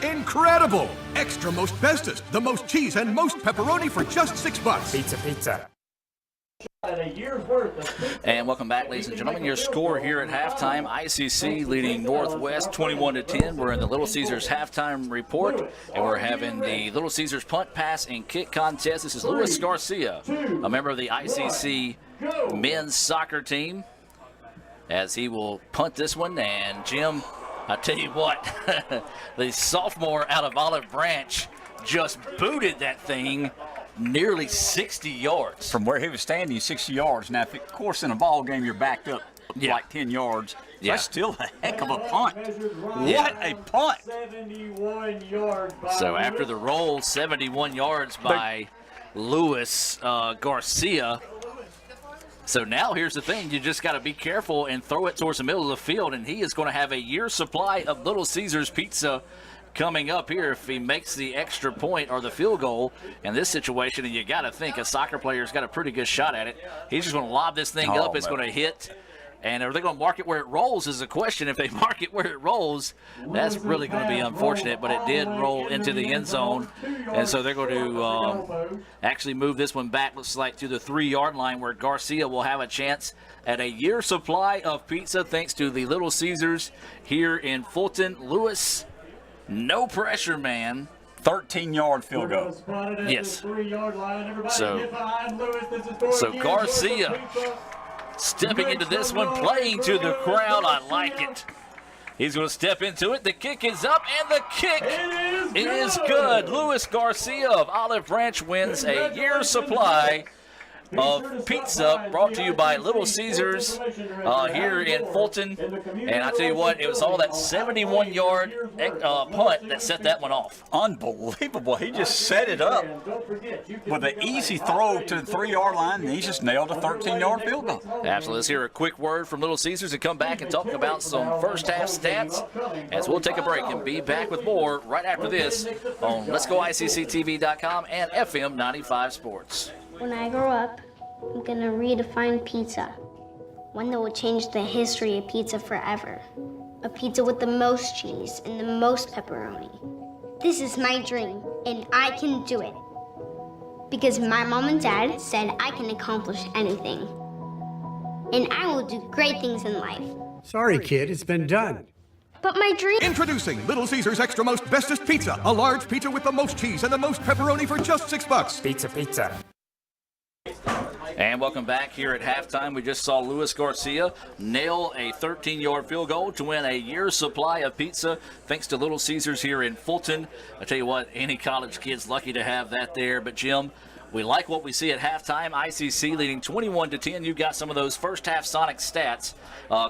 Incredible! Extra most bestest, the most cheese and most pepperoni for just $6. Pizza, pizza. And welcome back, ladies and gentlemen. Your score here at halftime, ICC leading Northwest 21-10. We're in the Little Caesars halftime report, and we're having the Little Caesars punt, pass, and kick contest. This is Luis Garcia, a member of the ICC men's soccer team, as he will punt this one. And Jim, I tell you what, the sophomore out of Olive Branch just booted that thing nearly 60 yards. From where he was standing, 60 yards. Now, of course, in a ball game, you're backed up like 10 yards. Yeah. That's still a heck of a punt. What a punt. 71 yards by So after the roll, 71 yards by Luis Garcia. So now here's the thing. You just got to be careful and throw it towards the middle of the field, and he is going to have a year's supply of Little Caesars pizza coming up here if he makes the extra point or the field goal in this situation. And you got to think a soccer player's got a pretty good shot at it. He's just going to lob this thing up. It's going to hit. And are they going to mark it where it rolls is the question. If they mark it where it rolls, that's really going to be unfortunate. But it did roll into the end zone. And so they're going to actually move this one back, looks like, to the 3-yard line, where Garcia will have a chance at a year's supply of pizza thanks to the Little Caesars here in Fulton. Lewis, no pressure, man. 13-yard field goal. Yes. So Garcia stepping into this one, playing to the crowd. I like it. He's going to step into it. The kick is up, and the kick is good. Luis Garcia of Olive Branch wins a year's supply of pizza, brought to you by Little Caesars here in Fulton. And I tell you what, it was all that 71-yard punt that set that one off. Unbelievable. He just set it up with an easy throw to the 3-yard line, and he just nailed a 13-yard field goal. Absolutely. Let's hear a quick word from Little Caesars and come back and talk about some first-half stats as we'll take a break and be back with more right after this on Let'sGoICCTV.com and FM 95 Sports. When I grow up, I'm gonna redefine pizza. One that will change the history of pizza forever. A pizza with the most cheese and the most pepperoni. This is my dream, and I can do it. Because my mom and dad said I can accomplish anything. And I will do great things in life. Sorry, kid, it's been done. But my dream... Introducing Little Caesars Extra Most Bestest Pizza. A large pizza with the most cheese and the most pepperoni for just $6. Pizza, pizza. And welcome back here at halftime. We just saw Luis Garcia nail a 13-yard field goal to win a year's supply of pizza thanks to Little Caesars here in Fulton. I tell you what, any college kid's lucky to have that there. But, Jim, we like what we see at halftime. ICC leading 21-10. You've got some of those first-half Sonic stats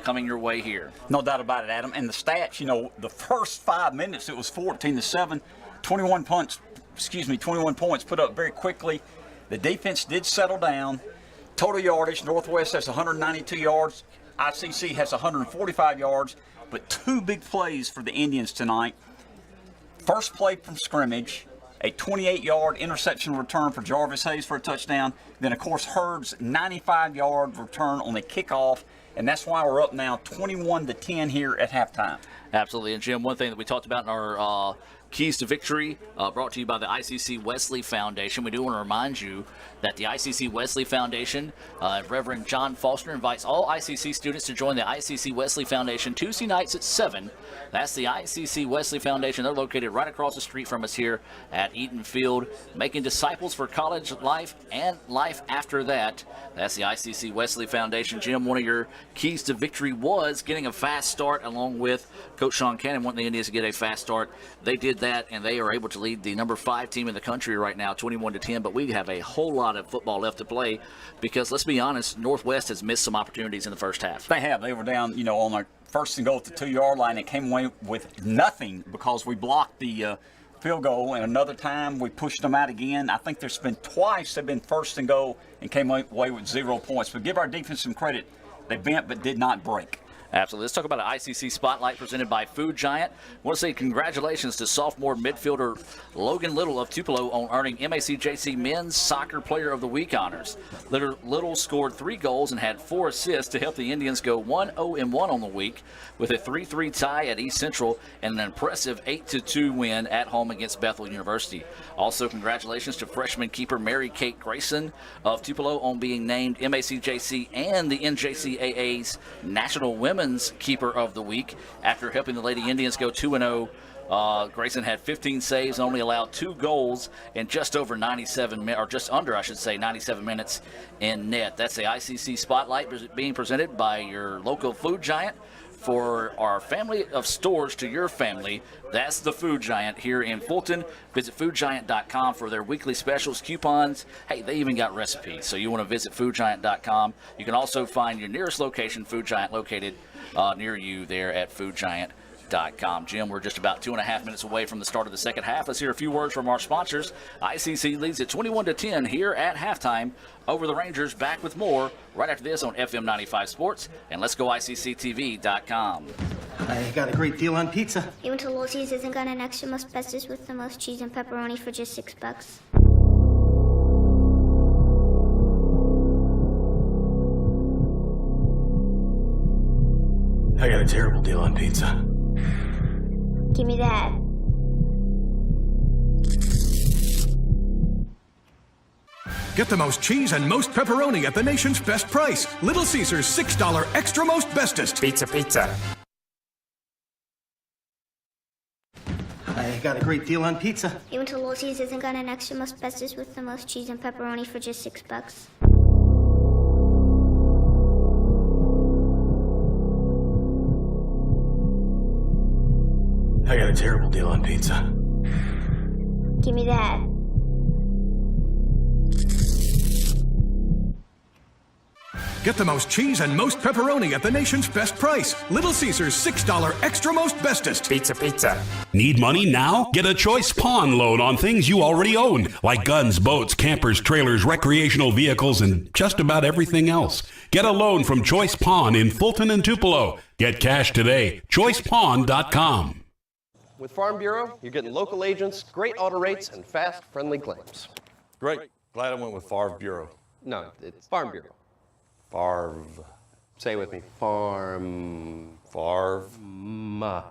coming your way here. No doubt about it, Adam. And the stats, the first 5 minutes, it was 14-7. 21 points put up very quickly. The defense did settle down. Total yardage, Northwest has 192 yards. ICC has 145 yards. But 2 big plays for the Indians tonight. First play from scrimmage, a 28-yard interception return for Jarvis Hayes for a touchdown. Then, of course, Herb's 95-yard return on the kickoff. And that's why we're up now 21-10 here at halftime. Absolutely. And, Jim, one thing that we talked about in our Keys to Victory, brought to you by the ICC Wesley Foundation. We do want to remind you that the ICC Wesley Foundation, Reverend John Foster, invites all ICC students to join the ICC Wesley Foundation Tuesday nights at 7. That's the ICC Wesley Foundation. They're located right across the street from us here at Eaton Field, making disciples for college life and life after that. That's the ICC Wesley Foundation. Jim, one of your keys to victory was getting a fast start, along with Coach Sean Cannon wanting the Indians to get a fast start. They did that, and they are able to lead the number 5 team in the country right now, 21-10. But we have a whole lot of football left to play because, let's be honest, Northwest has missed some opportunities in the first half. They have. They were down, on their first and goal at the 2-yard line. It came away with nothing because we blocked the field goal, and another time we pushed them out again. I think there's been twice they've been first and goal and came away with 0 points. But give our defense some credit. They bent but did not break. Absolutely. Let's talk about an ICC Spotlight presented by Food Giant. I want to say congratulations to sophomore midfielder Logan Little of Tupelo on earning MACJC Men's Soccer Player of the Week honors. Little scored 3 goals and had 4 assists to help the Indians go 1-0-1 on the week with a 3-3 tie at East Central and an impressive 8-2 win at home against Bethel University. Also, congratulations to freshman keeper Mary Kate Grayson of Tupelo on being named MACJC and the NJCAA's National Women's Keeper of the Week after helping the Lady Indians go 2-0. Grayson had 15 saves and only allowed 2 goals in just over 97 minutes, or just under, I should say, 97 minutes in net. That's the ICC Spotlight being presented by your local Food Giant. For our family of stores to your family, that's the Food Giant here in Fulton. Visit foodgiant.com for their weekly specials, coupons. Hey, they even got recipes, so you want to visit foodgiant.com. You can also find your nearest location, Food Giant, located near you there at foodgiant.com. Jim, we're just about 2.5 minutes away from the start of the second half. Let's hear a few words from our sponsors. ICC leads at 21-10 here at halftime over the Rangers. Back with more right after this on FM 95 Sports, and let's go ICCTV.com. I got a great deal on pizza. Even to Little Caesars and got an extra most bestest with the most cheese and pepperoni for just $6. I got a terrible deal on pizza. Give me that. Get the most cheese and most pepperoni at the nation's best price. Little Caesars $6 extra most bestest. Pizza. I got a great deal on pizza. Even to Little Caesars and got an extra most bestest with the most cheese and pepperoni for just $6. I got a terrible deal on pizza. Give me that. Get the most cheese and most pepperoni at the nation's best price. Little Caesars $6 extra most bestest. Pizza. Need money now? Get a Choice Pawn loan on things you already own, like guns, boats, campers, trailers, recreational vehicles, and just about everything else. Get a loan from Choice Pawn in Fulton and Tupelo. Get cash today. ChoicePawn.com. With Farm Bureau, you're getting local agents, great auto rates, and fast, friendly claims. Great. Glad I went with Favre Bureau. No, it's Farm Bureau. Favre. Say it with me. Farm. Favre. Ma.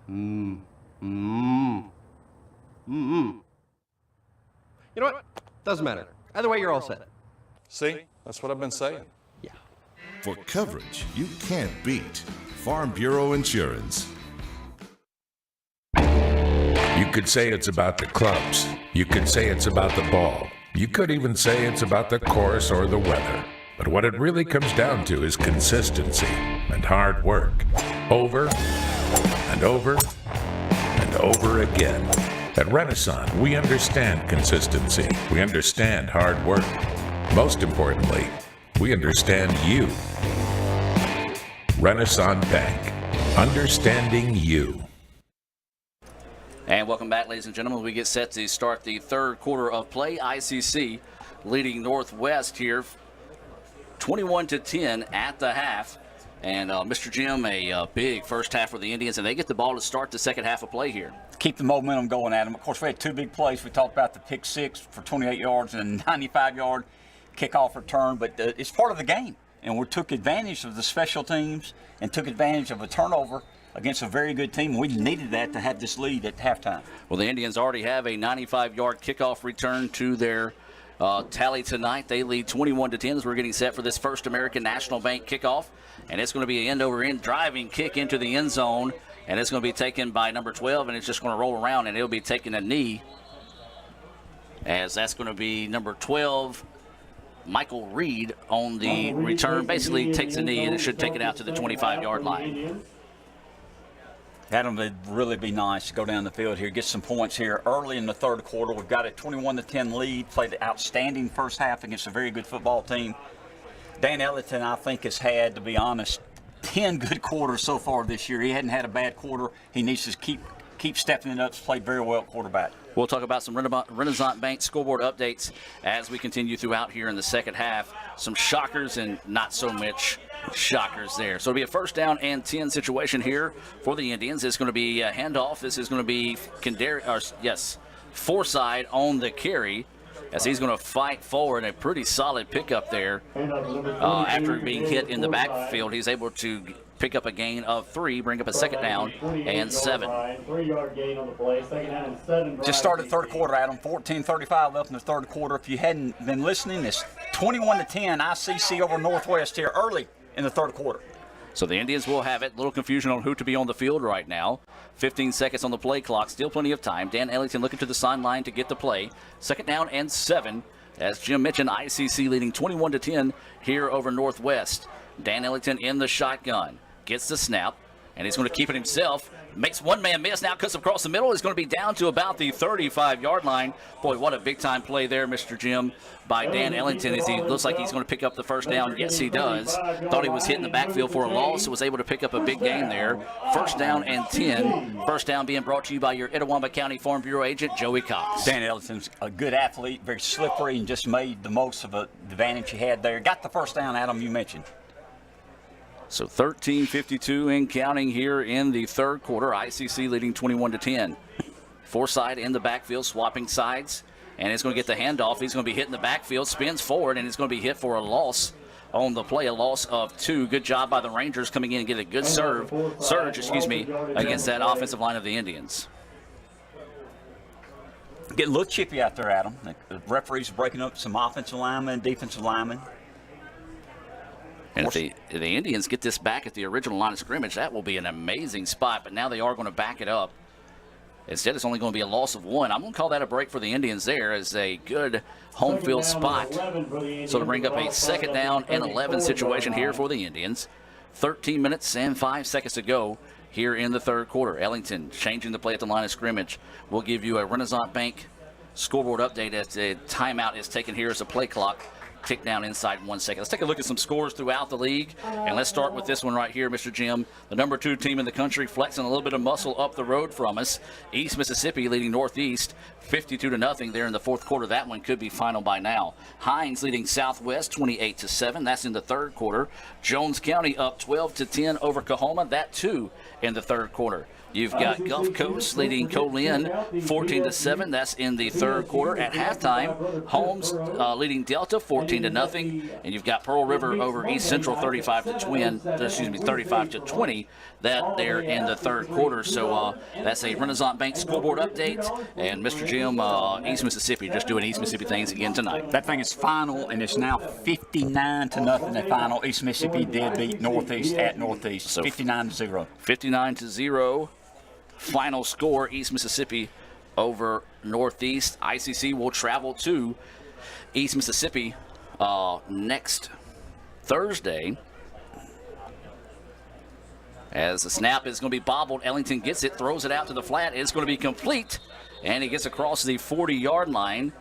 You know what? Doesn't matter. Either way, you're all set. See? That's what I've been saying. Yeah. For coverage you can't beat, Farm Bureau Insurance. You could say it's about the clubs. You could say it's about the ball. You could even say it's about the course or the weather. But what it really comes down to is consistency and hard work. Over and over and over again. At Renaissance, we understand consistency. We understand hard work. Most importantly, we understand you. Renaissance Bank. Understanding you. And welcome back, ladies and gentlemen. We get set to start the third quarter of play. ICC leading Northwest here 21-10 at the half. And Mr. Jim, a big first half for the Indians, and they get the ball to start the second half of play here. Keep the momentum going, Adam. Of course, we had 2 big plays. We talked about the pick 6 for 28 yards and a 95-yard kickoff return, but it's part of the game. And we took advantage of the special teams and took advantage of a turnover against a very good team. We needed that to have this lead at halftime. Well, the Indians already have a 95-yard kickoff return to their tally tonight. They lead 21-10 as we're getting set for this first American National Bank kickoff. And it's going to be an end-over-end driving kick into the end zone. And it's going to be taken by number 12, and it's just going to roll around, and it'll be taking a knee. As that's going to be number 12, Michael Reed, on the return. Basically takes a knee, and it should take it out to the 25-yard line. Adam, it'd really be nice to go down the field here, get some points here early in the third quarter. We've got a 21-10 lead, played an outstanding first half against a very good football team. Dan Ellington, I think, has had, to be honest, 10 good quarters so far this year. He hadn't had a bad quarter. He needs to keep stepping it up to play very well at quarterback. We'll talk about some Renaissance Bank scoreboard updates as we continue throughout here in the second half. Some shockers and not so much Shockers there. So it'll be a 1st down and 10 situation here for the Indians. It's going to be a handoff. This is going to be Forsythe on the carry, as he's going to fight forward. A pretty solid pickup there. After being hit in the backfield, he's able to pick up a gain of 3, bring up a 2nd down and 7. 3-yard gain on the play, 2nd down and 7. Just started third quarter, Adam. 14:35 left in the third quarter. If you hadn't been listening, it's 21-10 ICC over Northwest here early in the third quarter. So the Indians will have it. Little confusion on who to be on the field right now. 15 seconds on the play clock. Still plenty of time. Dan Ellington looking to the sideline to get the play. 2nd down and 7. As Jim mentioned, ICC leading 21-10 here over Northwest. Dan Ellington in the shotgun. Gets the snap, and he's going to keep it himself. Makes one man miss. Now cuts across the middle. He's going to be down to about the 35-yard line. Boy, what a big-time play there, Mr. Jim, by Dan Ellington, as he looks like he's going to pick up the 1st down. Yes, he does. Thought he was hitting the backfield for a loss, so was able to pick up a big gain there. 1st down and 10. 1st down being brought to you by your Itawamba County Farm Bureau agent, Joey Cox. Dan Ellington's a good athlete, very slippery, and just made the most of the advantage he had there. Got the 1st down, Adam, you mentioned. So 13:52 and counting here in the third quarter. ICC leading 21-10. Forsythe in the backfield, swapping sides, and it's going to get the handoff. He's going to be hit in the backfield, spins forward, and it's going to be hit for a loss on the play, a loss of 2. Good job by the Rangers coming in and get a good surge, against that offensive line of the Indians. Getting a little chippy out there, Adam. The referees are breaking up some offensive linemen, defensive linemen. And if the Indians get this back at the original line of scrimmage, that will be an amazing spot. But now they are going to back it up. Instead, it's only going to be a loss of 1. I'm going to call that a break for the Indians there as a good home field spot. So to bring up a 2nd down and 11 situation here for the Indians. 13 minutes and 5 seconds to go here in the third quarter. Ellington changing the play at the line of scrimmage. We'll give you a Renaissance Bank scoreboard update as the timeout is taken here as the play clock tick down inside 1 second. Let's take a look at some scores throughout the league, and let's start with this one right here, Mr. Jim. The number 2 team in the country flexing a little bit of muscle up the road from us. East Mississippi leading Northeast 52-0 there in the fourth quarter. That one could be final by now. Hines leading Southwest 28-7. That's in the third quarter. Jones County up 12-10 over Coahoma. That too in the third quarter. You've got Gulf Coast leading Colin 14-7. That's in the third quarter. At halftime, Holmes leading Delta 14-0, and you've got Pearl River over East Central 35-20. That there in the third quarter. So that's a Renaissance Bank scoreboard update, and Mr. Jim, East Mississippi just doing East Mississippi things again tonight. That thing is final, and it's now 59-0 at final. East Mississippi did beat Northeast at Northeast, so 59-0. 59-0. Final score, East Mississippi over Northeast. ICC will travel to East Mississippi next Thursday. As the snap is going to be bobbled, Ellington gets it, throws it out to the flat. It's going to be complete, and he gets across the 40-yard line.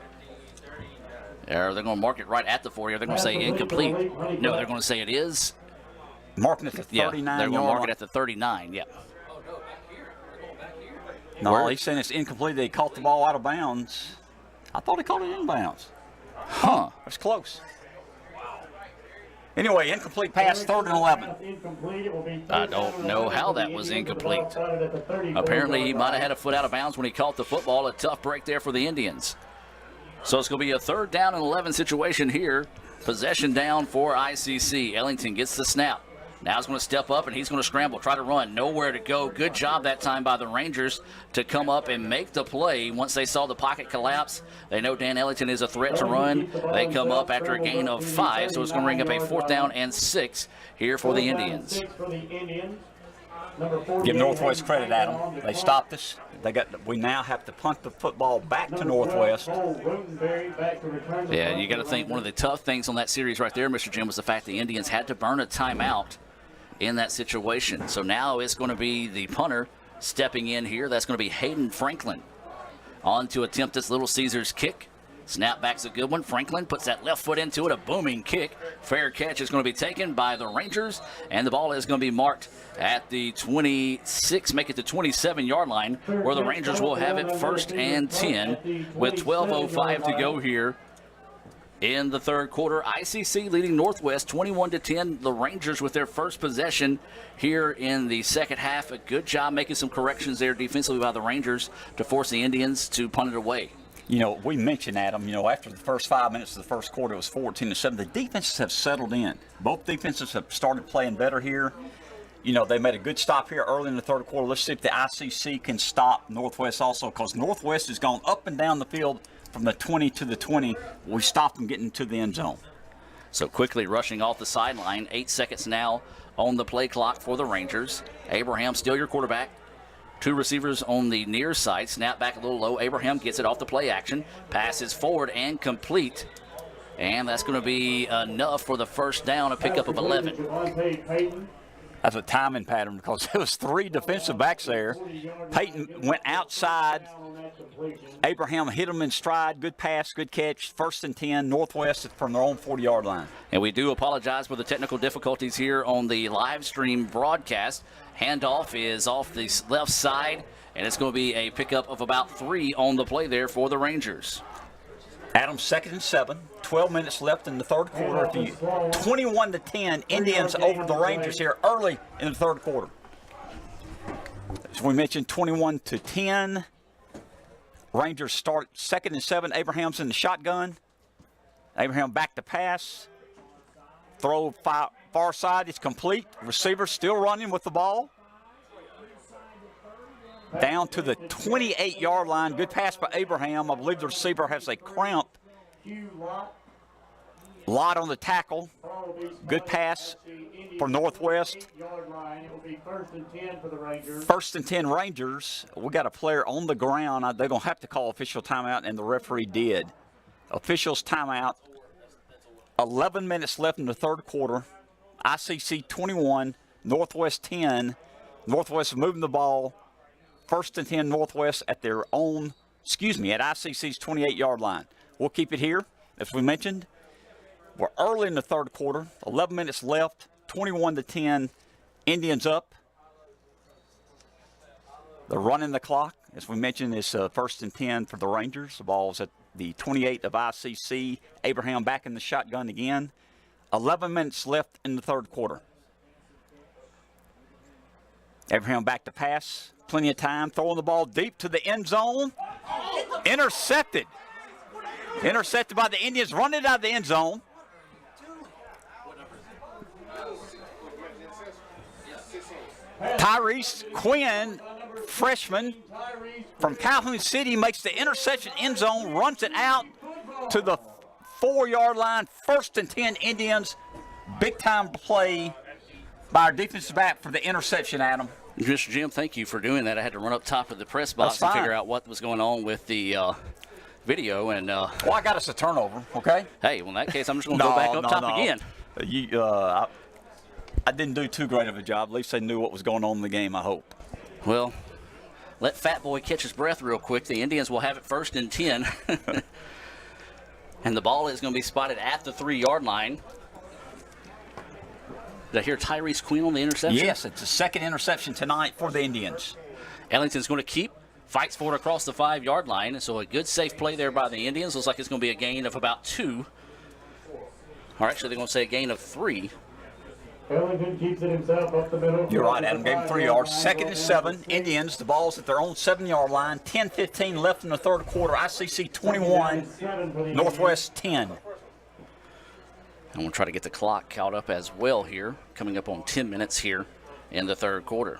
They're going to mark it right at the 40. They're going to say incomplete. No, they're going to say it is. Marking at the 39. Yeah, they're going to mark it at the 39, yeah. No, he's saying it's incomplete. They caught the ball out of bounds. I thought he caught it in bounds. Huh. That's close. Anyway, incomplete pass, 3rd and 11. I don't know how that was incomplete. Apparently, he might have had a foot out of bounds when he caught the football. A tough break there for the Indians. So it's going to be a 3rd down and 11 situation here. Possession down for ICC. Ellington gets the snap. Now he's going to step up, and he's going to scramble, try to run. Nowhere to go. Good job that time by the Rangers to come up and make the play. Once they saw the pocket collapse, they know Dan Ellington is a threat to run. They come up after a gain of 5, so it's going to bring up a 4th down and 6 here for the Indians. Give Northwest credit, Adam. They stopped us. We now have to punt the football back to Northwest. Yeah, you got to think one of the tough things on that series right there, Mr. Jim, was the fact the Indians had to burn a timeout in that situation. So now it's going to be the punter stepping in here. That's going to be Hayden Franklin on to attempt this Little Caesars kick. Snapback's a good one. Franklin puts that left foot into it, a booming kick. Fair catch is going to be taken by the Rangers, and the ball is going to be marked at the 26, make it the 27-yard line, where the Rangers will have it 1st and 10 with 12:05 to go here in the third quarter. ICC leading Northwest 21-10. The Rangers with their first possession here in the second half. A good job making some corrections there defensively by the Rangers to force the Indians to punt it away. You know, we mentioned, Adam, after the first 5 minutes of the first quarter, it was 14-7. The defenses have settled in. Both defenses have started playing better here. They made a good stop here early in the third quarter. Let's see if the ICC can stop Northwest also, because Northwest has gone up and down the field from the 20 to the 20. We stopped them getting to the end zone. So quickly rushing off the sideline. 8 seconds now on the play clock for the Rangers. Abraham still your quarterback. 2 receivers on the near side. Snap back a little low. Abraham gets it off the play action. Passes forward and complete. And that's going to be enough for the first down, a pickup of 11. That's a timing pattern because there was 3 defensive backs there. Peyton went outside. Abraham hit him in stride. Good pass, good catch. 1st and 10, Northwest from their own 40-yard line. And we do apologize for the technical difficulties here on the live stream broadcast. Handoff is off the left side, and it's going to be a pickup of about 3 on the play there for the Rangers. Adam, 2nd and 7. 12 minutes left in the third quarter. 21-10, Indians over the Rangers here early in the third quarter. As we mentioned, 21-10. Rangers start 2nd and 7. Abraham's in the shotgun. Abraham back to pass. Throw far side is complete. Receiver still running with the ball. Down to the 28-yard line. Good pass by Abraham. I believe the receiver has a cramp. Lott on the tackle. Good pass for Northwest. 1st and 10 Rangers. We got a player on the ground. They're going to have to call official timeout, and the referee did. Officials timeout. 11 minutes left in the third quarter. ICC 21, Northwest 10. Northwest moving the ball. 1st and 10 Northwest at their own, at ICC's 28-yard line. We'll keep it here, as we mentioned. We're early in the third quarter, 11 minutes left, 21-10, Indians up. They're running the clock. As we mentioned, it's 1st and 10 for the Rangers. The ball's at the 28 of ICC. Abraham back in the shotgun again. 11 minutes left in the third quarter. Abraham back to pass. Plenty of time. Throwing the ball deep to the end zone. Intercepted. Intercepted by the Indians. Running it out of the end zone. Tyrese Quinn, freshman from Calhoun City, makes the interception end zone, runs it out to the 4-yard line. 1st and 10 Indians. Big time play by our defensive back for the interception, Adam. Mr. Jim, thank you for doing that. I had to run up top of the press box and figure out what was going on with the video. And well, I got us a turnover, okay? Hey, well, in that case, I'm just going to go back up top again. I didn't do too great of a job. At least they knew what was going on in the game, I hope. Well, let Fat Boy catch his breath real quick. The Indians will have it 1st and 10. And the ball is going to be spotted at the 3-yard line. Did I hear Tyrese Quinn on the interception? Yes, it's the 2nd interception tonight for the Indians. Ellington's going to keep, fights for it across the 5-yard line. So a good safe play there by the Indians. Looks like it's going to be a gain of about 2. Or actually, they're going to say a gain of 3. Ellington keeps it himself up the middle. You're right, Adam. Gave him 3 yards. 2nd and 7. Indians, the ball's at their own 7-yard line. 10-15 left in the third quarter. ICC 21, Northwest 10. And we'll try to get the clock caught up as well here. Coming up on 10 minutes here in the third quarter.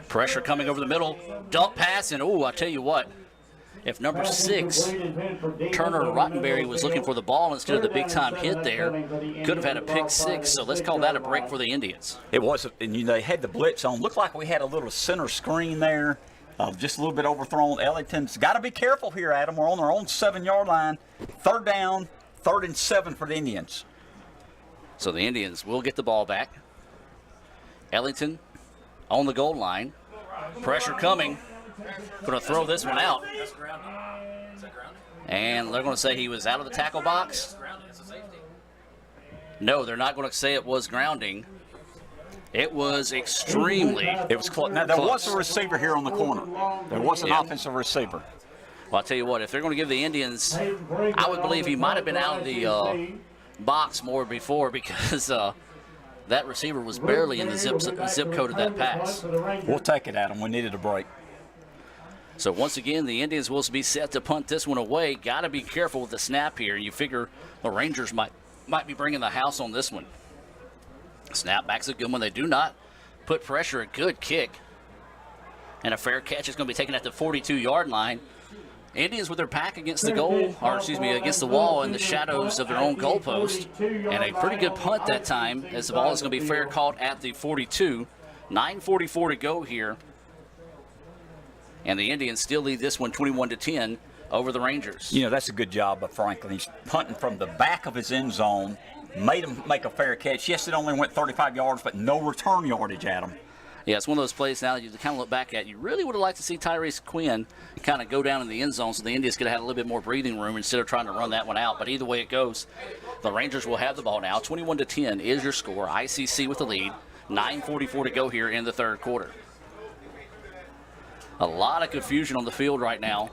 Pressure coming over the middle. Dump pass, and I tell you what. If number 6, Turner Rottenberry, was looking for the ball instead of the big-time hit there, could have had a pick 6. So let's call that a break for the Indians. It was, and they had the blitz on. Looked like we had a little center screen there. Just a little bit overthrown. Ellington's got to be careful here, Adam. We're on our own 7-yard line. 3rd down, 3rd and 7 for the Indians. So the Indians will get the ball back. Ellington on the goal line. Pressure coming. Going to throw this one out. And they're going to say he was out of the tackle box. No, they're not going to say it was grounding. It was extremely It was close. Now, there was a receiver here on the corner. There was an offensive receiver. Well, I'll tell you what, if they're going to give the Indians, I would believe he might have been out of the box more before because that receiver was barely in the zip code of that pass. We'll take it, Adam. We needed a break. So once again, the Indians will be set to punt this one away. Got to be careful with the snap here. You figure the Rangers might be bringing the house on this one. Snap back's a good one. They do not put pressure. A good kick. And a fair catch is going to be taken at the 42-yard line. Indians with their back against the goal, or excuse me, against the wall in the shadows of their own goalpost. And a pretty good punt that time as the ball is going to be fair caught at the 42. 9:44 to go here. And the Indians still lead this one 21-10 over the Rangers. You know, that's a good job by Franklin. He's punting from the back of his end zone, made him make a fair catch. Yes, it only went 35 yards, but no return yardage, Adam. Yeah, it's one of those plays now that you kind of look back at. You really would have liked to see Tyrese Quinn kind of go down in the end zone so the Indians could have had a little bit more breathing room instead of trying to run that one out. But either way it goes, the Rangers will have the ball now. 21-10 is your score. ICC with the lead. 9:44 to go here in the third quarter. A lot of confusion on the field right now,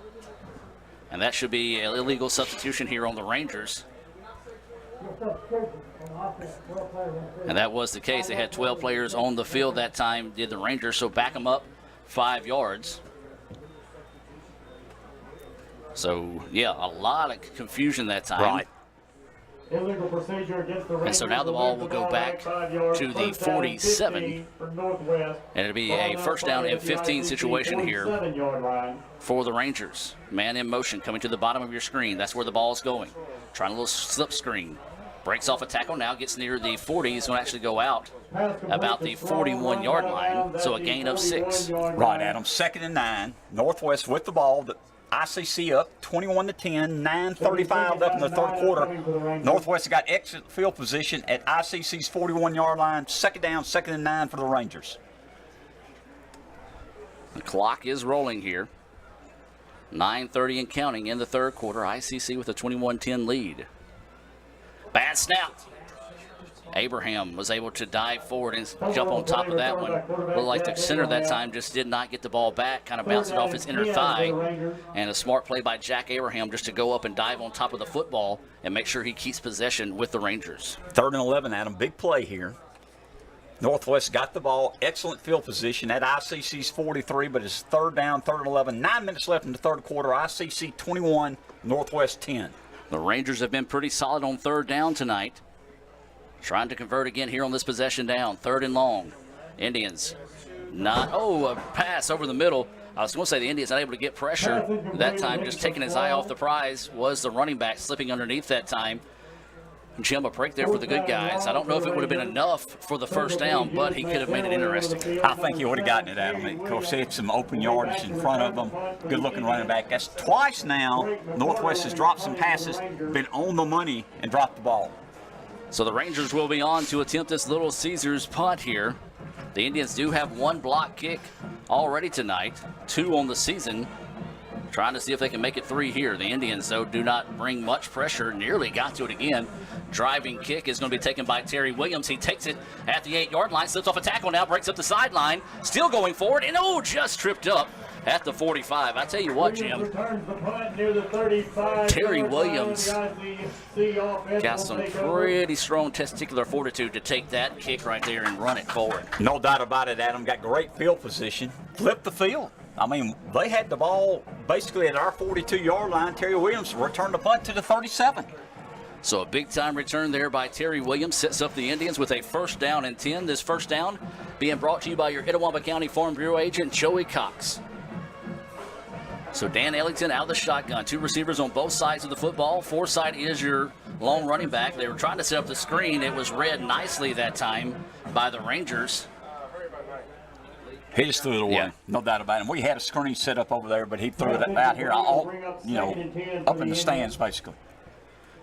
and that should be an illegal substitution here on the Rangers. And that was the case. They had 12 players on the field that time, did the Rangers, so back them up 5 yards. So, yeah, a lot of confusion that time. Right. Illegal procedure against the Rangers. And so now the ball will go back to the 47. And it'll be a first down and 15 situation here for the Rangers. Man in motion coming to the bottom of your screen. That's where the ball's going. Trying a little slip screen. Breaks off a tackle now, gets near the 40. He's going to actually go out about the 41-yard line. So a gain of 6. Right, Adam. 2nd and 9. Northwest with the ball. ICC up 21-10, 9:35 left in the third quarter. Northwest got exit field position at ICC's 41-yard line. 2nd down, 2nd and 9 for the Rangers. The clock is rolling here. 9:30 and counting in the third quarter. ICC with a 21-10 lead. Bad snap. Abraham was able to dive forward and jump on top of that one. Looked like the center that time just did not get the ball back, kind of bounced it off his inner thigh. And a smart play by Jack Abraham just to go up and dive on top of the football and make sure he keeps possession with the Rangers. 3rd and 11, Adam. Big play here. Northwest got the ball. Excellent field position at ICC's 43, but it's 3rd down, 3rd and 11. 9 minutes left in the third quarter. ICC 21, Northwest 10. The Rangers have been pretty solid on 3rd down tonight. Trying to convert again here on this possession down. 3rd and long. Indians a pass over the middle. I was going to say the Indians not able to get pressure that time. Just taking his eye off the prize was the running back slipping underneath that time. Jim, a break there for the good guys. I don't know if it would have been enough for the first down, but he could have made it interesting. I think he would have gotten it, Adam. Of course, he had some open yardage in front of them. Good-looking running back. That's twice now Northwest has dropped some passes, been on the money, and dropped the ball. So the Rangers will be on to attempt this Little Caesars punt here. The Indians do have 1 block kick already tonight, 2 on the season. Trying to see if they can make it 3 here. The Indians, though, do not bring much pressure. Nearly got to it again. Driving kick is going to be taken by Terry Williams. He takes it at the 8-yard line, slips off a tackle now, breaks up the sideline. Still going forward, and just tripped up at the 45. I tell you what, Jim. Terry Williams got some pretty strong testicular fortitude to take that kick right there and run it forward. No doubt about it, Adam. Got great field position. Flipped the field. I mean, they had the ball basically at our 42-yard line. Terry Williams returned the punt to the 37. So a big-time return there by Terry Williams sets up the Indians with a 1st down and 10. This first down being brought to you by your Itawamba County Farm Bureau agent, Joey Cox. So Dan Ellington out of the shotgun. 2 receivers on both sides of the football. Forsythe is your long running back. They were trying to set up the screen. It was read nicely that time by the Rangers. He just threw it away, yeah. No doubt about it. We had a screen set up over there, but he threw it out here, up in the stands, basically.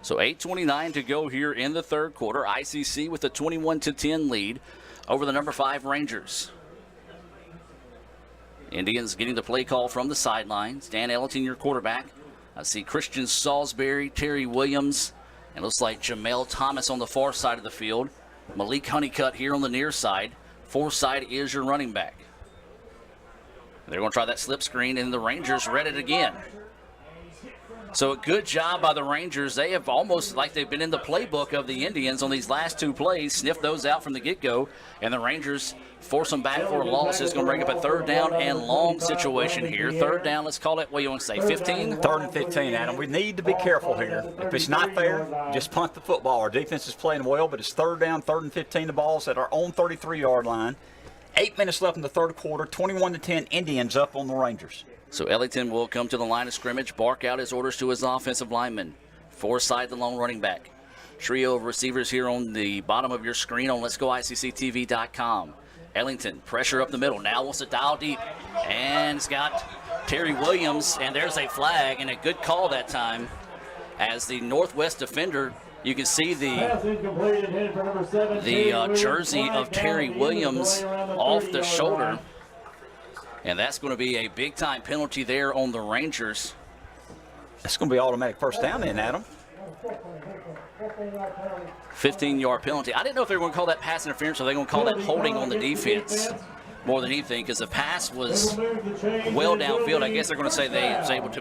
So 8:29 to go here in the third quarter. ICC with a 21-10 lead over the number 5 Rangers. Indians getting the play call from the sidelines. Dan Ellington, your quarterback. I see Christian Salisbury, Terry Williams, and looks like Jamel Thomas on the far side of the field. Malik Honeycutt here on the near side. Forsythe is your running back. They're going to try that slip screen, and the Rangers read it again. So a good job by the Rangers. They have almost like they've been in the playbook of the Indians on these last two plays, sniffed those out from the get-go, and the Rangers force them back for a loss. It's going to bring up a third down and long situation here. Third down, let's call it, what do you want to say, 15? Third and 15, Adam. We need to be careful here. If it's not there, just punt the football. Our defense is playing well, but it's third down, third and 15. The ball's at our own 33-yard line. 8 minutes left in the third quarter. 21-10, Indians up on the Rangers. So Ellington will come to the line of scrimmage, bark out his orders to his offensive lineman. Forsythe, the lone running back. Trio of receivers here on the bottom of your screen on letsgoicctv.com. Ellington, pressure up the middle, now wants to dial deep, and it's got Terry Williams, and there's a flag, and a good call that time. As the Northwest defender, you can see the jersey of Terry Williams off the shoulder, and that's going to be a big-time penalty there on the Rangers. That's going to be automatic first down then, Adam. 15-yard penalty. I didn't know if they were going to call that pass interference or they were going to call that holding on the defense more than anything, because the pass was well downfield. I guess they're going to say they was able to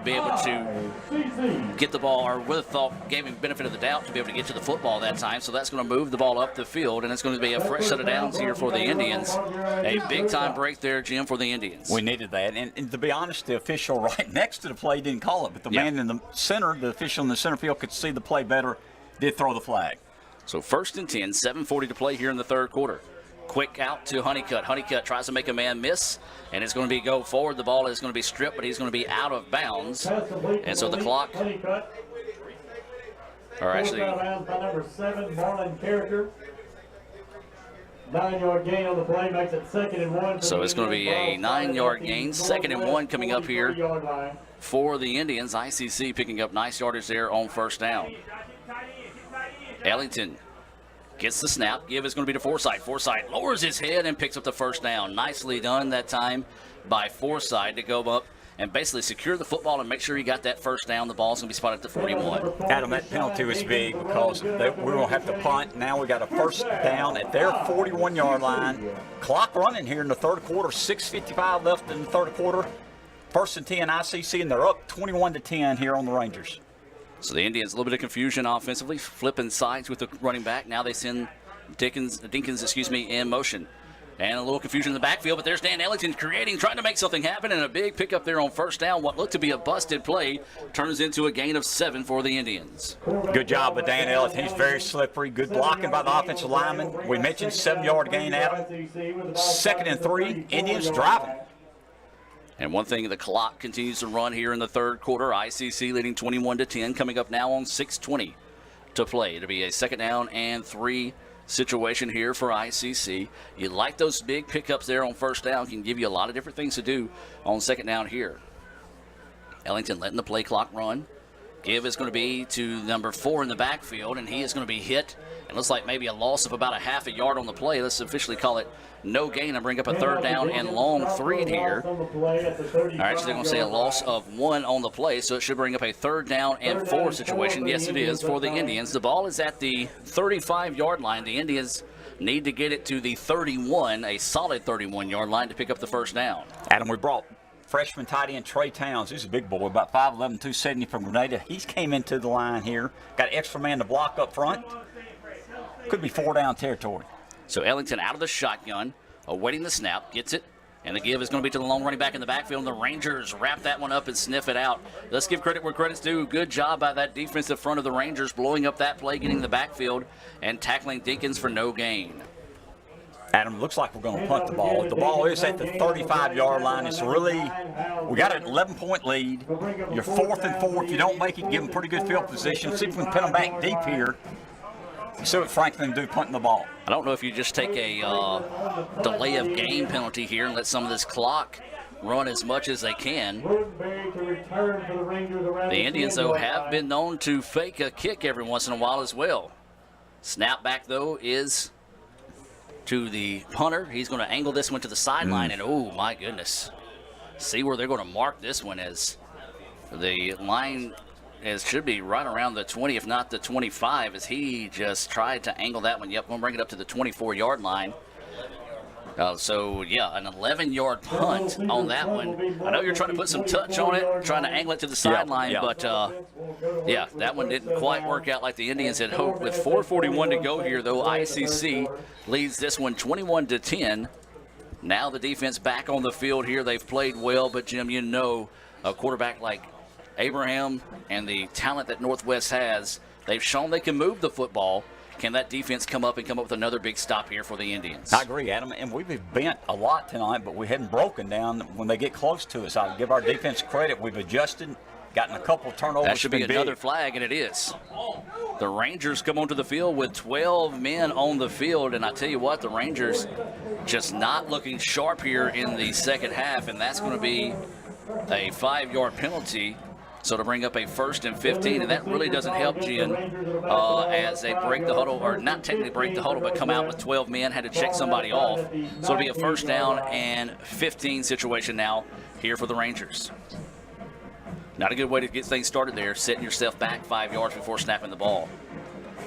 get the ball, or would have thought gave him benefit of the doubt to be able to get to the football that time. So that's going to move the ball up the field, and it's going to be a fresh set of downs here for the Indians. A big-time break there, Jim, for the Indians. We needed that, and to be honest, the official right next to the play didn't call it, but the man in the center, the official in the center field, could see the play better, did throw the flag. So first and 10, 7:40 to play here in the third quarter. Quick out to Honeycutt. Honeycutt tries to make a man miss, and it's going to be go forward. The ball is going to be stripped, but he's going to be out of bounds. And so the clock, or actually, number 7, Marlon Character. 9-yard gain on the play makes it 2nd and 1. So it's going to be a 9-yard gain. 2nd and 1 coming up here for the Indians. ICC picking up nice yardage there on first down. Ellington gets the snap. Give is going to be to Forsythe. Forsythe lowers his head and picks up the first down. Nicely done that time by Forsythe to go up and basically secure the football and make sure he got that first down. The ball's going to be spotted at the 41. Adam, that penalty was big because we're going to have to punt. Now we got a first down at their 41-yard line. Clock running here in the third quarter. 6:55 left in the third quarter. First and 10 ICC, and they're up 21-10 here on the Rangers. So the Indians, a little bit of confusion offensively, flipping sides with the running back. Now they send Dinkins, in motion. And a little confusion in the backfield, but there's Dan Ellington trying to make something happen, and a big pickup there on first down. What looked to be a busted play turns into a gain of 7 for the Indians. Good job by Dan Ellington. He's very slippery. Good blocking by the offensive lineman. We mentioned 7-yard gain, Adam. 2nd and 3, Indians driving. And one thing, the clock continues to run here in the third quarter. ICC leading 21-10, coming up now on 6:20 to play. It'll be a 2nd down and 3 situation here for ICC. You like those big pickups there on first down. Can give you a lot of different things to do on 2nd down here. Ellington letting the play clock run. Give is going to be to number 4 in the backfield, and he is going to be hit. It looks like maybe a loss of about a half a yard on the play. Let's officially call it no gain and bring up a 3rd down and long 3 here. Actually, they're going to say a loss of 1 on the play, so it should bring up a 3rd down and 4 situation. Yes, it is for the Indians. The ball is at the 35-yard line. The Indians need to get it to the 31, a solid 31-yard line to pick up the first down. Adam, we brought freshman tight end Trey Towns. He's a big boy, about 5'11", 270 from Grenada. He's came into the line here. Got an extra man to block up front. Could be 4-down territory. So Ellington out of the shotgun, awaiting the snap, gets it, and the give is going to be to the long running back in the backfield, and the Rangers wrap that one up and sniff it out. Let's give credit where credit's due. Good job by that defensive front of the Rangers, blowing up that play, getting the backfield, and tackling Dinkins for no gain. Adam, looks like we're going to punt the ball. The ball is at the 35-yard line. It's really, we got an 11-point lead. You're 4th and 4. If you don't make it, give them pretty good field position. See if we can pin them back deep here. See what Franklin do punting the ball. I don't know if you just take a delay of game penalty here and let some of this clock run as much as they can. The Indians, though, have been known to fake a kick every once in a while as well. Snap back, though, is to the punter. He's going to angle this one to the sideline, and oh, my goodness. See where they're going to mark this one as the line should be right around the 20, if not the 25, as he just tried to angle that one. Yep, we'll bring it up to the 24-yard line. So, yeah, an 11-yard punt on that one. I know you're trying to put some touch on it, trying to angle it to the sideline, but, yeah, that one didn't quite work out like the Indians had hoped. With 4:41 to go here, though, ICC leads this one 21-10. Now the defense back on the field here. They've played well, but, Jim, you know, a quarterback like Abraham and the talent that Northwest has, they've shown they can move the football. Can that defense come up with another big stop here for the Indians? I agree, Adam, and we've bent a lot tonight, but we hadn't broken down when they get close to us. I'll give our defense credit. We've adjusted, gotten a couple turnovers. That should be another flag, and it is. The Rangers come onto the field with 12 men on the field, and I tell you what, the Rangers just not looking sharp here in the second half, and that's going to be a 5-yard penalty. So to bring up a 1st and 15, and that really doesn't help Jen as they break the huddle, or not technically break the huddle, but come out with 12 men, had to check somebody off. So it'll be a 1st down and 15 situation now here for the Rangers. Not a good way to get things started there, setting yourself back 5 yards before snapping the ball.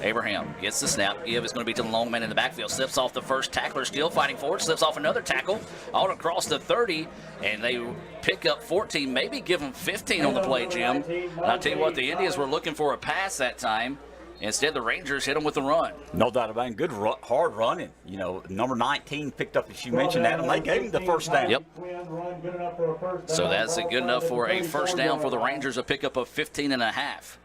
Abraham gets the snap. Give is going to be to the long man in the backfield. Slips off the first tackler, still fighting forward. Slips off another tackle all across the 30, and they pick up 14, maybe give them 15 on the play, Jim. And I'll tell you what, the Indians were looking for a pass that time. Instead, the Rangers hit them with the run. No doubt about it. Good, hard running. You know, number 19 picked up, as you mentioned, Adam. They gave him the 1st down. Yep. So that's good enough for a 1st down for the Rangers, a pickup of 15.5.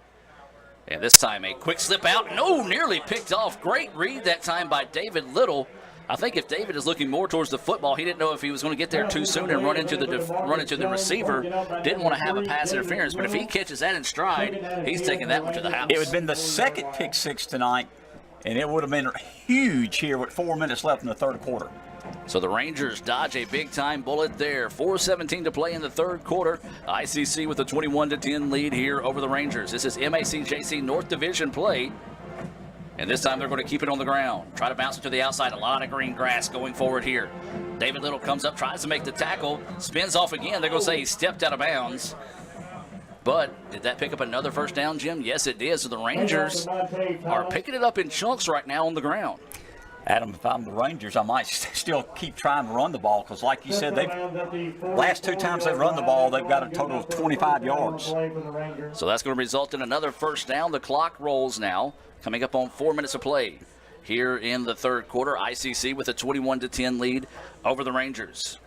And this time a quick slip out. No, nearly picked off. Great read that time by David Little. I think if David is looking more towards the football, he didn't know if he was going to get there too soon and run into the receiver. Didn't want to have a pass interference, but if he catches that in stride, he's taking that one to the house. It would have been the 2nd pick 6 tonight, and it would have been huge here with 4 minutes left in the 3rd quarter. So the Rangers dodge a big-time bullet there. 4:17 to play in the 3rd quarter. ICC with a 21-10 lead here over the Rangers. This is MACJC North Division play. And this time they're going to keep it on the ground. Try to bounce it to the outside. A lot of green grass going forward here. David Little comes up, tries to make the tackle. Spins off again. They're going to say he stepped out of bounds. But did that pick up another 1st down, Jim? Yes, it did. So the Rangers are picking it up in chunks right now on the ground. Adam, if I'm the Rangers, I might still keep trying to run the ball because, like you said, last 2 times they've run the ball, they've got a total of 25 yards. So that's going to result in another 1st down. The clock rolls now, coming up on 4 minutes of play here in the 3rd quarter. ICC with a 21-10 lead over the Rangers.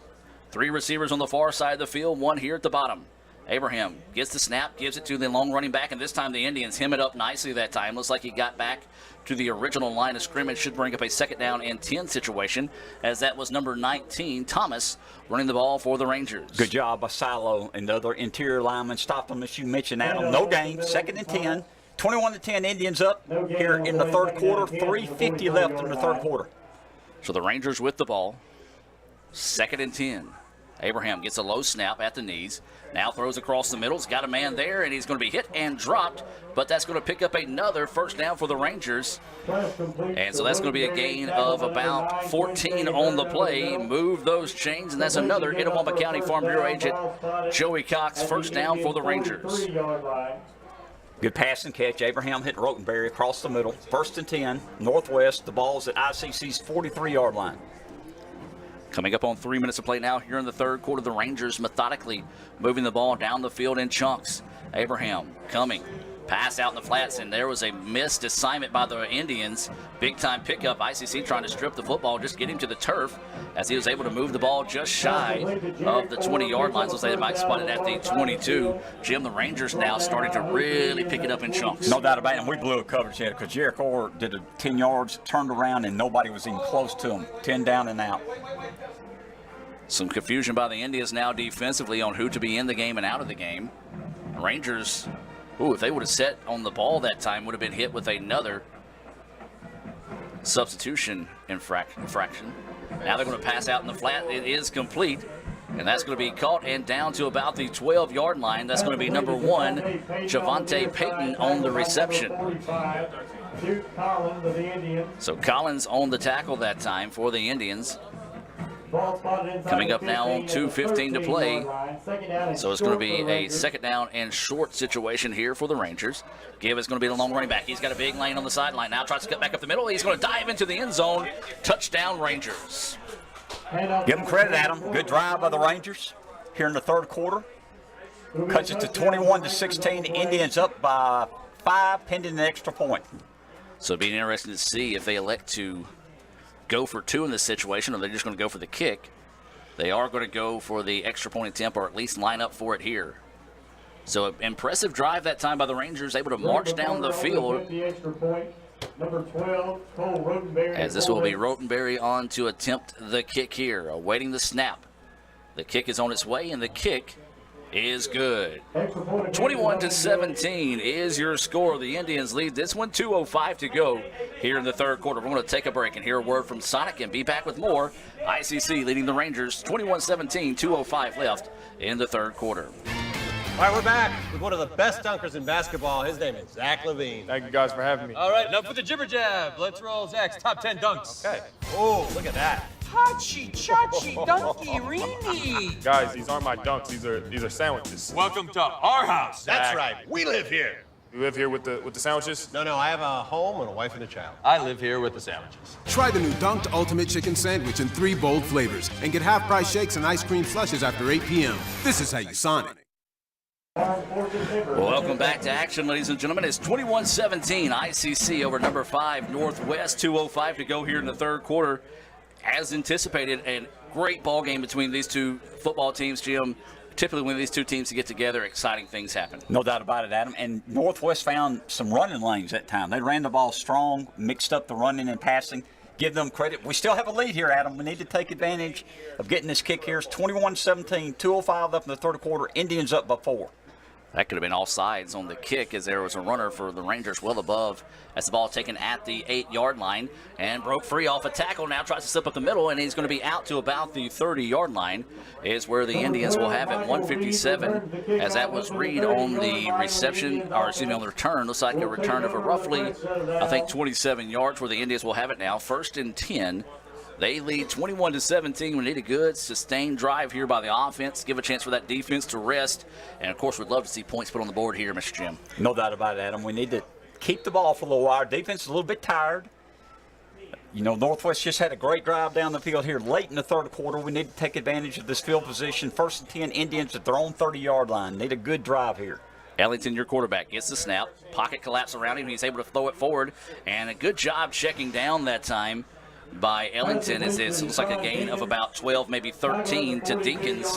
3 receivers on the far side of the field, 1 here at the bottom. Abraham gets the snap, gives it to the long running back, and this time the Indians hem it up nicely that time. Looks like he got back to the original line of scrimmage. Should bring up a 2nd down and 10 situation, as that was number 19, Thomas, running the ball for the Rangers. Good job by Silo and the other interior linemen. Stopped them, as you mentioned, Adam. No gain, 2nd and 10. 21-10 Indians up here in the 3rd quarter. 3:50 left in the 3rd quarter. So the Rangers with the ball. 2nd and 10. Abraham gets a low snap at the knees. Now throws across the middle. He's got a man there, and he's going to be hit and dropped. But that's going to pick up another 1st down for the Rangers. And so that's going to be a gain of about 14 on the play. Move those chains, and that's another Itawamba County Farm Bureau agent, Joey Cox, 1st down for the Rangers. Good pass and catch. Abraham hit Rotenberry across the middle. 1st and 10, Northwest. The ball's at ICC's 43-yard line. Coming up on 3 minutes of play now here in the 3rd quarter. The Rangers methodically moving the ball down the field in chunks. Abraham coming. Pass out in the flats, and there was a missed assignment by the Indians. Big-time pickup. ICC trying to strip the football, just get him to the turf, as he was able to move the ball just shy of the 20-yard line. So they might spot it at the 22. Jim, the Rangers now starting to really pick it up in chunks. No doubt about it, and we blew a coverage here because Jericho did a 10 yards, turned around, and nobody was even close to him. 10 down and out. Some confusion by the Indians now defensively on who to be in the game and out of the game. The Rangers, if they would have set on the ball that time, would have been hit with another substitution infraction. Now they're going to pass out in the flat. It is complete, and that's going to be caught and down to about the 12-yard line. That's going to be number 1, Javante Payton, on the reception. So Collins on the tackle that time for the Indians. Coming up now on 2:15 to play. So it's going to be a 2nd down and short situation here for the Rangers. Give is going to be the long running back. He's got a big lane on the sideline. Now tries to cut back up the middle. He's going to dive into the end zone. Touchdown, Rangers. Give them credit, Adam. Good drive by the Rangers here in the third quarter. Cuts it to 21-16. Indians up by 5, pending the extra point. So it'll be interesting to see if they elect to go for 2 in this situation, or they're just going to go for the kick. They are going to go for the extra point attempt, or at least line up for it here. So impressive drive that time by the Rangers, able to march down the field. Number 12, Cole Rotenberry. As this will be Rotenberry on to attempt the kick here, awaiting the snap. The kick is on its way, and the kick is good. 21-17 is your score. The Indians lead this one. 2:05 to go here in the third quarter. We're going to take a break and hear a word from Sonic and be back with more. ICC leading the Rangers 21-17, 2:05 left in the third quarter. All right, we're back with one of the best dunkers in basketball. His name is Zach Levine. Thank you guys for having me. All right, enough with the jibber jab. Let's roll Zach's top 10 dunks. Okay. Oh, look at that. Hachi, chachi, dunky, reeny. Guys, these aren't my dunks. These are sandwiches. Welcome to our house. That's right. We live here. You live here with the sandwiches? No, I have a home and a wife and a child. I live here with the sandwiches. Try the new Dunked Ultimate Chicken Sandwich in 3 bold flavors and get half-price shakes and ice cream slushes after 8 p.m. This is how you Sonic. Welcome back to action, ladies and gentlemen. It's 21-17 ICC over number 5 Northwest. 2:05 to go here in the third quarter. As anticipated, a great ball game between these two football teams, Jim. Typically when these two teams get together, exciting things happen. No doubt about it, Adam. And Northwest found some running lanes that time. They ran the ball strong, mixed up the running and passing. Give them credit. We still have a lead here, Adam. We need to take advantage of getting this kick here. It's 21-17, 2:05 left in the third quarter. Indians up by 4. That could have been all sides on the kick, as there was a runner for the Rangers well above. As the ball taken at the 8-yard line and broke free off a tackle. Now tries to slip up the middle, and he's going to be out to about the 30-yard line, is where the Indians will have it. 157, as that was Reed on the reception, or excuse me, on the return. Looks like a return of roughly, I think, 27 yards, where the Indians will have it now. 1st and 10. They lead 21-17. We need a good, sustained drive here by the offense. Give a chance for that defense to rest. And, of course, we'd love to see points put on the board here, Mr. Jim. No doubt about it, Adam. We need to keep the ball for a little while. Our defense is a little bit tired. You know, Northwest just had a great drive down the field here late in the third quarter. We need to take advantage of this field position. 1st and 10, Indians at their own 30-yard line. Need a good drive here. Ellington, your quarterback, gets the snap. Pocket collapse around him. He's able to throw it forward. And a good job checking down that time by Ellington, as it looks like a gain of about 12, maybe 13 to Dinkins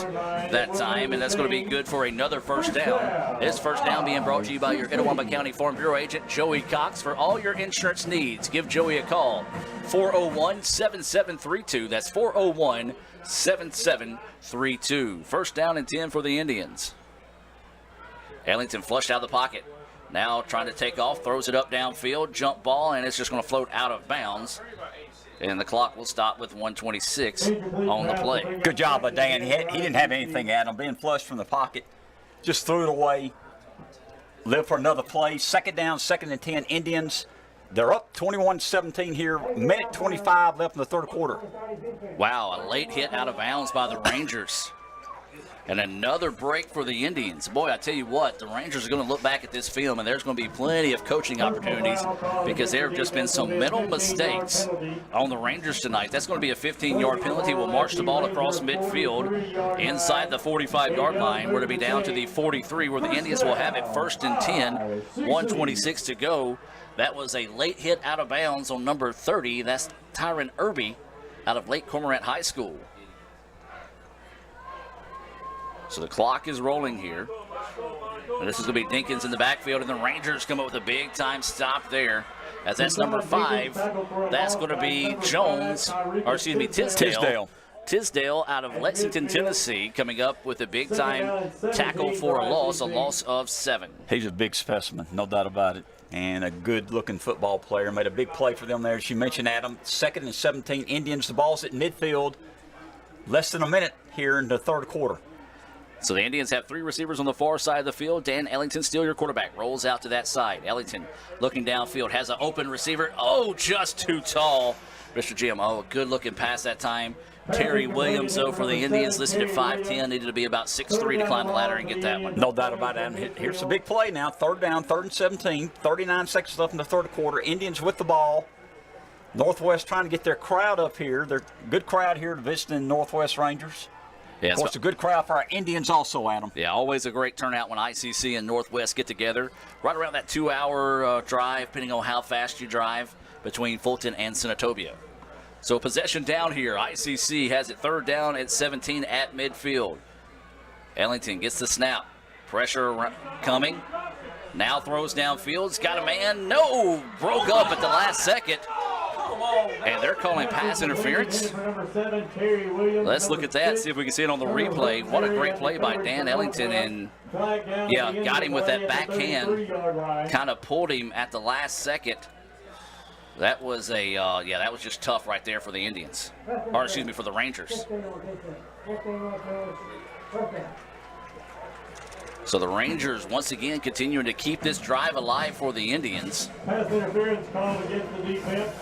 that time, and that's going to be good for another first down. This first down being brought to you by your Itawamba County Farm Bureau agent, Joey Cox. For all your insurance needs, give Joey a call, 401-7732. That's 401-7732. First down and 10 for the Indians. Ellington flushed out of the pocket. Now trying to take off, throws it up downfield, jump ball, and it's just going to float out of bounds. And the clock will stop with 1:26 on the play. Good job by Dan. He didn't have anything at him. Being flushed from the pocket, just threw it away. Live for another play. 2nd down, 2nd and 10. Indians, they're up 21-17 here. Minute 25 left in the third quarter. Wow, a late hit out of bounds by the Rangers. And another break for the Indians. Boy, I tell you what, the Rangers are going to look back at this film, and there's going to be plenty of coaching opportunities because there have just been some mental mistakes on the Rangers tonight. That's going to be a 15-yard penalty. We'll march the ball across midfield inside the 45-yard line. We're to be down to the 43, where the Indians will have it 1st and 10, 1:26 to go. That was a late hit out of bounds on number 30. That's Tyron Irby out of Lake Cormorant High School. So the clock is rolling here. And this is going to be Dinkins in the backfield, and the Rangers come up with a big-time stop there. As that's number 5. That's going to be Jones, or excuse me, Tisdale. Tisdale out of Lexington, Tennessee, coming up with a big-time tackle for a loss of 7. He's a big specimen, no doubt about it. And a good-looking football player. Made a big play for them there, as you mentioned, Adam. 2nd and 17, Indians. The ball's at midfield. Less than a minute here in the third quarter. So the Indians have 3 receivers on the far side of the field. Dan Ellington, still your quarterback, rolls out to that side. Ellington looking downfield, has an open receiver. Oh, just too tall. Mr. Jim, a good-looking pass that time. Terry Williams, though, for the Indians, listed at 5'10", needed to be about 6'3" to climb the ladder and get that one. No doubt about it. Here's a big play now. 3rd down, 3rd and 17. 39 seconds left in the third quarter. Indians with the ball. Northwest trying to get their crowd up here. They're a good crowd here visiting Northwest Rangers. Yeah, of course, a good crowd for our Indians also, Adam. Yeah, always a great turnout when ICC and Northwest get together. Right around that 2-hour drive, depending on how fast you drive, between Fulton and Senatobia. So possession down here. ICC has it third down at 17 at midfield. Ellington gets the snap. Pressure coming. Now throws downfield. He's got a man. No! Broke up at the last second. And they're calling pass interference. Let's look at that, see if we can see it on the replay. What a great play by Dan Ellington. And, yeah, got him with that backhand. Kind of pulled him at the last second. That was that was just tough right there for the Indians. Or, excuse me, for the Rangers. So the Rangers, once again, continuing to keep this drive alive for the Indians. Pass interference called against the defense.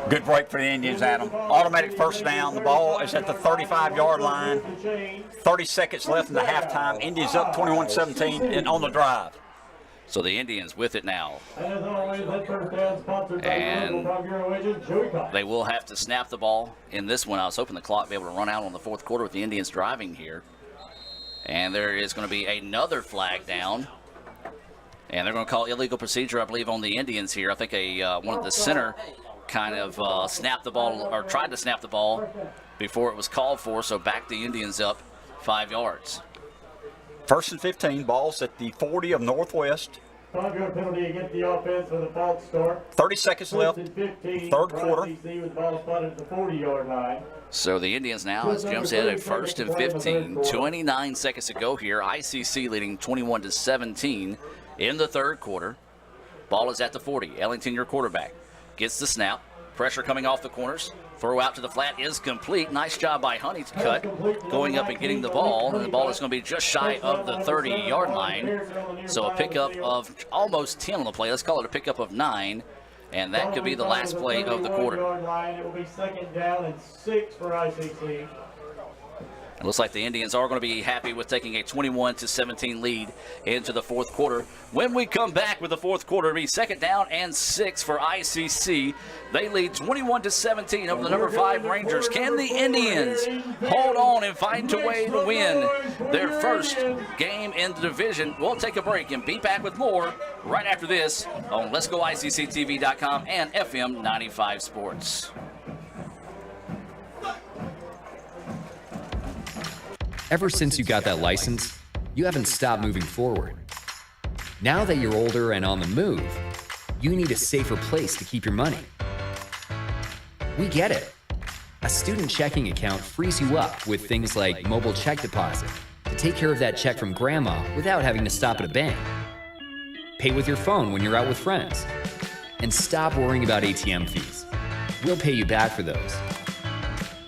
Good break for the Indians, Adam. Automatic first down. The ball is at the 35-yard line. 30 seconds left in the halftime. Indians up 21-17 and on the drive. So the Indians with it now. And they will have to snap the ball in this one. I was hoping the clock would be able to run out on the fourth quarter with the Indians driving here. And there is going to be another flag down. And they're going to call illegal procedure, I believe, on the Indians here. I think one of the center kind of snapped the ball, or tried to snap the ball before it was called for, so back the Indians up 5 yards. First and 15, balls at the 40 of Northwest. 5-yard penalty against the offense with a false start. 30 seconds left, 15, third quarter. ICC with the ball spotted at the 40-yard line. So the Indians now, as Jim said, a first and 15, 29 seconds to go here. ICC leading 21-17 in the third quarter. Ball is at the 40. Ellington, your quarterback, gets the snap. Pressure coming off the corners. Throw out to the flat is complete. Nice job by Honeycutt going up and getting the ball. And the ball is going to be just shy of the 30-yard line. So a pickup of almost 10 on the play. Let's call it a pickup of 9. And that could be the last play of the quarter. It will be second down and 6 for ICC. It looks like the Indians are going to be happy with taking a 21-17 lead into the fourth quarter. When we come back with the fourth quarter, it'll be second down and 6 for ICC. They lead 21-17 over the number 5 Rangers. Can the Indians hold on and find a way to win their first game in the division? We'll take a break and be back with more right after this on Let'sGoICCTV.com and FM 95 Sports. Ever since you got that license, you haven't stopped moving forward. Now that you're older and on the move, you need a safer place to keep your money. We get it. A student checking account frees you up with things like mobile check deposit to take care of that check from grandma without having to stop at a bank. Pay with your phone when you're out with friends. And stop worrying about ATM fees. We'll pay you back for those.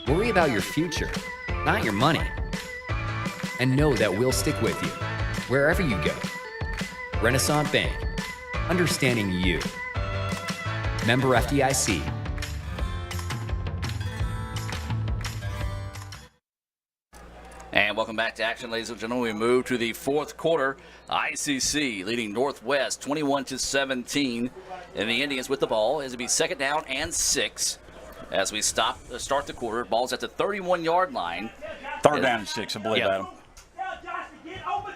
Worry about your future, not your money. And know that we'll stick with you, wherever you go. Renaissance Bank, understanding you. Member FDIC. And welcome back to action, ladies and gentlemen. We move to the fourth quarter. ICC leading Northwest 21-17. And the Indians with the ball as it be second down and 6. As we start the quarter, ball's at the 31-yard line. Third down and 6, I believe, yeah. Adam.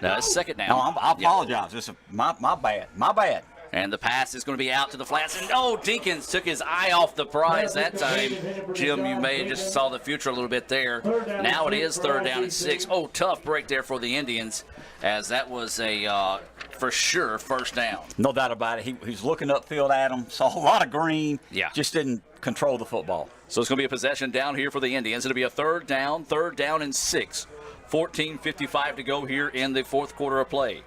No, it's second down. No, I apologize. This is my bad. My bad. And the pass is going to be out to the flats. And Dinkins took his eye off the prize that time. Jim, you may have just saw the future a little bit there. Now it is third down and 6. Oh, tough break there for the Indians, as that was a, for sure, first down. No doubt about it. He was looking upfield at him, saw a lot of green. Yeah. Just didn't control the football. So it's going to be a possession down here for the Indians. It'll be a third down and 6. 14:55 to go here in the fourth quarter of play.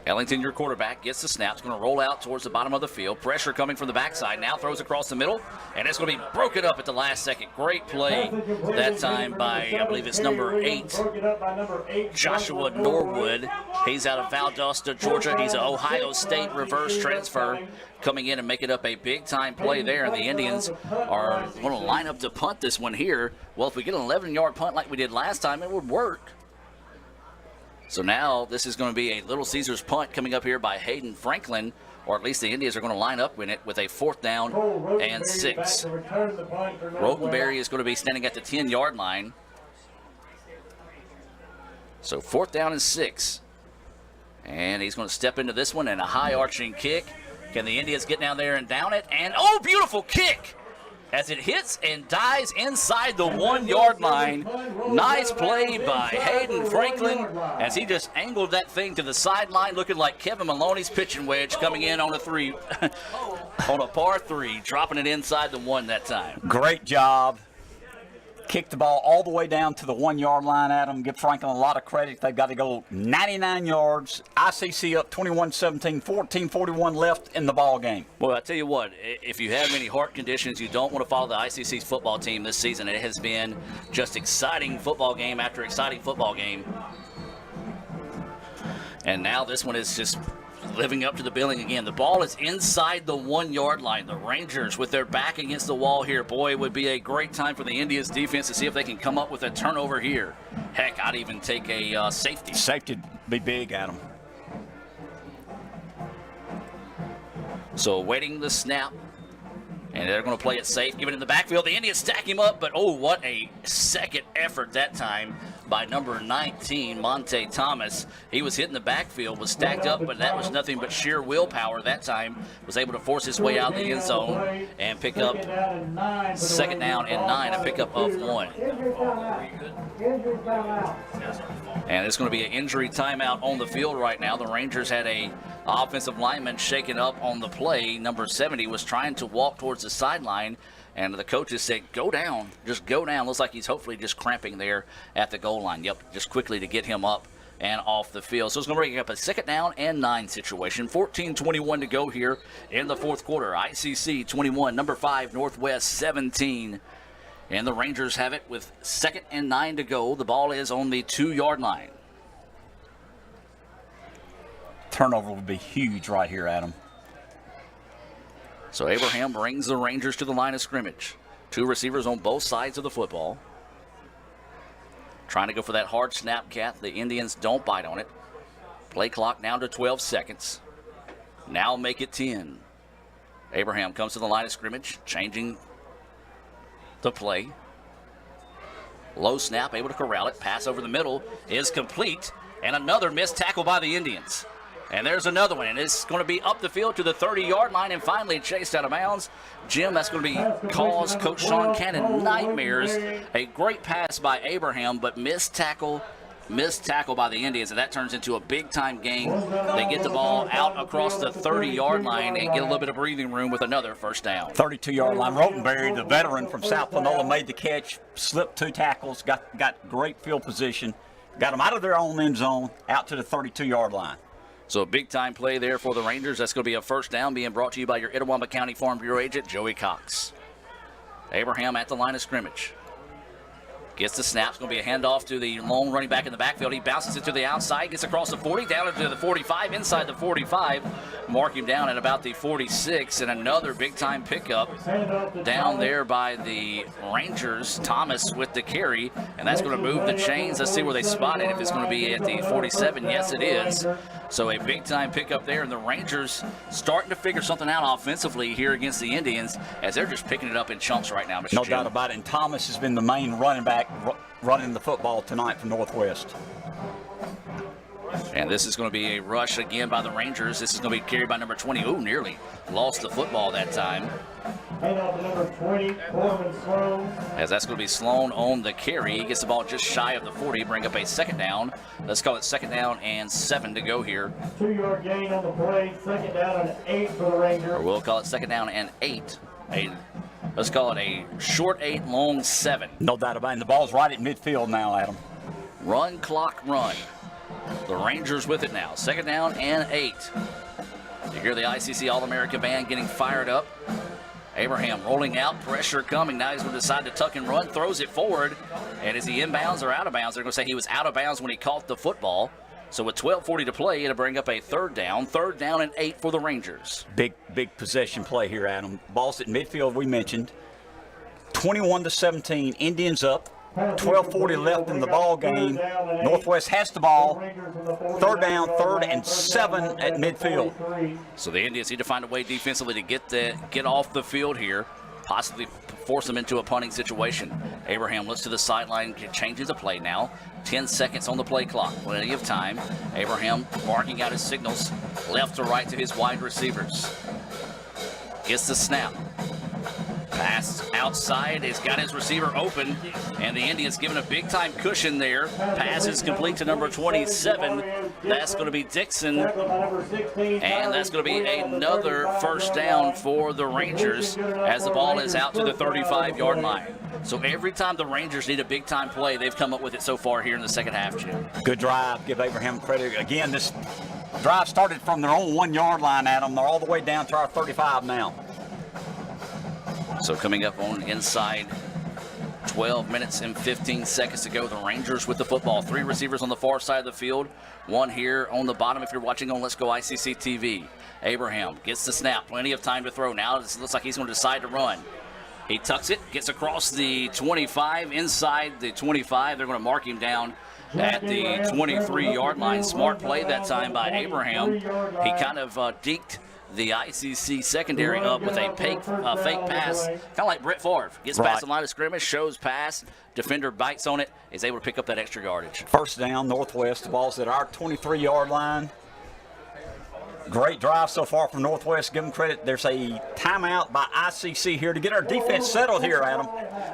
Ellington, your quarterback, gets the snap. It's going to roll out towards the bottom of the field. Pressure coming from the backside. Now throws across the middle, and it's going to be broken up at the last second. Great play that time by, I believe it's number 8, Joshua Norwood. He's out of Valdosta, Georgia. He's an Ohio State reverse transfer, coming in and making up a big-time play there. And the Indians are going to line up to punt this one here. Well, if we get an 11-yard punt like we did last time, it would work. So now this is going to be a Little Caesars punt coming up here by Hayden Franklin, or at least the Indians are going to line up in it with a 4th down and 6. Rotenberry is going to be standing at the 10-yard line. So 4th down and 6. And he's going to step into this one and a high arching kick. Can the Indians get down there and down it? And oh, beautiful kick as it hits and dies inside the 1-yard line. Nice play by Hayden Franklin as he just angled that thing to the sideline, looking like Kevin Maloney's pitching wedge coming in on a on a par 3, dropping it inside the 1 that time. Great job. Kicked the ball all the way down to the 1-yard line, Adam. Give Franklin a lot of credit. They've got to go 99 yards. ICC up 21-17, 14:41 left in the ball game. Well, I tell you what, if you have any heart conditions, you don't want to follow the ICC's football team this season. It has been just exciting football game after exciting football game. And now this one is just living up to the billing again. The ball is inside the 1-yard line. The Rangers with their back against the wall here. Boy, it would be a great time for the Indians defense to see if they can come up with a turnover here. Heck, I'd even take a safety. Safety would be big, Adam. So awaiting the snap. And they're going to play it safe, give it in the backfield. The Indians stack him up, but oh, what a second effort that time by number 19, Monte Thomas. He was hitting the backfield, was stacked up, but that was nothing but sheer willpower that time. Was able to force his way out of the end zone and pick up 2nd down and 9, a pickup of 1. And it's going to be an injury timeout on the field right now. The Rangers had a offensive lineman shaken up on the play. Number 70 was trying to walk towards the sideline, and the coaches said, go down, just go down. Looks like he's hopefully just cramping there at the goal line. Yep, just quickly to get him up and off the field. So it's going to bring up a 2nd down and 9 situation. 14:21 to go here in the 4th quarter. ICC 21, number 5, Northwest 17. And the Rangers have it with 2nd and 9 to go. The ball is on the 2-yard line. Turnover would be huge right here, Adam. So Abraham brings the Rangers to the line of scrimmage. 2 receivers on both sides of the football. Trying to go for that hard snap, Cat. The Indians don't bite on it. Play clock down to 12 seconds. Now make it 10. Abraham comes to the line of scrimmage, changing the play. Low snap, able to corral it. Pass over the middle is complete. And another missed tackle by the Indians. And there's another one, and it's going to be up the field to the 30-yard line and finally chased out of bounds. Jim, that's going to be cause Coach Sean Cannon nightmares. A great pass by Abraham, but missed tackle by the Indians, and that turns into a big-time game. They get the ball out across the 30-yard line and get a little bit of breathing room with another 1st down. 32-yard line. Rotenberry, the veteran from South Panola, made the catch, slipped 2 tackles, got great field position, got them out of their own end zone, out to the 32-yard line. So a big-time play there for the Rangers. That's going to be a 1st down being brought to you by your Itawamba County Farm Bureau agent, Joey Cox. Abraham at the line of scrimmage. Gets the snap. It's going to be a handoff to the lone running back in the backfield. He bounces it to the outside, gets across the 40, down to the 45, inside the 45. Mark him down at about the 46, and another big-time pickup down there by the Rangers. Thomas with the carry, and that's going to move the chains. Let's see where they spot it. If it's going to be at the 47, yes, it is. So a big-time pickup there, and the Rangers starting to figure something out offensively here against the Indians as they're just picking it up in chunks right now, Mr. No Jim. doubt about it, and Thomas has been the main running back running the football tonight for Northwest. And this is going to be a rush again by the Rangers. This is going to be carried by number 20. Ooh, nearly lost the football that time. Hand off to number 20, Corbin Sloan. As that's going to be Sloan on the carry. He gets the ball just shy of the 40, bring up a 2nd down. Let's call it 2nd down and 7 to go here. 2-yard gain on the play, 2nd down and 8 for the Rangers. Or we'll call it 2nd down and 8. Let's call it a short 8, long 7. No doubt about it. And the ball's right at midfield now, Adam. Run clock run. The Rangers with it now. 2nd down and 8. You hear the ICC All-America band getting fired up. Abraham rolling out, pressure coming. Now he's going to decide to tuck and run, throws it forward. And is he inbounds or out of bounds? They're going to say he was out of bounds when he caught the football. So with 12:40 to play, it'll bring up a 3rd down. 3rd down and 8 for the Rangers. Big possession play here, Adam. Ball's at midfield, we mentioned. 21-17, Indians up. 12:40 left in the ball game. Northwest has the ball. Third down, 3rd and 7 at midfield. So the Indians need to find a way defensively to get off the field here, possibly force them into a punting situation. Abraham looks to the sideline, changes the play now. 10 seconds on the play clock, plenty of time. Abraham barking out his signals left to right to his wide receivers. Gets the snap. Pass outside, he's got his receiver open, and the Indians given a big-time cushion there. Pass is complete to number 27. That's going to be Dixon, and that's going to be another first down for the Rangers as the ball is out to the 35-yard line. So every time the Rangers need a big-time play, they've come up with it so far here in the second half, Jim. Good drive. Give Abraham credit. Again, this drive started from their own 1-yard line, Adam. They're all the way down to our 35 now. So coming up on inside 12 minutes and 15 seconds to go. The Rangers with the football. 3 receivers on the far side of the field. 1 here on the bottom if you're watching on Let's Go ICC TV. Abraham gets the snap. Plenty of time to throw. Now it looks like he's going to decide to run. He tucks it, gets across the 25, inside the 25. They're going to mark him down at the 23-yard line. Smart play that time by Abraham. He kind of deked the ICC secondary up with a fake pass, kind of like Brett Favre. Gets past the line of scrimmage, shows pass, defender bites on it, is able to pick up that extra yardage. First down, Northwest. The ball's at our 23-yard line. Great drive so far from Northwest. Give them credit. There's a timeout by ICC here to get our defense settled here, Adam.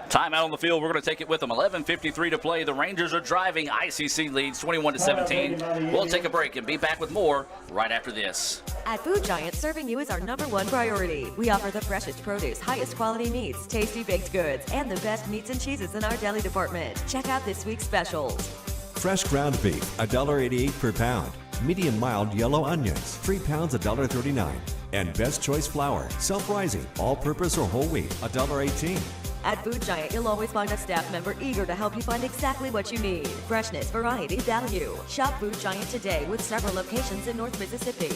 Timeout on the field. We're going to take it with them. 11:53 to play. The Rangers are driving. ICC leads 21-17. We'll take a break and be back with more right after this. At Food Giant, serving you is our #1 priority. We offer the freshest produce, highest quality meats, tasty baked goods, and the best meats and cheeses in our deli department. Check out this week's specials. Fresh ground beef, $1.88 per pound. Medium mild yellow onions, 3 pounds, $1.39. And Best Choice flour, self-rising, all-purpose or whole wheat, $1.18. At Food Giant, you'll always find a staff member eager to help you find exactly what you need. Freshness, variety, value. Shop Food Giant today with several locations in North Mississippi.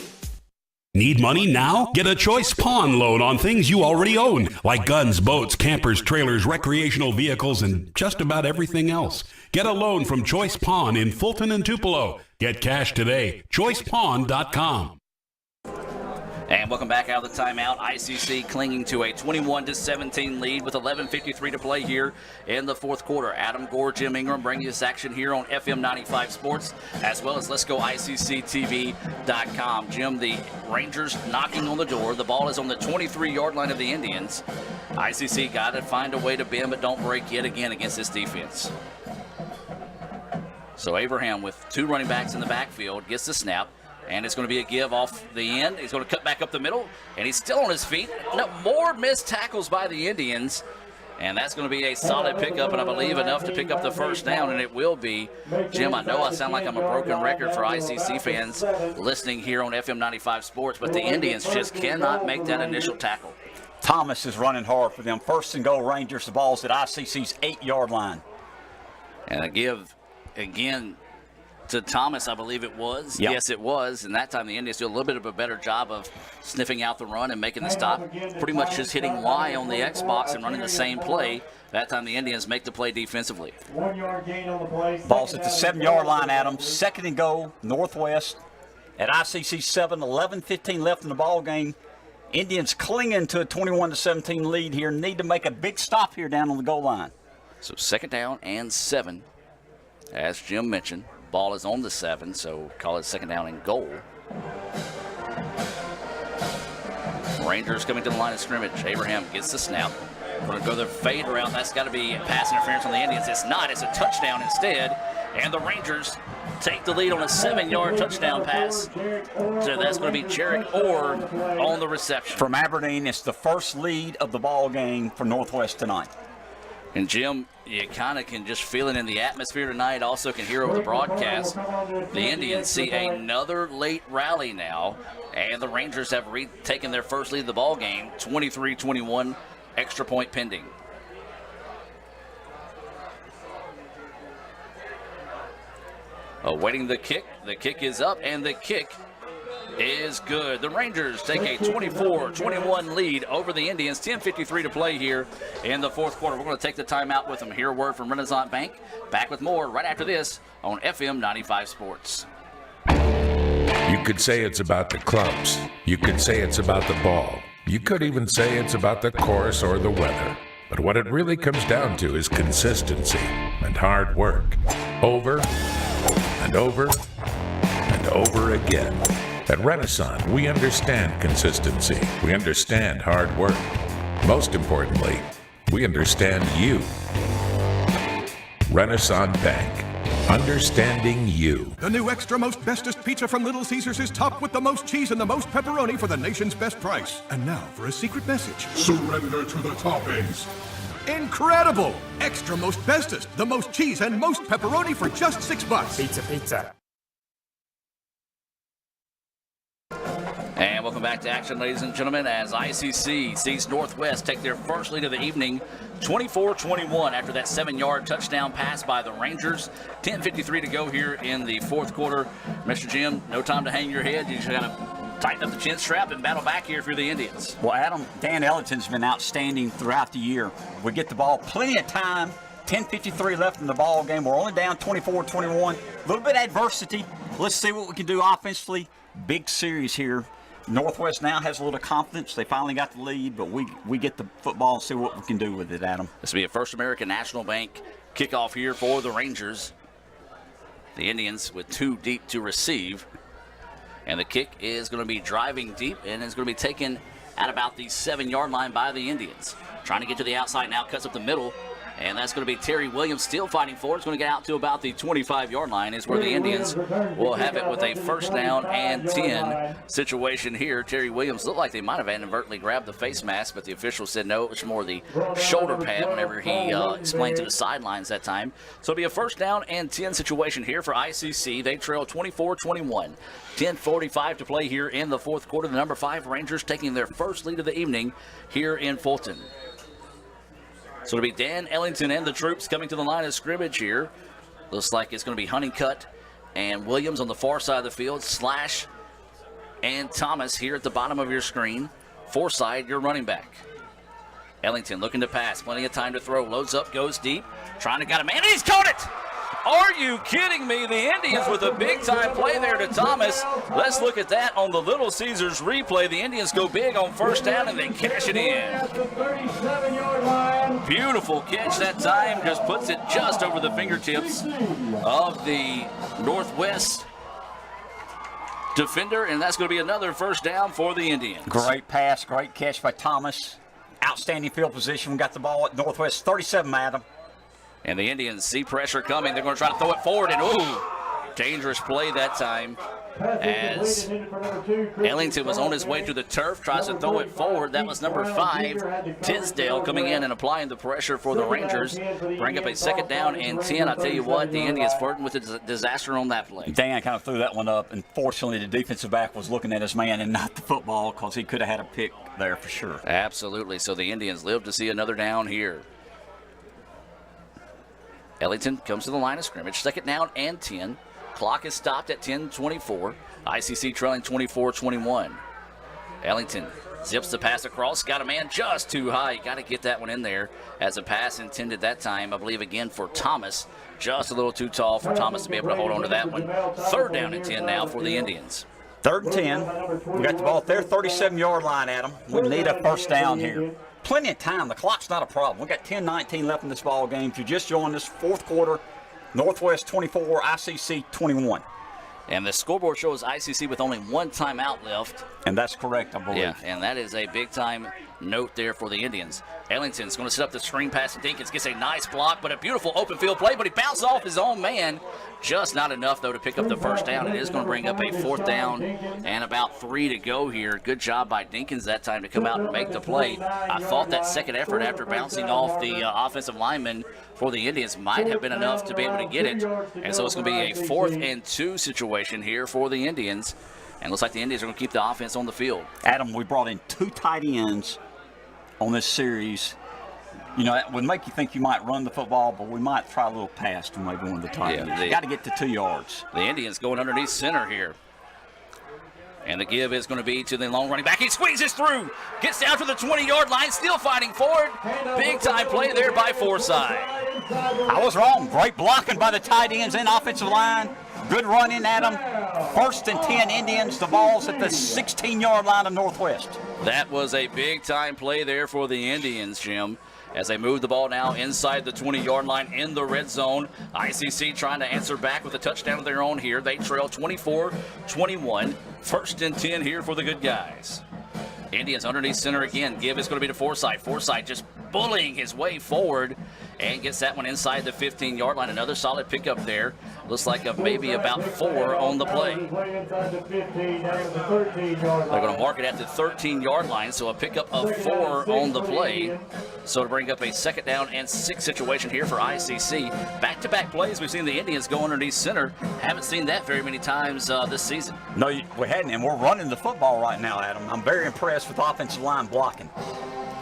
Need money now? Get a Choice Pawn loan on things you already own, like guns, boats, campers, trailers, recreational vehicles, and just about everything else. Get a loan from Choice Pawn in Fulton and Tupelo. Get cash today. ChoicePawn.com. And welcome back out of the timeout. ICC clinging to a 21-17 lead with 11:53 to play here in the fourth quarter. Adam Gore, Jim Ingram bringing this action here on FM 95 Sports, as well as Let's Go ICCTV.com. Jim, the Rangers knocking on the door. The ball is on the 23-yard line of the Indians. ICC got to find a way to bend but don't break yet again against this defense. So Abraham with 2 running backs in the backfield gets the snap. And it's going to be a give off the end. He's going to cut back up the middle, and he's still on his feet. No, more missed tackles by the Indians, and that's going to be a solid pickup, and I believe enough to pick up the first down, and it will be. Jim, I know I sound like I'm a broken record for ICC fans listening here on FM 95 Sports, but the Indians just cannot make that initial tackle. Thomas is running hard for them. First and goal, Rangers. The ball's at ICC's 8-yard line. And a give again to Thomas, I believe it was. Yep. Yes, it was. And that time the Indians do a little bit of a better job of sniffing out the run and making the stop. Pretty much just hitting Y on the Xbox and running the same play. That time the Indians make the play defensively. 1 yard gain on the play. Ball's at the 7-yard line, Adam. Second and goal, Northwest at ICC 7. 11:15 left in the ball game. Indians clinging to a 21-17 lead here. Need to make a big stop here down on the goal line. So second down and 7, as Jim mentioned. Ball is on the 7, so call it second down and goal. Rangers coming to the line of scrimmage. Abraham gets the snap. Going to go the fade route. That's got to be pass interference on the Indians. It's not. It's a touchdown instead. And the Rangers take the lead on a 7-yard touchdown pass. So that's going to be Jarek Orr on the reception. From Aberdeen, it's the first lead of the ball game for Northwest tonight. And Jim, you kind of can just feel it in the atmosphere tonight. Also can hear over the broadcast. The Indians see another late rally now, and the Rangers have taken their first lead of the ball game, 23-21, extra point pending. Awaiting the kick. The kick is up, and the kick is good. The Rangers take a 24-21 lead over the Indians. 10:53 to play here in the fourth quarter. We're going to take the timeout with them. Hear a word from Renaissance Bank. Back with more right after this on FM 95 Sports. You could say it's about the clubs. You could say it's about the ball. You could even say it's about the course or the weather. But what it really comes down to is consistency and hard work. Over and over and over again. At Renaissance, we understand consistency. We understand hard work. Most importantly, we understand you. Renaissance Bank. Understanding you. The new extra most bestest pizza from Little Caesars is topped with the most cheese and the most pepperoni for the nation's best price. And now for a secret message. Surrender to the toppings. Incredible! Extra most bestest, the most cheese and most pepperoni for just $6. Pizza, pizza. And welcome back to action, ladies and gentlemen, as ICC sees Northwest take their first lead of the evening, 24-21 after that 7-yard touchdown pass by the Rangers. 10:53 to go here in the fourth quarter. Mr. Jim, no time to hang your head. You just got to tighten up the chin strap and battle back here for the Indians. Well, Adam, Dan Ellington's been outstanding throughout the year. We get the ball plenty of time. 10:53 left in the ball game. We're only down 24-21. A little bit of adversity. Let's see what we can do offensively. Big series here. Northwest now has a little confidence. They finally got the lead, but we get the football and see what we can do with it, Adam. This will be a First American National Bank kickoff here for the Rangers. The Indians with 2 deep to receive. And the kick is going to be driving deep and is going to be taken at about the 7-yard line by the Indians. Trying to get to the outside now, cuts up the middle. And that's going to be Terry Williams still fighting for it. It's going to get out to about the 25-yard line is where the Indians will have it with a first down and 10 situation here. Terry Williams looked like they might have inadvertently grabbed the face mask, but the official said no, it was more the shoulder pad whenever he explained to the sidelines that time. So it'll be a first down and 10 situation here for ICC. They trail 24-21. 10:45 to play here in the fourth quarter. The number 5 Rangers taking their first lead of the evening here in Fulton. So it'll be Dan Ellington and the troops coming to the line of scrimmage here. Looks like it's going to be Honeycutt and Williams on the far side of the field. Slash and Thomas here at the bottom of your screen. Forsythe, your running back. Ellington looking to pass. Plenty of time to throw. Loads up, goes deep. Trying to get a man, and he's caught it! Are you kidding me? The Indians with a big-time play there to Thomas. Let's look at that on the Little Caesars replay. The Indians go big on first down, and they cash it in. Beautiful catch that time. Just puts it just over the fingertips of the Northwest defender, and that's going to be another first down for the Indians. Great pass, great catch by Thomas. Outstanding field position. We got the ball at Northwest 37, Adam. And the Indians see pressure coming. They're going to try to throw it forward, and ooh, dangerous play that time as Ellington was on his way to the turf, tries to throw it forward. That was number 5, Tisdale, coming in and applying the pressure for the Rangers. Bring up a second down and 10. I'll tell you what, the Indians flirting with a disaster on that play. Dan kind of threw that one up, and fortunately the defensive back was looking at his man and not the football, because he could have had a pick there for sure. Absolutely. So the Indians live to see another down here. Ellington comes to the line of scrimmage. Second down and 10. Clock is stopped at 10:24. ICC trailing 24-21. Ellington zips the pass across. Got a man just too high. Got to get that one in there as a pass intended that time, I believe, again for Thomas. Just a little too tall for Thomas to be able to hold on to that one. Third down and 10 now for the Indians. Third and 10. We got the ball at their 37-yard line, Adam. We need a first down here. Plenty of time. The clock's not a problem. We got 10:19 left in this ball game. If you just joined us, fourth quarter, Northwest 24, ICC 21. And the scoreboard shows ICC with only 1 timeout left. And that's correct, I believe. Yeah, and that is a big-time note there for the Indians. Ellington's going to set up the screen pass to Dinkins. Gets a nice block, but a beautiful open field play, but he bounced off his own man. Just not enough, though, to pick up the first down. It is going to bring up a fourth down and about 3 to go here. Good job by Dinkins that time to come out and make the play. I thought that second effort after bouncing off the offensive lineman for the Indians might have been enough to be able to get it. And so it's going to be a 4th and 2 situation here for the Indians. And looks like the Indians are going to keep the offense on the field. Adam, we brought in 2 tight ends on this series. You know, it would make you think you might run the football, but we might try a little pass to maybe one of the tight ends. You got to get to 2 yards. The Indians going underneath center here. And the give is going to be to the long running back. He squeezes through, gets down to the 20-yard line, still fighting for it. Big-time play there by Forsythe. I was wrong. Great blocking by the tight ends and offensive line. Good running at them. 1st and 10 Indians. The ball's at the 16-yard line of Northwest. That was a big-time play there for the Indians, Jim, as they move the ball now inside the 20-yard line in the red zone. ICC trying to answer back with a touchdown of their own here. They trail 24-21. 1st and 10 here for the good guys. Indians underneath center again. Give is going to be to Forsythe. Forsythe just bullying his way forward and gets that one inside the 15-yard line. Another solid pickup there. Looks like maybe about 4 on the play. They're going to mark it at the 13-yard line, so a pickup of 4 on the play. So to bring up a 2nd down and 6 situation here for ICC. Back-to-back plays, we've seen the Indians go underneath center. Haven't seen that very many times this season. No, we hadn't, and we're running the football right now, Adam. I'm very impressed with offensive line blocking.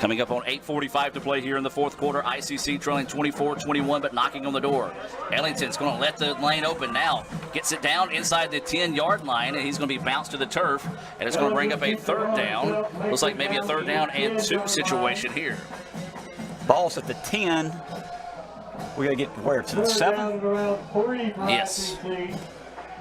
Coming up on 8:45 to play here in the 4th quarter. ICC trailing 24-21, but knocking on the door. Ellington's going to let the lane open now. Gets it down inside the 10-yard line, and he's going to be bounced to the turf. And it's going to bring up a 3rd down. Looks like maybe a 3rd down and 2 situation here. Ball's at the 10. We got to get where? To the 7? Yes.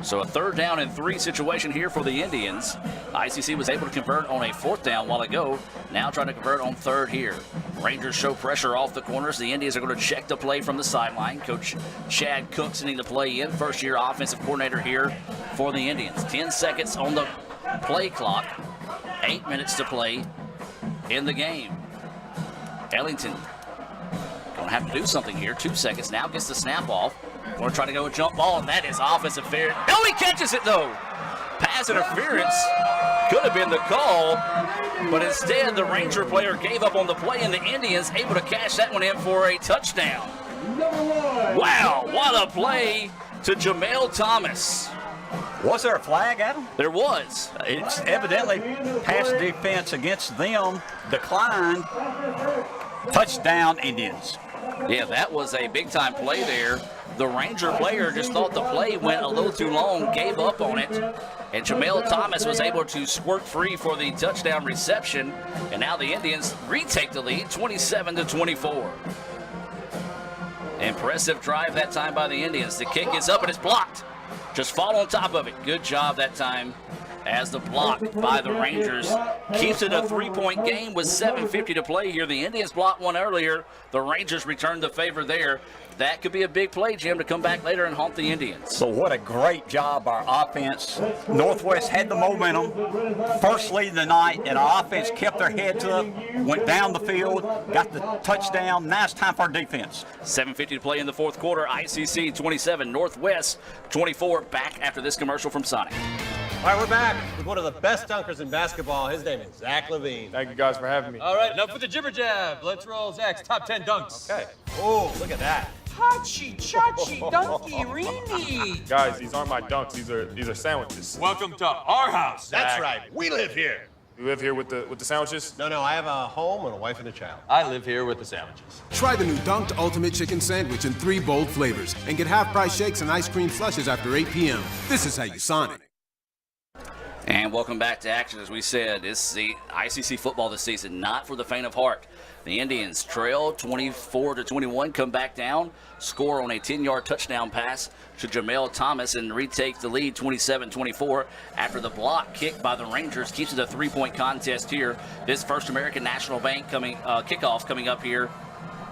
So a 3rd down and 3 situation here for the Indians. ICC was able to convert on a 4th down while ago. Now trying to convert on 3rd here. Rangers show pressure off the corners. The Indians are going to check the play from the sideline. Coach Chad Cook sending the play in. First-year offensive coordinator here for the Indians. 10 seconds on the play clock. 8 minutes to play in the game. Ellington going to have to do something here. 2 seconds now. Gets the snap off. Going to try to go a jump ball, and that is offensive fair. No, he catches it, though. Pass interference could have been the call, but instead the Ranger player gave up on the play, and the Indians able to cash that one in for a touchdown. Wow, what a play to Jamel Thomas. Was there a flag, Adam? There was. It's evidently pass defense against them declined. Touchdown, Indians. Yeah, that was a big-time play there. The Ranger player just thought the play went a little too long, gave up on it, and Jamel Thomas was able to squirt free for the touchdown reception, and now the Indians retake the lead, 27-24. Impressive drive that time by the Indians. The kick is up and it's blocked. Just fall on top of it. Good job that time, as the block by the Rangers keeps it a 3-point game with 7:50 to play here. The Indians blocked one earlier. The Rangers returned the favor there. That could be a big play, Jim, to come back later and haunt the Indians. So what a great job our offense. Northwest had the momentum. First lead of the night, and our offense kept their heads up, went down the field, got the touchdown. Now it's time for our defense. 7:50 to play in the 4th quarter. ICC 27, Northwest 24. Back after this commercial from Sonic. All right, we're back with one of the best dunkers in basketball. His name is Zach Levine. Thank you guys for having me. All right, enough with the jibber jab. Let's roll Zach's top 10 dunks. Okay. Oh, look at that. Hachi chachi dunky reenie. Guys, these aren't my dunks. These are sandwiches. Welcome to our house, Zach. That's right. We live here. You live here with the sandwiches? No, I have a home and a wife and a child. I live here with the sandwiches. Try the new Dunked Ultimate Chicken Sandwich in 3 bold flavors and get half-price shakes and ice cream slushes after 8 p.m. This is how you Sonic. And welcome back to action. As we said, this is the ICC football this season, not for the faint of heart. The Indians trail 24-21, come back down, score on a 10-yard touchdown pass to Jamel Thomas, and retake the lead 27-24 after the block kick by the Rangers keeps it a 3-point contest here. This First American National Bank kickoff coming up here.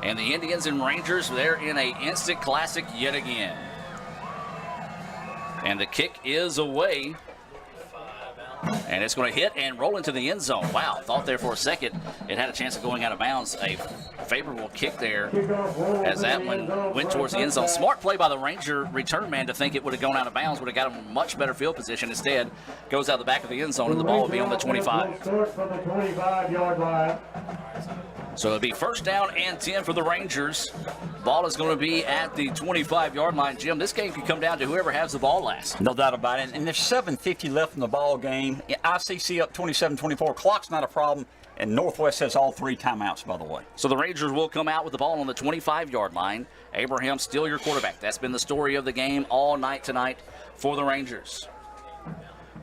And the Indians and Rangers, they're in an instant classic yet again. And the kick is away. And it's going to hit and roll into the end zone. Wow, thought there for a second it had a chance of going out of bounds. A favorable kick there as that one went towards the end zone. Smart play by the Ranger return man to think it would have gone out of bounds, would have got him a much better field position. Instead, goes out the back of the end zone, and the ball will be on the 25. So it'll be 1st down and 10 for the Rangers. Ball is going to be at the 25-yard line. Jim, this game could come down to whoever has the ball last. No doubt about it. And there's 7:50 left in the ball game. ICC up 27-24. Clock's not a problem. And Northwest has all 3 timeouts, by the way. So the Rangers will come out with the ball on the 25-yard line. Abraham still your quarterback. That's been the story of the game all night tonight for the Rangers.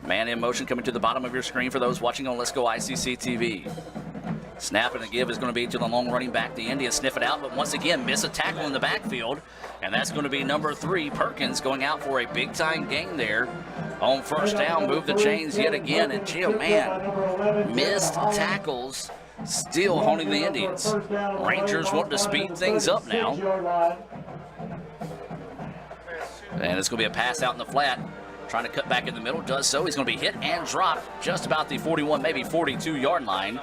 Man in motion coming to the bottom of your screen for those watching on Let's Go ICC TV. Snap and a give is going to be to the long running back. The Indians sniff it out, but once again miss a tackle in the backfield. And that's going to be number 3, Perkins, going out for a big-time gain there on first down. Move the chains yet again. And Jim, man, missed tackles still holding the Indians. Rangers want to speed things up now. And it's going to be a pass out in the flat. Trying to cut back in the middle, does so. He's going to be hit and dropped just about the 41, maybe 42-yard line.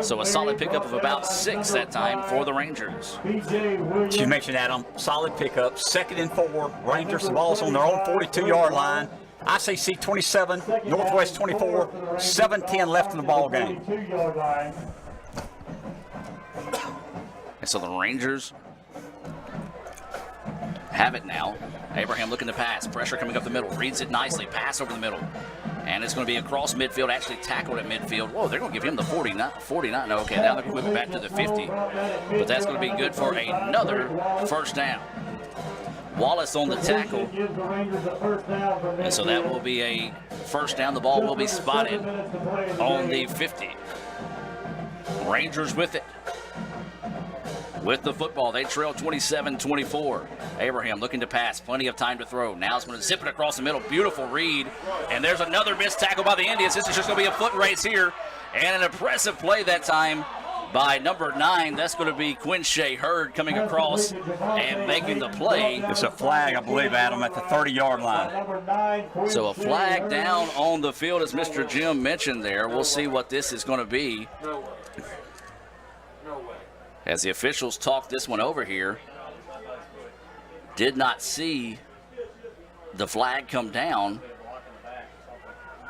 So a solid pickup of about 6 that time for the Rangers. You mentioned Adam, solid pickup, 2nd and 4. Rangers, the ball's on their own 42-yard line. ICC 27, Northwest 24, 7:10 left in the ball game. And so the Rangers have it now. Abraham looking to pass. Pressure coming up the middle. Reads it nicely. Pass over the middle. And it's going to be across midfield. Actually tackled at midfield. Whoa, they're going to give him the 49. No, okay, now they're going to move it back to the 50. But that's going to be good for another first down. Wallace on the tackle. And so that will be a first down. The ball will be spotted on the 50. Rangers with it. With the football, they trail 27-24. Abraham looking to pass, plenty of time to throw. Now it's going to zip it across the middle. Beautiful read. And there's another missed tackle by the Indians. This is just going to be a foot race here. And an impressive play that time by number 9. That's going to be Quinshea Hurd coming across and making the play. It's a flag, I believe, Adam, at the 30-yard line. So a flag down on the field, as Mr. Jim mentioned there. We'll see what this is going to be. As the officials talk this one over here, did not see the flag come down.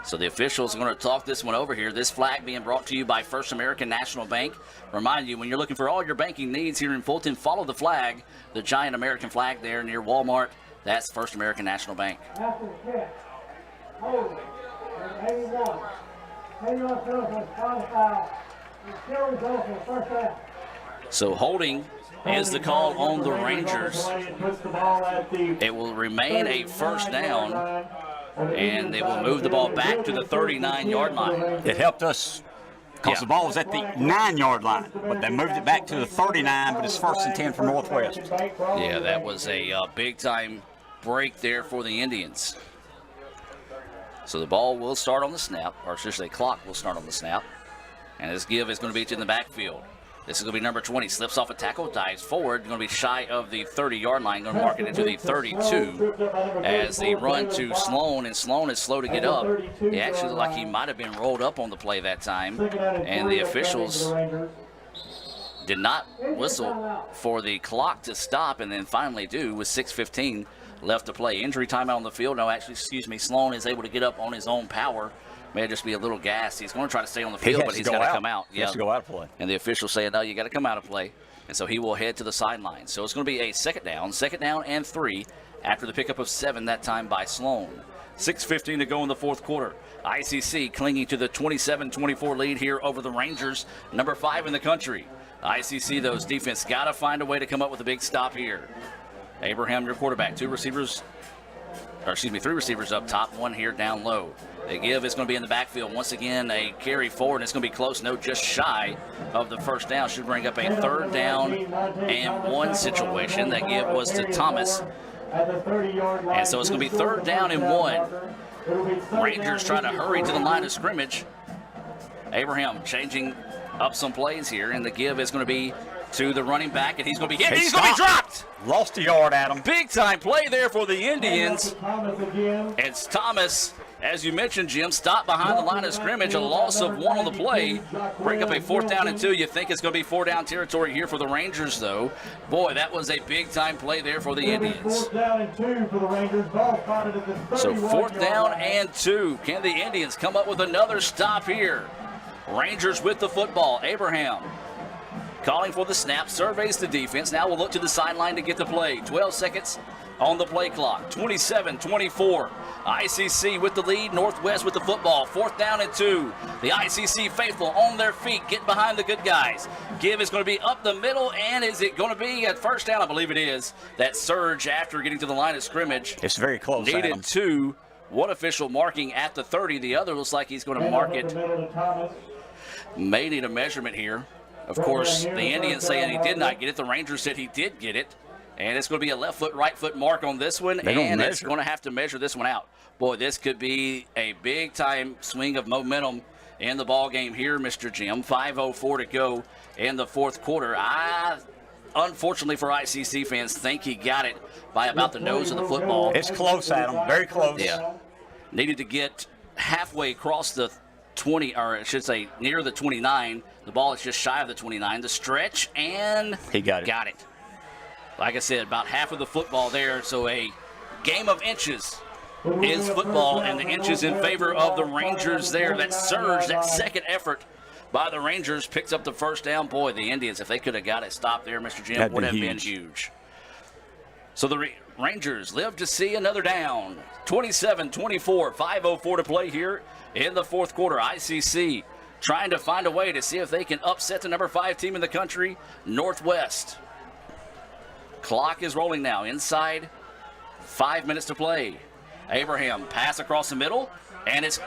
So the officials are going to talk this one over here. This flag being brought to you by First American National Bank. Remind you, when you're looking for all your banking needs here in Fulton, follow the flag, the giant American flag there near Walmart. That's First American National Bank. So holding is the call on the Rangers. It will remain a first down, and they will move the ball back to the 39-yard line. It helped us because the ball was at the 9-yard line, but they moved it back to the 39, but it's 1st and 10 for Northwest. Yeah, that was a big-time break there for the Indians. So the ball will start on the snap, or should I say clock will start on the snap, and this give is going to be to the backfield. This is going to be number 20. Slips off a tackle, dives forward. Going to be shy of the 30-yard line. Going to mark it into the 32 as they run to Sloan, and Sloan is slow to get up. He actually looked like he might have been rolled up on the play that time, and the officials did not whistle for the clock to stop, and then finally do with 6:15 left to play. Injury timeout on the field. No, actually, Sloan is able to get up on his own power. May just be a little gassed. He's going to try to stay on the field, but he's got to come out. He has to go out of play. And the officials say, no, you got to come out of play. And so he will head to the sideline. So it's going to be a second down and 3 after the pickup of 7 that time by Sloan. 6:15 to go in the fourth quarter. ICC clinging to the 27-24 lead here over the Rangers, number 5 in the country. ICC, those defense got to find a way to come up with a big stop here. Abraham, your quarterback, 3 receivers up top, 1 here down low. The give is going to be in the backfield. Once again, a carry forward, and it's going to be close. No, just shy of the first down. Should bring up a 3rd down and 1 situation. That give was to Thomas. And so it's going to be 3rd down and 1. Rangers trying to hurry to the line of scrimmage. Abraham changing up some plays here, and the give is going to be to the running back, and he's going to be hit. He's going to be dropped. Lost a yard, Adam. Big time play there for the Indians. It's Thomas, as you mentioned, Jim, stopped behind the line of scrimmage. A loss of 1 on the play. Bring up a 4th down and 2. You think it's going to be 4-down territory here for the Rangers, though. Boy, that was a big time play there for the Indians. 4th down and 2 for the Rangers. Ball spotted at the 31-yard line. So 4th down and 2. Can the Indians come up with another stop here? Rangers with the football. Abraham calling for the snap, surveys the defense. Now we'll look to the sideline to get the play. 12 seconds on the play clock. 27-24. ICC with the lead. Northwest with the football. 4th down and 2. The ICC faithful on their feet, getting behind the good guys. Give is going to be up the middle, and is it going to be at 1st down? I believe it is. That surge after getting to the line of scrimmage. It's very close, Needed Adam. 2 One official marking at the 30. The other looks like he's going to mark it. May need a measurement here. Of course, the Indians saying he did not get it. The Rangers said he did get it. And it's going to be a left foot, right foot mark on this one. And it's going to have to measure this one out. Boy, this could be a big-time swing of momentum in the ball game here, Mr. Jim. 5:04 to go in the fourth quarter. Unfortunately for ICC fans, think he got it by about the nose of the football. It's close, Adam. Very close. Yeah. Needed to get halfway across the 20, or I should say near the 29. The ball is just shy of the 29. The stretch, and he got it. Like I said, about half of the football there. So a game of inches is football, and the inches in favor of the Rangers there. That surge, that second effort by the Rangers picks up the first down. Boy, the Indians, if they could have got it stopped there, Mr. Jim, would have been huge. So the Rangers live to see another down. 27-24, 5:04 to play here in the fourth quarter. ICC trying to find a way to see if they can upset the number 5 team in the country, Northwest. Clock is rolling now. Inside 5 minutes to play. Abraham pass across the middle, and it's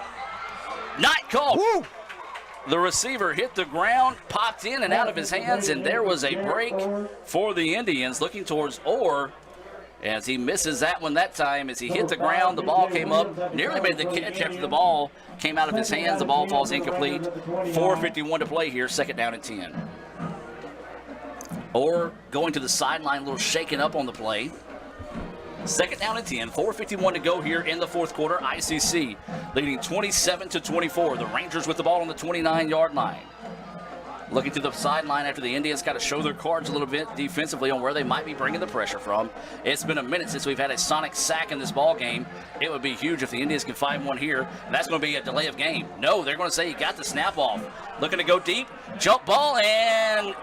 not called. Woo! The receiver hit the ground, popped in and out of his hands, and there was a break for the Indians looking towards Orr as he misses that one that time. As he hit the ground, the ball came up, nearly made the catch after the ball came out of his hands. The ball falls incomplete. 4:51 to play here, second down and 10. Orr going to the sideline, a little shaken up on the play. Second down and 10, 4:51 to go here in the fourth quarter. ICC leading 27-24. The Rangers with the ball on the 29-yard line. Looking to the sideline after the Indians got to show their cards a little bit defensively on where they might be bringing the pressure from. It's been a minute since we've had a sonic sack in this ball game. It would be huge if the Indians can find one here. And that's going to be a delay of game. No, they're going to say he got the snap off. Looking to go deep, jump ball, and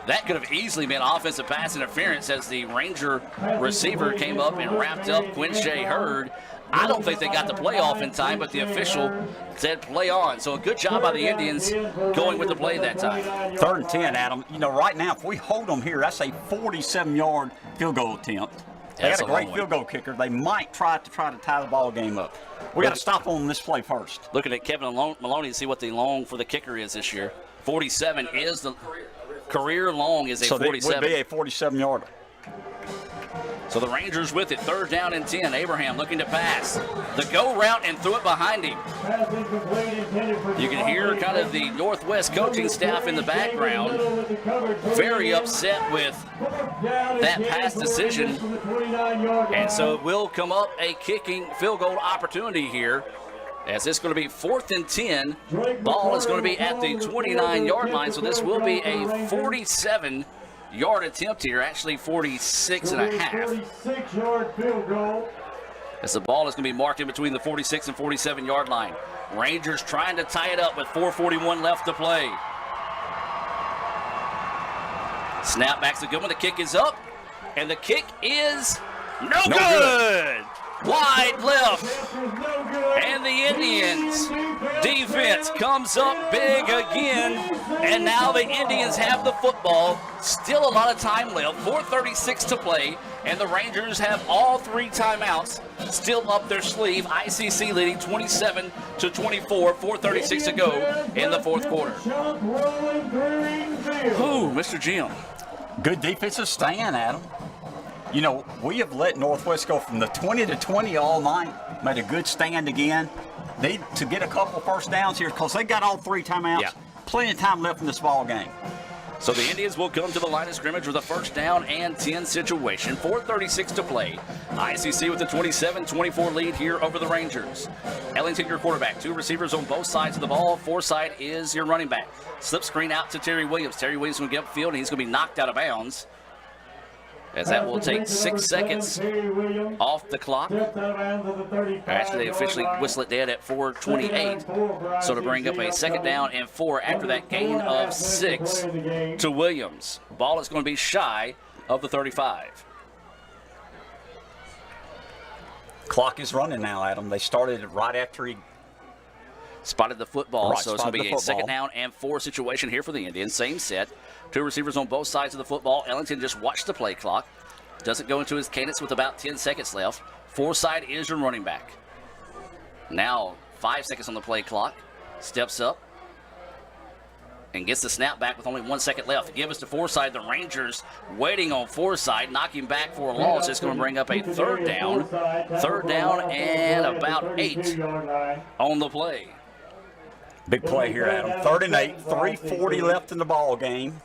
that could have easily been offensive pass interference as the Ranger receiver came up and wrapped up Quinshea Hurd. I don't think they got the play off in time, but the official said play on. So a good job by the Indians going with the play that time. 3rd and 10, Adam. You know, right now, if we hold them here, that's a 47-yard field goal attempt. They got a great field goal kicker. They might try to tie the ball game up. We got to stop on this play first. Looking at Kevin Maloney to see what the long for the kicker is this year. 47 is the career long is a 47. So it would be a 47-yarder. So the Rangers with it, 3rd down and 10. Abraham looking to pass. The go route and threw it behind him. You can hear kind of the Northwest coaching staff in the background very upset with that pass decision. And so it will come up a kicking field goal opportunity here. As this is going to be 4th and 10. Ball is going to be at the 29-yard line, so this will be a 47-yard attempt here, actually 46 and a half. 46-yard field goal. As the ball is going to be marked in between the 46 and 47-yard line. Rangers trying to tie it up with 4:41 left to play. Snapback's a good one. The kick is up, and the kick is no good. Wide left, and the Indians defense comes up big again, and now the Indians have the football. Still a lot of time left, 4:36 to play, and the Rangers have all 3 timeouts still up their sleeve. ICC leading 27-24, 4:36 to go in the fourth quarter. Ooh, Mr. Jim. Good defensive stand, Adam. You know, we have let Northwest go from the 20 to 20 all night. Made a good stand again. Need to get a couple first downs here because they got all 3 timeouts. Yeah. Plenty of time left in this ball game. So the Indians will come to the line of scrimmage with a 1st down and 10 situation. 4:36 to play. ICC with a 27-24 lead here over the Rangers. Ellington, your quarterback. 2 receivers on both sides of the ball. Forsythe is your running back. Slip screen out to Terry Williams. Terry Williams will get upfield, and he's going to be knocked out of bounds, as that will take 6 seconds off the clock. Actually, they officially whistle it dead at 4:28. So to bring up a 2nd down and 4 after that gain of 6 to Williams. Ball is going to be shy of the 35. Clock is running now, Adam. They started it right after he spotted the football. Right, so it's going to be a 2nd down and 4 situation here for the Indians. Same set. 2 receivers on both sides of the football. Ellington just watched the play clock. Doesn't go into his cadence with about 10 seconds left. Forsythe is your running back. Now 5 seconds on the play clock. Steps up and gets the snap back with only 1 second left. Give us to Forsyth. The Rangers waiting on Forsyth, knocking back for a loss. It's going to bring up a third down. Third down and about 8 on the play. Big play here, Adam. 3rd and 8, 3:40 left in the ball game.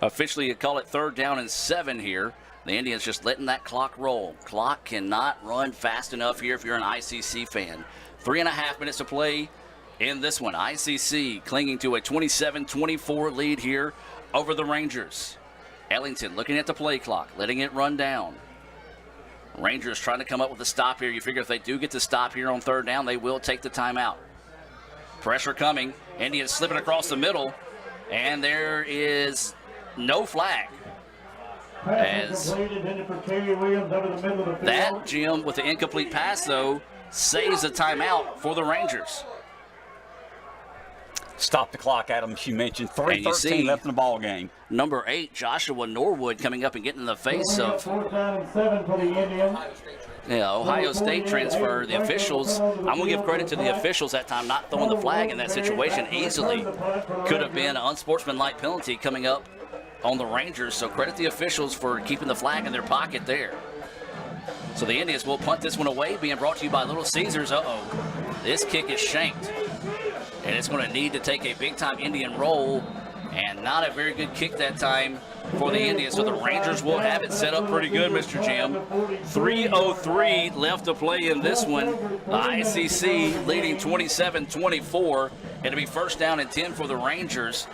Officially, you call it 3rd down and 7 here. The Indians just letting that clock roll. Clock cannot run fast enough here if you're an ICC fan. 3.5 minutes to play in this one. ICC clinging to a 27-24 lead here over the Rangers. Ellington looking at the play clock, letting it run down. Rangers trying to come up with a stop here. You figure if they do get the stop here on 3rd down, they will take the timeout. Pressure coming. Indians slipping across the middle, and there is no flag. As that, Jim, with the incomplete pass, though, saves a timeout for the Rangers. Stop the clock, Adam, she mentioned. 3:13 left in the ball game. Number 8, Joshua Norwood, coming up and getting in the face of Ohio State transfer. The officials, I'm going to give credit to the officials that time not throwing the flag in that situation. Easily could have been an unsportsmanlike penalty coming up on the Rangers, so credit the officials for keeping the flag in their pocket there. So the Indians will punt this one away, being brought to you by Little Caesars. This kick is shanked, and it's going to need to take a big-time Indian roll, and not a very good kick that time for the Indians. So the Rangers will have it set up pretty good, Mr. Jim. 3:03 left to play in this one. ICC leading 27-24. It'll be 1st down and 10 for the Rangers.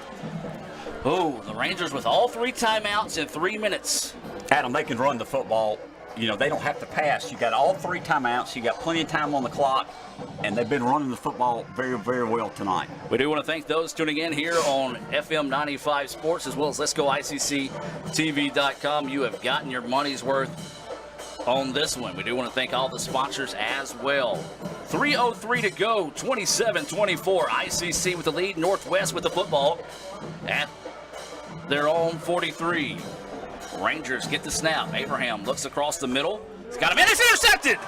The Rangers with all 3 timeouts in 3 minutes. Adam, they can run the football. You know, they don't have to pass. You got all 3 timeouts. You got plenty of time on the clock, and they've been running the football very, very well tonight. We do want to thank those tuning in here on FM 95 Sports, as well as Let's Go ICCTV.com. You have gotten your money's worth on this one. We do want to thank all the sponsors as well. 3:03 to go, 27-24. ICC with the lead, Northwest with the football at their own 43. Rangers get the snap. Abraham looks across the middle. He's got him in. It's intercepted.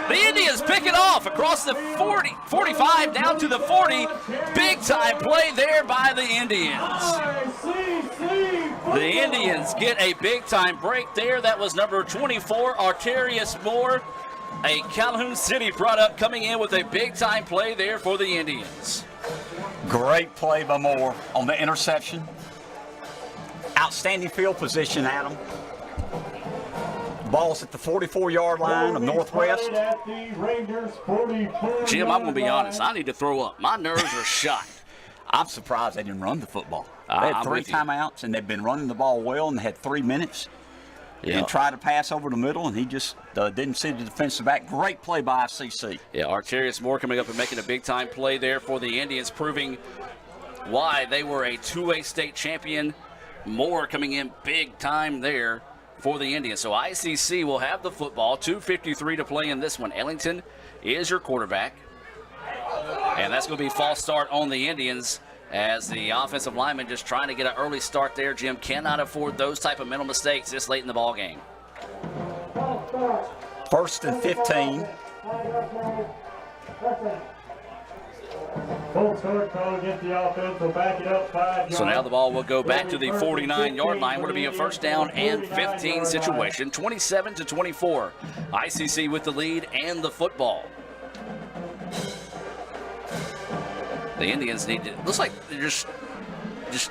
The Indians pick it off across the 40, 45 down to the 40. Big time play there by the Indians. The Indians get a big time break there. That was number 24, Arterius Moore, a Calhoun City product, coming in with a big time play there for the Indians. Great play by Moore on the interception. Outstanding field position, Adam. Ball's at the 44-yard line of Northwest. Jim, I'm going to be honest. I need to throw up. My nerves are shot. I'm surprised they didn't run the football. They had 3 timeouts, and they've been running the ball well, and they had 3 minutes. And tried to pass over the middle, and he just didn't see the defensive back. Great play by ICC. Yeah, Arterius Moore coming up and making a big-time play there for the Indians, proving why they were a 2A state champion. Moore coming in big time there for the Indians. So ICC will have the football. 2:53 to play in this one. Ellington is your quarterback. And that's going to be false start on the Indians as the offensive lineman just trying to get an early start there. Jim cannot afford those type of mental mistakes this late in the ball game. 1st and 15. So now the ball will go back to the 49-yard line. Would it be a 1st down and 15 situation? 27-24. ICC with the lead and the football. The Indians need to, looks like they're just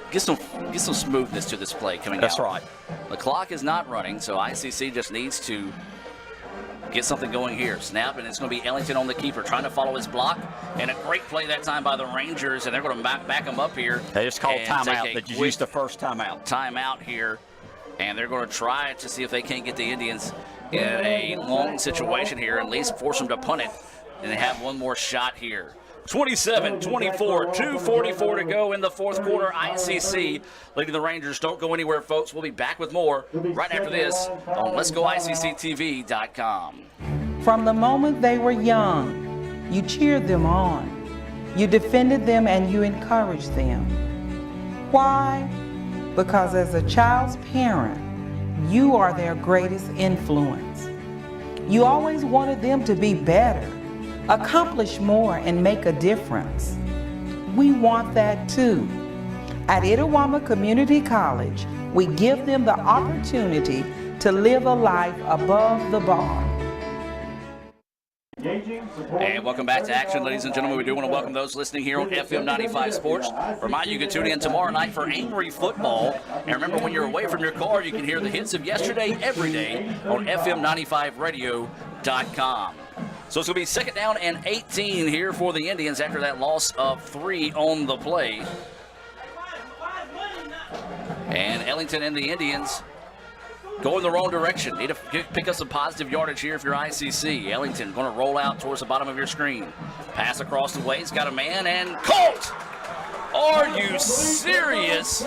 get some smoothness to this play coming out. That's right. The clock is not running, so ICC just needs to get something going here. Snap, and it's going to be Ellington on the keeper, trying to follow his block. And a great play that time by the Rangers, and they're going to back them up here. They just called timeout. They just used the first timeout. Timeout here, and they're going to try to see if they can't get the Indians in a long situation here, at least force them to punt it, and they have one more shot here. 27-24, 2:44 to go in the 4th quarter. ICC leading the Rangers. Don't go anywhere, folks. We'll be back with more right after this on Let'sGoICCTV.com. From the moment they were young, you cheered them on. You defended them and you encouraged them. Why? Because as a child's parent, you are their greatest influence. You always wanted them to be better, accomplish more, and make a difference. We want that too. At Itawamba Community College, we give them the opportunity to live a life above the bar. And welcome back to action, ladies and gentlemen. We do want to welcome those listening here on FM 95 Sports. Remind you can tune in tomorrow night for Angry Football. And remember, when you're away from your car, you can hear the hits of yesterday every day on FM95radio.com. So it's going to be 2nd down and 18 here for the Indians after that loss of 3 on the play. And Ellington and the Indians going the wrong direction. Need to pick up some positive yardage here if you're ICC. Ellington going to roll out towards the bottom of your screen. Pass across the way. He's got a man and caught. Are you serious?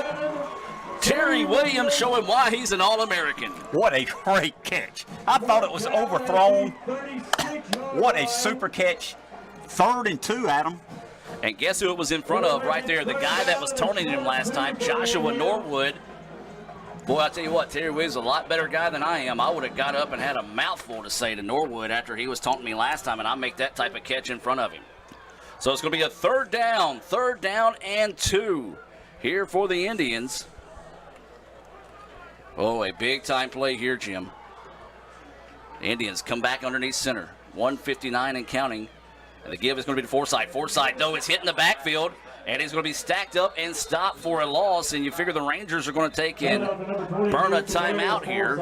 Terry Williams showing why he's an All-American. What a great catch. I thought it was overthrown. What a super catch. 3rd and 2, Adam. And guess who it was in front of right there? The guy that was taunting him last time, Joshua Norwood. Boy, I'll tell you what, Terry Williams is a lot better guy than I am. I would have got up and had a mouthful to say to Norwood after he was taunting me last time, and I make that type of catch in front of him. So it's going to be a 3rd down and 2 here for the Indians. Oh, a big-time play here, Jim. The Indians come back underneath center. 1:59 and counting. And the give is going to be to Forsythe. Forsythe, though, is hitting the backfield, and he's going to be stacked up and stopped for a loss. And you figure the Rangers are going to take in, burn a timeout here.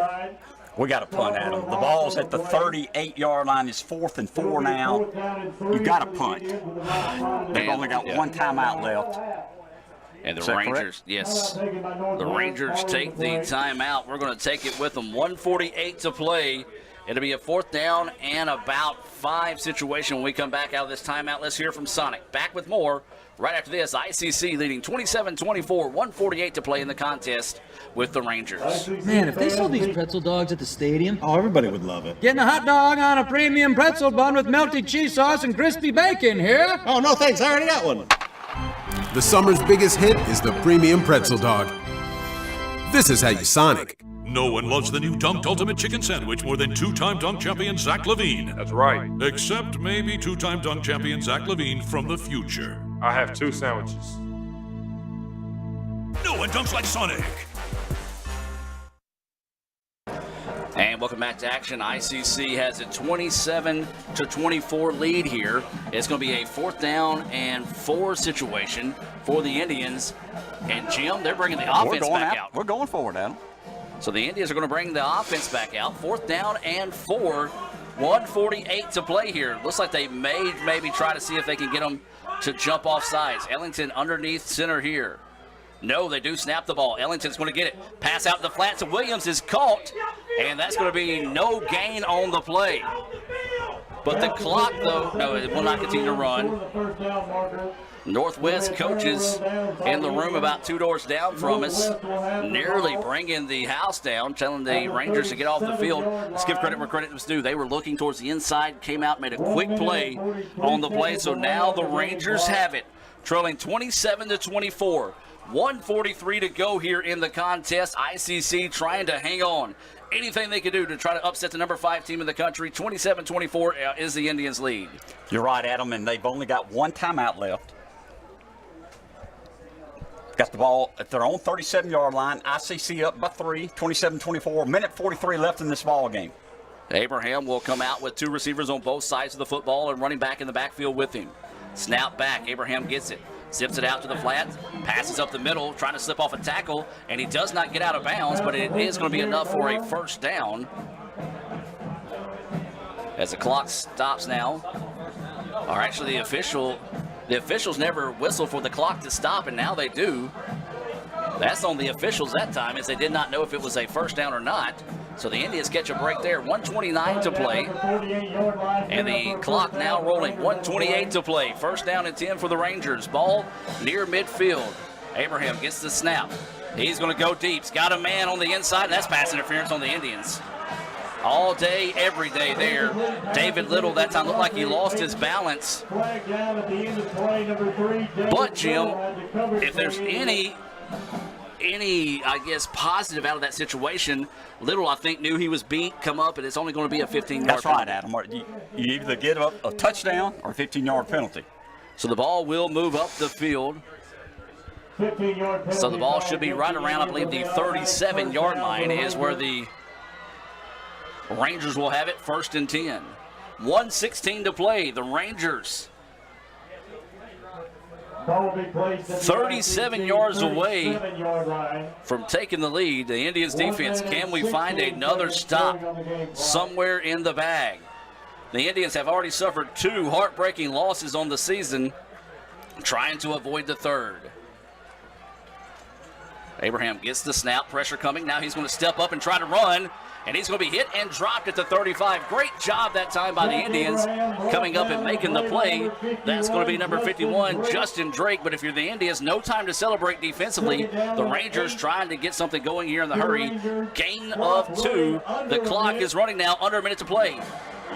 We got to punt, Adam. The ball's at the 38-yard line. It's 4th and 4 now. You got to punt. They've only got one timeout left. And the Rangers, yes, the Rangers take the timeout. We're going to take it with them. 1:48 to play. It'll be a 4th down and about 5 situation when we come back out of this timeout. Let's hear from Sonic. Back with more right after this. ICC leading 27-24, 1:48 to play in the contest with the Rangers. Man, if they sold these pretzel dogs at the stadium, Oh, everybody would love it. getting a hot dog on a premium pretzel bun with melted cheese sauce and crispy bacon here. Oh, no thanks. I already got one. The summer's biggest hit is the premium pretzel dog. This is how you Sonic. No one loves the new Dunked Ultimate Chicken Sandwich more than 2-time dunk champion Zach LaVine. That's right. Except maybe 2-time dunk champion Zach LaVine from the future. I have 2 sandwiches. No one dunks like Sonic. And welcome back to action. ICC has a 27-24 lead here. It's going to be a 4th down and 4 situation for the Indians. And Jim, they're bringing the offense back out. We're going forward, Adam. So the Indians are going to bring the offense back out. 4th down and 4. 1:48 to play here. Looks like they may maybe try to see if they can get them to jump off sides. Ellington underneath center here. No, they do snap the ball. Ellington's going to get it. Pass out to the flats, and Williams is caught. And that's going to be no gain on the play. But the clock, though, no, it will not continue to run. Northwest coaches in the room about 2 doors down from us, nearly bringing the house down, telling the Rangers to get off the field. Let's give credit where credit was due. They were looking towards the inside, came out, made a quick play on the play. So now the Rangers have it, trailing 27-24. 1:43 to go here in the contest. ICC trying to hang on. Anything they can do to try to upset the number 5 team in the country. 27-24 is the Indians' lead. You're right, Adam, and they've only got one timeout left. Got the ball at their own 37-yard line. ICC up by 3, 27-24. Minute 43 left in this ball game. Abraham will come out with 2 receivers on both sides of the football and running back in the backfield with him. Snap back. Abraham gets it. Zips it out to the flat, passes up the middle, trying to slip off a tackle, and he does not get out of bounds, but it is going to be enough for a 1st down. As the clock stops now, or actually the officials never whistle for the clock to stop, and now they do. That's on the officials that time, as they did not know if it was a 1st down or not. So the Indians catch a break there. 1:29 to play. And the clock now rolling. 1:28 to play. 1st down and 10 for the Rangers. Ball near midfield. Abraham gets the snap. He's going to go deep. He's got a man on the inside, and that's pass interference on the Indians. All day, every day there. David Little that time looked like he lost his balance. But, Jim, if there's any any, I guess, positive out of that situation. Little, I think, knew he was beat, come up, and it's only going to be a 15-yard That's right, penalty. Adam. You either get a touchdown or a 15-yard penalty. So the ball will move up the field. 15-yard penalty. So the ball should be right around, I believe, the 37-yard line is where the Rangers will have it, 1st and 10. 1:16 to play. The Rangers 37 yards away from taking the lead. The Indians defense, can we find another stop somewhere in the bag? The Indians have already suffered 2 heartbreaking losses on the season, trying to avoid the third. Abraham gets the snap, pressure coming. Now he's going to step up and try to run, and he's going to be hit and dropped at the 35. Great job that time by the Indians coming up and making the play. That's going to be number 51, Justin Drake. But if you're the Indians, no time to celebrate defensively. The Rangers trying to get something going here in the hurry. Gain of 2. The clock is running now, under a minute to play.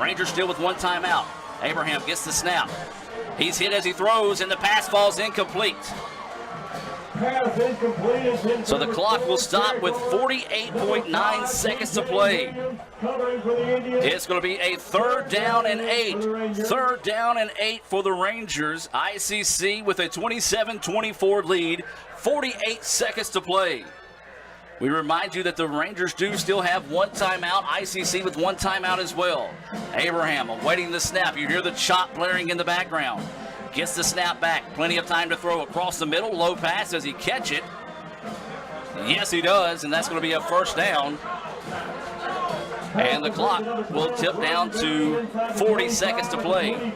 Rangers still with 1 timeout. Abraham gets the snap. He's hit as he throws, and the pass falls incomplete. So the clock will stop with 48.9 seconds to play. It's going to be a 3rd down and 8. 3rd down and 8 for the Rangers. ICC with a 27-24 lead. 48 seconds to play. We remind you that the Rangers do still have 1 timeout. ICC with 1 timeout as well. Abraham awaiting the snap. You hear the chop blaring in the background. Gets the snap back. Plenty of time to throw across the middle. Low pass. Does he catch it? Yes, he does, and that's going to be a 1st down. And the clock will tip down to 40 seconds to play.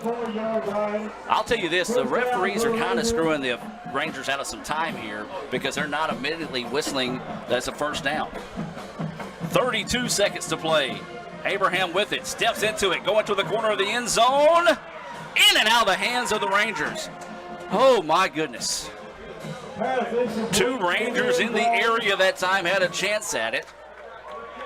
I'll tell you this, the referees are kind of screwing the Rangers out of some time here because they're not immediately whistling that's a 1st down. 32 seconds to play. Abraham with it, steps into it, going to the corner of the end zone. In and out of the hands of the Rangers. Oh, my goodness. 2 Rangers in the area that time had a chance at it.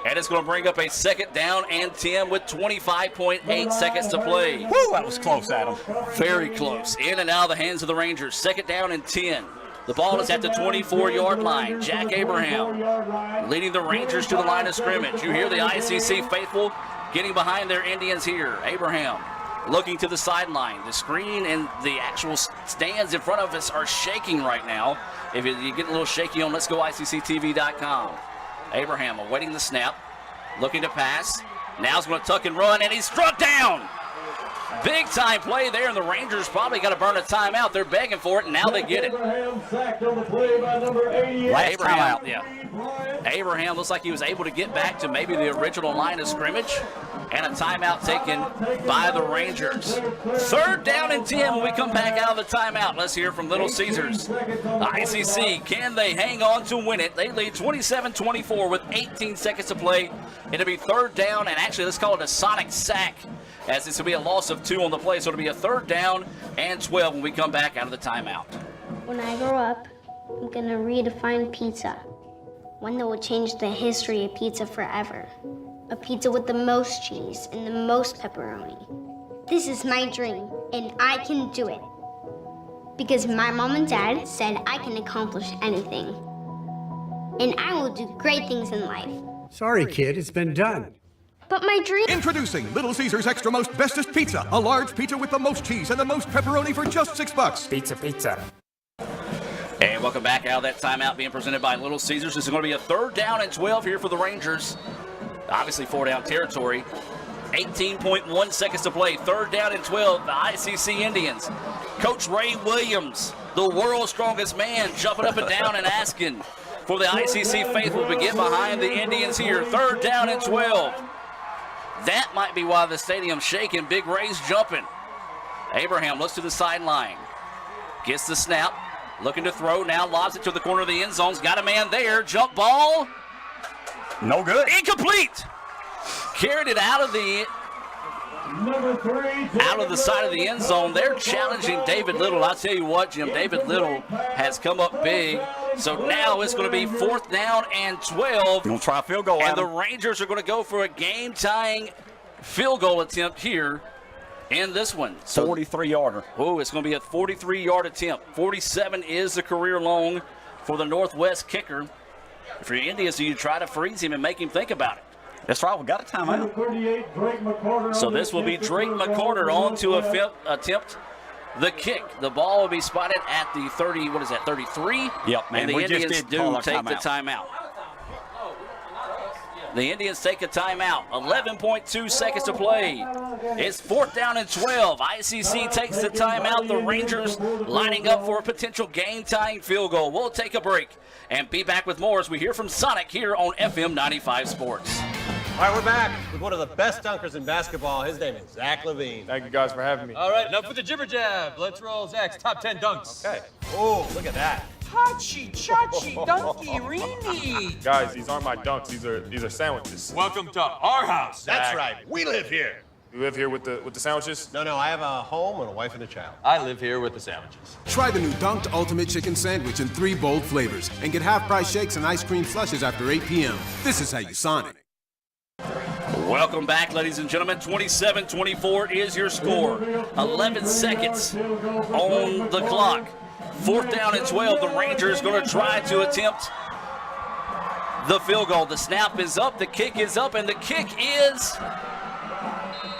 And it's going to bring up a 2nd down and 10 with 25.8 seconds to play. Woo, that was close, Adam. Very close. In and out of the hands of the Rangers. 2nd down and 10. The ball is at the 24-yard line. Jack Abraham leading the Rangers to the line of scrimmage. You hear the ICC faithful getting behind their Indians here. Abraham looking to the sideline. The screen and the actual stands in front of us are shaking right now. If you get a little shaky on letsgoicctv.com. Abraham awaiting the snap, looking to pass. Now he's going to tuck and run, and he's struck down. Big time play there, and the Rangers probably got to burn a timeout. They're begging for it, and now they get it. Abraham looks like he was able to get back to maybe the original line of scrimmage, and a timeout taken by the Rangers. 3rd down and 10 when we come back out of the timeout. Let's hear from Little Caesars. ICC, can they hang on to win it? They lead 27-24 with 18 seconds to play. It'll be 3rd down, and actually let's call it a sonic sack, as this will be a loss of 2 on the play. So it'll be a 3rd down and 12 when we come back out of the timeout. When I grow up, I'm gonna redefine pizza. One that will change the history of pizza forever. A pizza with the most cheese and the most pepperoni. This is my dream, and I can do it. Because my mom and dad said I can accomplish anything. And I will do great things in life. Sorry, kid, it's been done. But my dream... Introducing Little Caesars Extra Most Bestest Pizza. A large pizza with the most cheese and the most pepperoni for just $6. Pizza. And welcome back out of that timeout being presented by Little Caesars. This is going to be a 3rd down and 12 here for the Rangers. Obviously 4-down territory. 18.1 seconds to play. 3rd down and 12. The ICC Indians. Coach Ray Williams, the world's strongest man, jumping up and down and asking for the ICC faithful to get behind the Indians here. 3rd down and 12. That might be why the stadium's shaking. Big Ray's jumping. Abraham looks to the sideline. Gets the snap. Looking to throw. Now lobs it to the corner of the end zone's got a man there. Jump ball. No good. Incomplete. Carried it out of the side of the end zone. They're challenging David Little. I'll tell you what, Jim, David Little has come up big. So now it's going to be 4th down and 12. Going to try a field goal, and Adam. the Rangers are going to go for a game-tying field goal attempt here in this one. So 43-yarder. Oh, it's going to be a 43-yard attempt. 47 is the career long for the Northwest kicker. If you're Indians, do you try to freeze him and make him think about it? That's right. We got a timeout. 38, Drake McCorder. So this will be Drake McCorder on to attempt the kick. The ball will be spotted at the 30, 33? Yep, man. And the Indians do take the timeout. The Indians take a timeout. 11.2 seconds to play. It's 4th down and 12. ICC takes the timeout. The Rangers lining up for a potential game-tying field goal. We'll take a break and be back with more as we hear from Sonic here on FM 95 Sports. All right, we're back with one of the best dunkers in basketball. His name is Zach Levine. Thank you guys for having me. All right, enough with the jibber jab. Let's roll Zach's top 10 dunks. Okay. Oh, look at that. Hachi, chachi, donkey, reenie. Guys, these aren't my dunks. These are sandwiches. Welcome to our house. That's Zach. right. We live here. You live here with the sandwiches? No, I have a home and a wife and a child. I live here with the sandwiches. Try the new Dunked Ultimate Chicken Sandwich in 3 bold flavors and get half-price shakes and ice cream slushes after 8 p.m. This is how you Sonic. Welcome back, ladies and gentlemen. 27-24 is your score. 11 seconds on the clock. 4th down and 12. The Rangers going to try to attempt the field goal. The snap is up, the kick is up, and the kick is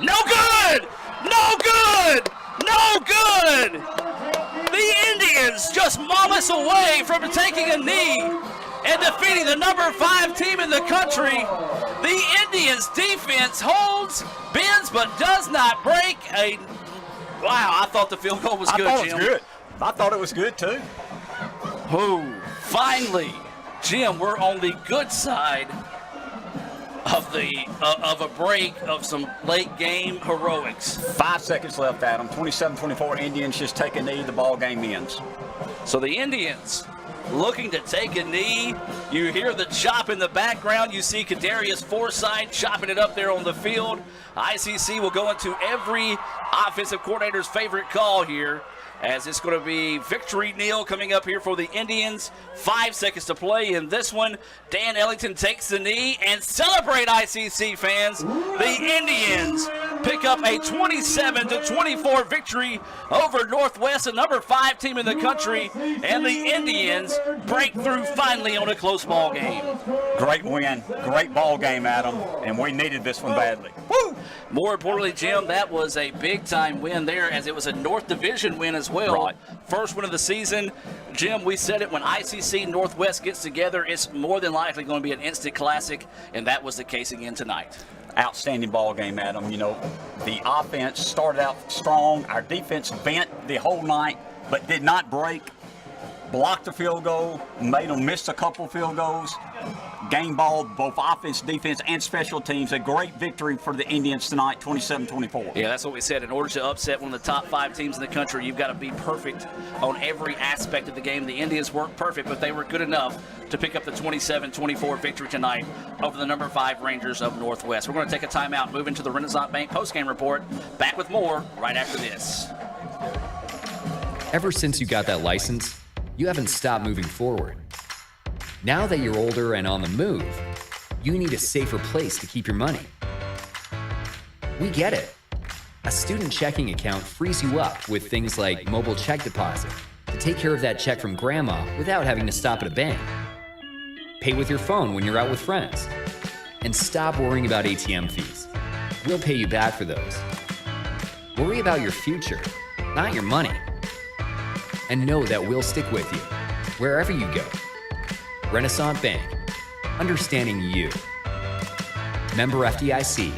no good! No good! No good! The Indians just mom us away from taking a knee and defeating the number 5 team in the country. The Indians defense holds, bends, but does not break. Wow, I thought the field goal was good, Jim. I thought it was good, too. Oh, finally, Jim, we're on the good side of a break of some late game heroics. 5 seconds left, Adam. 27-24. Indians just take a knee. The ball game ends. So the Indians looking to take a knee. You hear the chop in the background. You see Kadarius Forsythe chopping it up there on the field. ICC will go into every offensive coordinator's favorite call here, as it's going to be victory kneel coming up here for the Indians. 5 seconds to play in this one. Dan Ellington takes the knee and celebrate, ICC fans. The Indians pick up a 27-24 victory over Northwest, the number 5 team in the country, and the Indians break through finally on a close ball game. Great win. Great ball game, Adam, and we needed this one badly. Woo! More importantly, Jim, that was a big-time win there, as it was a North Division win as well. Right. First win of the season. Jim, we said it, when ICC Northwest gets together, it's more than likely going to be an instant classic, and that was the case again tonight. Outstanding ball game, Adam. You know, the offense started out strong. Our defense bent the whole night, but did not break. Blocked a field goal, made them miss a couple field goals. Game ball, both offense, defense, and special teams. A great victory for the Indians tonight, 27-24. Yeah, that's what we said. In order to upset one of the top 5 teams in the country, you've got to be perfect on every aspect of the game. The Indians weren't perfect, but they were good enough to pick up the 27-24 victory tonight over the number 5 Rangers of Northwest. We're going to take a timeout, move into the Renaissance Bank postgame report. Back with more right after this. Ever since you got that license, you haven't stopped moving forward. Now that you're older and on the move, you need a safer place to keep your money. We get it. A student checking account frees you up with things like mobile check deposit to take care of that check from grandma without having to stop at a bank. Pay with your phone when you're out with friends. And stop worrying about ATM fees. We'll pay you back for those. Worry about your future, not your money. And know that we'll stick with you, wherever you go. Renaissance Bank, understanding you. Member FDIC.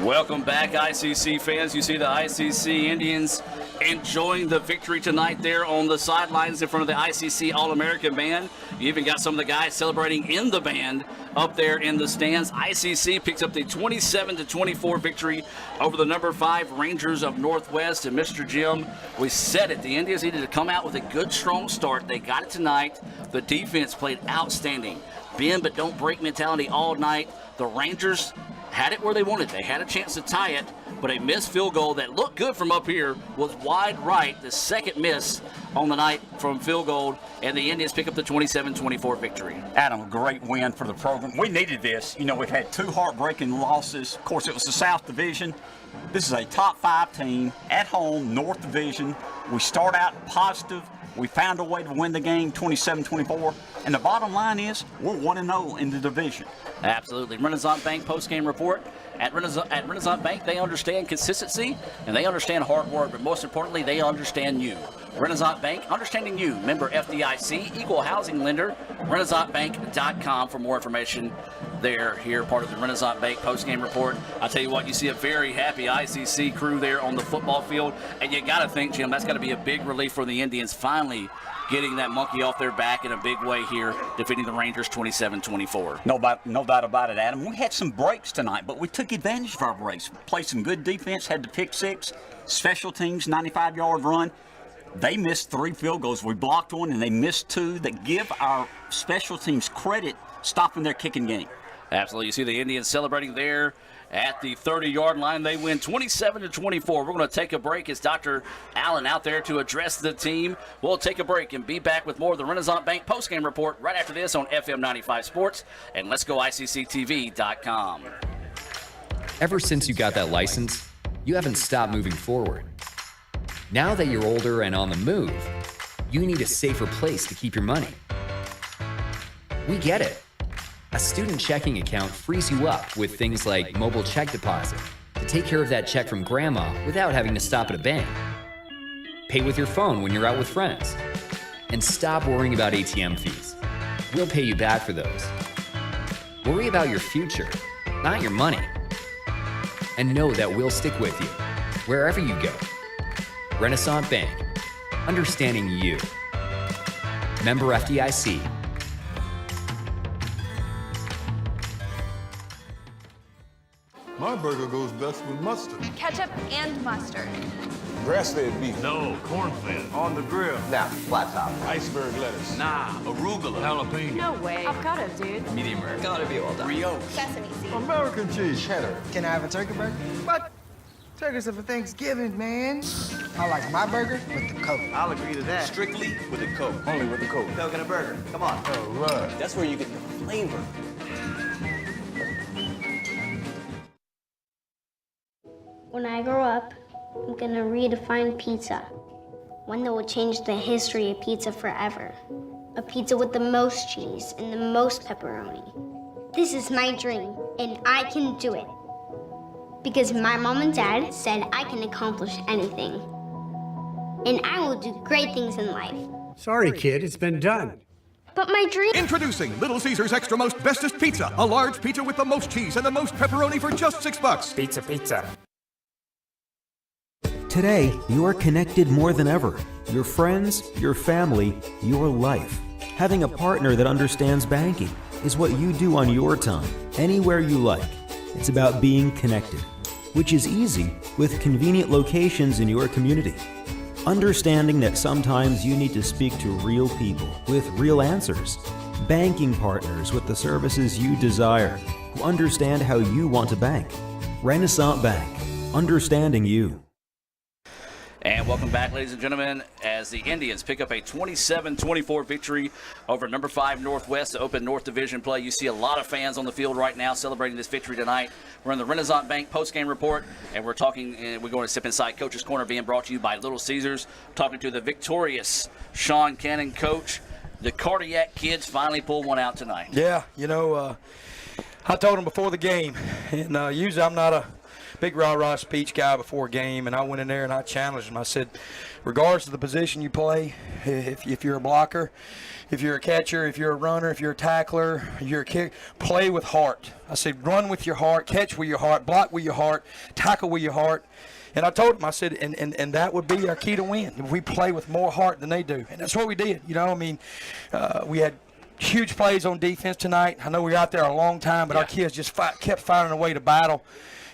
Welcome back, ICC fans. You see the ICC Indians enjoying the victory tonight there on the sidelines in front of the ICC All-American band. You even got some of the guys celebrating in the band up there in the stands. ICC picks up the 27-24 victory over the number 5 Rangers of Northwest. And Mr. Jim, we said it, the Indians needed to come out with a good, strong start. They got it tonight. The defense played outstanding. Bend but don't break mentality all night. The Rangers had it where they wanted. They had a chance to tie it, but a missed field goal that looked good from up here was wide right. The second miss on the night from field goal, and the Indians pick up the 27-24 victory. Adam, a great win for the program. We needed this. You know, we've had 2 heartbreaking losses. Of course, it was the South Division. This is a top 5 team at home, North Division. We start out positive. We found a way to win the game 27-24. And the bottom line is we're 1-0 in the division. Absolutely. Renaissance Bank post-game report. At Renaissance Bank, they understand consistency and they understand hard work, but most importantly, they understand you. Renaissance Bank, understanding you. Member FDIC, equal housing lender. RenaissanceBank.com for more information. There, here, part of the Renaissance Bank post-game report. I tell you what, you see a very happy ICC crew there on the football field, and you got to think, Jim, that's got to be a big relief for the Indians finally getting that monkey off their back in a big way here, defeating the Rangers 27-24. No doubt about it, Adam. We had some breaks tonight, but we took advantage of our breaks. Played some good defense, had the pick 6, special teams, 95-yard run. They missed 3 field goals. We blocked 1, and they missed 2 that give our special teams credit stopping their kicking game. Absolutely. You see the Indians celebrating there at the 30-yard line. They win 27-24. We're going to take a break. It's Dr. Allen out there to address the team. We'll take a break and be back with more of the Renaissance Bank postgame report right after this on FM 95 Sports and Let's Go ICCTV.com. Ever since you got that license, you haven't stopped moving forward. Now that you're older and on the move, you need a safer place to keep your money. We get it. A student checking account frees you up with things like mobile check deposit to take care of that check from grandma without having to stop at a bank. Pay with your phone when you're out with friends. And stop worrying about ATM fees. We'll pay you back for those. Worry about your future, not your money. And know that we'll stick with you wherever you go. Renaissance Bank, understanding you. Member FDIC. My burger goes best with mustard. Ketchup and mustard. Grass-fed beef. No, corn-fed. On the grill. Now, flat top. Iceberg lettuce. Nah, arugula. Jalapeno. No way. Avocado, dude. Medium rare. Gotta be well done. Brioche. Sesame seeds. American cheese. Cheddar. Can I have a turkey burger? What? Turkeys are for Thanksgiving, man. I like my burger with the Coke. I'll agree to that. Strictly with a Coke. Only with the Coke. Coke and a burger. Come on. All right. That's where you get the flavor. When I grow up, I'm gonna redefine pizza. One that will change the history of pizza forever. A pizza with the most cheese and the most pepperoni. This is my dream, and I can do it. Because my mom and dad said I can accomplish anything. And I will do great things in life. Sorry, kid, it's been done. But my dream... Introducing Little Caesars Extra Most Bestest Pizza. A large pizza with the most cheese and the most pepperoni for just $6. Pizza. Today, you are connected more than ever. Your friends, your family, your life. Having a partner that understands banking is what you do on your time, anywhere you like. It's about being connected, which is easy with convenient locations in your community. Understanding that sometimes you need to speak to real people with real answers. Banking partners with the services you desire, who understand how you want to bank. Renaissance Bank, understanding you. And welcome back, ladies and gentlemen, as the Indians pick up a 27-24 victory over number 5 Northwest to open North Division play. You see a lot of fans on the field right now celebrating this victory tonight. We're in the Renaissance Bank postgame report, and we're going to Sip Inside Coach's Corner, being brought to you by Little Caesars. Talking to the victorious Sean Cannon, coach. The Cardiac kids finally pulled one out tonight. Yeah, I told them before the game, and usually I'm not a big rah-rah speech guy before a game, and I went in there and I challenged him. I said, regardless of the position you play, if you're a blocker, if you're a catcher, if you're a runner, if you're a tackler, you're a kicker, play with heart. I said, run with your heart, catch with your heart, block with your heart, tackle with your heart. And I told him, I said, and that would be our key to win, if we play with more heart than they do. And that's what we did. We had huge plays on defense tonight. I know we were out there a long time, but our kids just kept finding a way to battle.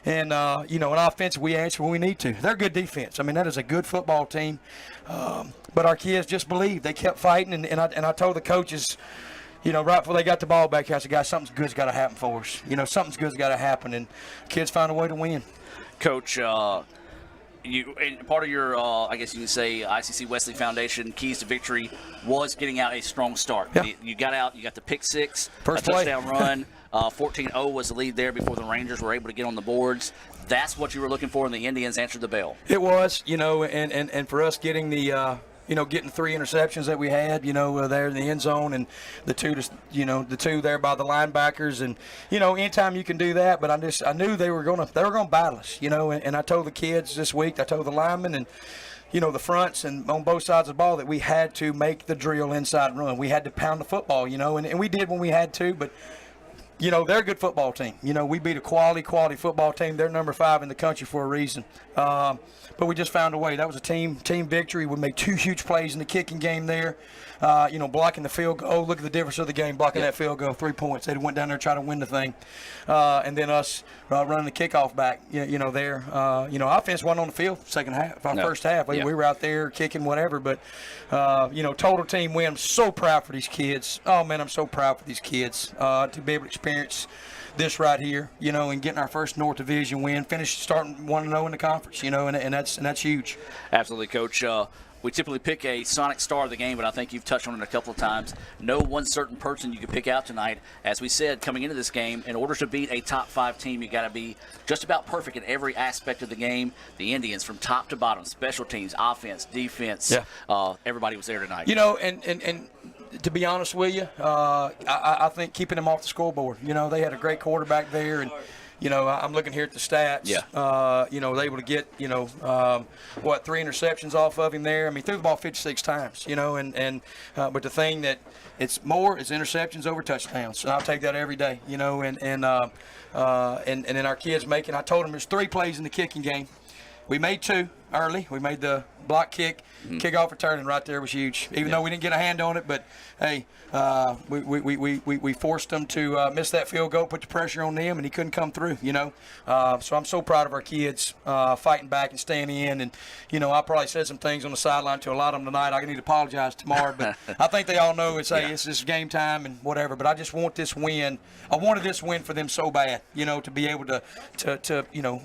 And, in offense, we answer when we need to. They're good defense. I mean, that is a good football team. But our kids just believed. They kept fighting. And I told the coaches, right before they got the ball back here, I said, guys, something good's got to happen for us. Something's good's got to happen, and kids found a way to win. Coach, and part of your, I guess you would say, ICC Wesley Foundation keys to victory was getting out a strong start. Yeah. You got out, you got the pick six, First a play. touchdown run. 14-0 was the lead there before the Rangers were able to get on the boards. That's what you were looking for, and the Indians answered the bell. It was, and for us getting the getting 3 interceptions that we had, there in the end zone, and the two there by the linebackers, and anytime you can do that. But I knew they were gonna battle us, and I told the kids this week, I told the linemen and the fronts and on both sides of the ball that we had to make the drill inside run. We had to pound the football, and we did when we had to, but. They're a good football team. We beat a quality football team. They're number 5 in the country for a reason. But we just found a way. That was a team victory. We made 2 huge plays in the kicking game there. Blocking the field goal. Oh, look at the difference of the game. Blocking that field goal, 3 points. They went down there trying to win the thing. And then us running the kickoff back, there. Offense wasn't on the field second half, first half. We were out there kicking whatever. But, total team win. I'm so proud for these kids. Oh, man, I'm so proud for these kids to be able to experience this right here, and getting our first North Division win, starting 1-0 in the conference, and that's huge. Absolutely, Coach. We typically pick a Sonic star of the game, but I think you've touched on it a couple of times. No one certain person you can pick out tonight. As we said, coming into this game, in order to beat a top 5 team, you got to be just about perfect in every aspect of the game. The Indians, from top to bottom, special teams, offense, defense, everybody was there tonight. And to be honest with you, I think keeping them off the scoreboard. They had a great quarterback there, and I'm looking here at the stats. They're able to get 3 interceptions off of him there. I mean, threw the ball 56 times. But the thing that it's more is interceptions over touchdowns, and I'll take that every day. And then our kids making. I told them there's 3 plays in the kicking game. We made 2 early. We made the block kick, kickoff return, and right there was huge. Even though we didn't get a hand on it, but hey, we forced them to miss that field goal, put the pressure on them, and he couldn't come through. So I'm so proud of our kids fighting back and staying in. And I probably said some things on the sideline to a lot of them tonight. I need to apologize tomorrow, but I think they all know it's it's game time and whatever. But I just want this win. I wanted this win for them so bad. To be able to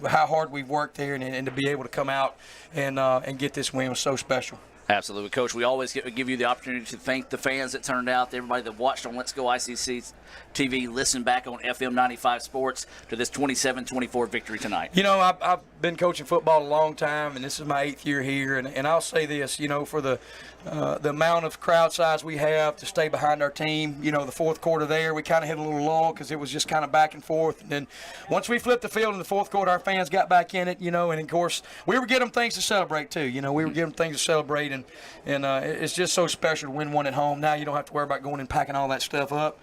how hard we've worked there and to be able to come out and get this win was so special. Absolutely, Coach. We always give you the opportunity to thank the fans that turned out, everybody that watched on Let's Go ICC TV, listen back on FM 95 Sports to this 27-24 victory tonight. I've been coaching football a long time, and this is my 8th year here. And I'll say this, for the amount of crowd size we have to stay behind our team, the fourth quarter there, we kind of hit a little lull because it was just kind of back and forth. And then once we flipped the field in the fourth quarter, our fans got back in it, and of course, we were giving them things to celebrate too. We were giving them things to celebrate, and it's just so special to win one at home. Now you don't have to worry about going and packing all that stuff up.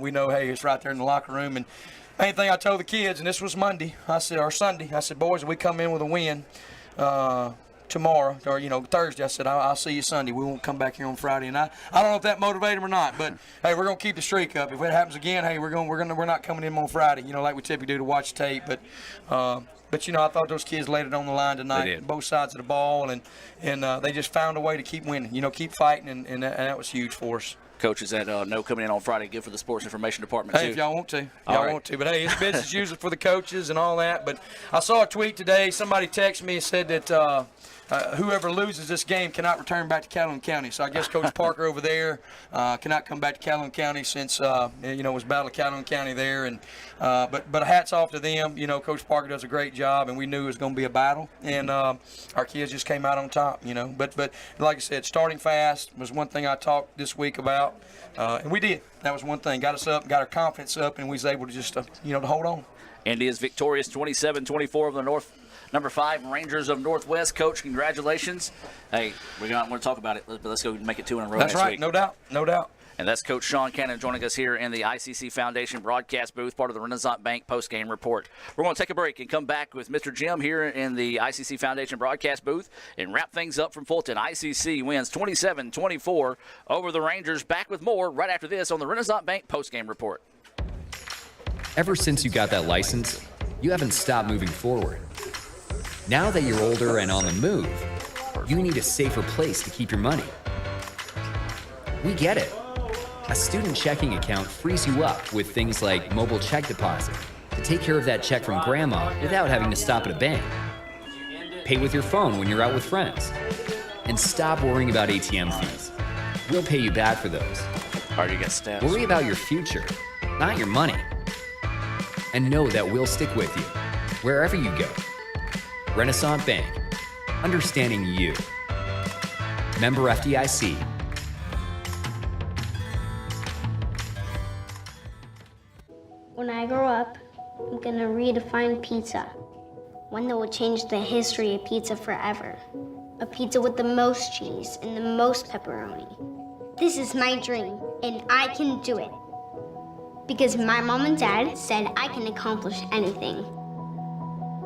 We know, hey, it's right there in the locker room. And main thing I told the kids, and this was Sunday, I said, boys, if we come in with a win tomorrow or Thursday, I said, I'll see you Sunday. We won't come back here on Friday. And I don't know if that motivated them or not, but hey, we're gonna keep the streak up. If it happens again, hey, we're not coming in on Friday, like we typically do to watch tape. But I thought those kids laid it on the line tonight, both sides of the ball, and they just found a way to keep winning, keep fighting, and that was huge for us. Coaches that know coming in on Friday, good for the sports information department too. Hey, if y'all want to, But hey, it's business usually for the coaches and all that. But I saw a tweet today. Somebody texted me and said that whoever loses this game cannot return back to Calhoun County. So I guess Coach Parker over there cannot come back to Calhoun County since it was Battle of Calhoun County there. And but hats off to them. Coach Parker does a great job, and we knew it was going to be a battle. And our kids just came out on top. But like I said, starting fast was one thing I talked this week about. And we did. That was one thing. Got us up, got our confidence up, and we was able to just, to hold on. Indy is victorious 27-24 of the number 5 Rangers of Northwest. Coach, congratulations. Hey, we're going to talk about it, but let's go make it 2 in a row next week. That's right, no doubt. And that's Coach Sean Cannon joining us here in the ICC Foundation broadcast booth, part of the Renaissance Bank postgame report. We're going to take a break and come back with Mr. Jim here in the ICC Foundation broadcast booth and wrap things up from Fulton. ICC wins 27-24 over the Rangers. Back with more right after this on the Renaissance Bank postgame report. Ever since you got that license, you haven't stopped moving forward. Now that you're older and on the move, you need a safer place to keep your money. We get it. A student checking account frees you up with things like mobile check deposit to take care of that check from grandma without having to stop at a bank. Pay with your phone when you're out with friends. And stop worrying about ATM fees. We'll pay you back for those. Already got stats. Worry about your future, not your money. And know that we'll stick with you wherever you go. Renaissance Bank, understanding you. Member FDIC. When I grow up, I'm gonna redefine pizza. One that will change the history of pizza forever. A pizza with the most cheese and the most pepperoni. This is my dream, and I can do it. Because my mom and dad said I can accomplish anything.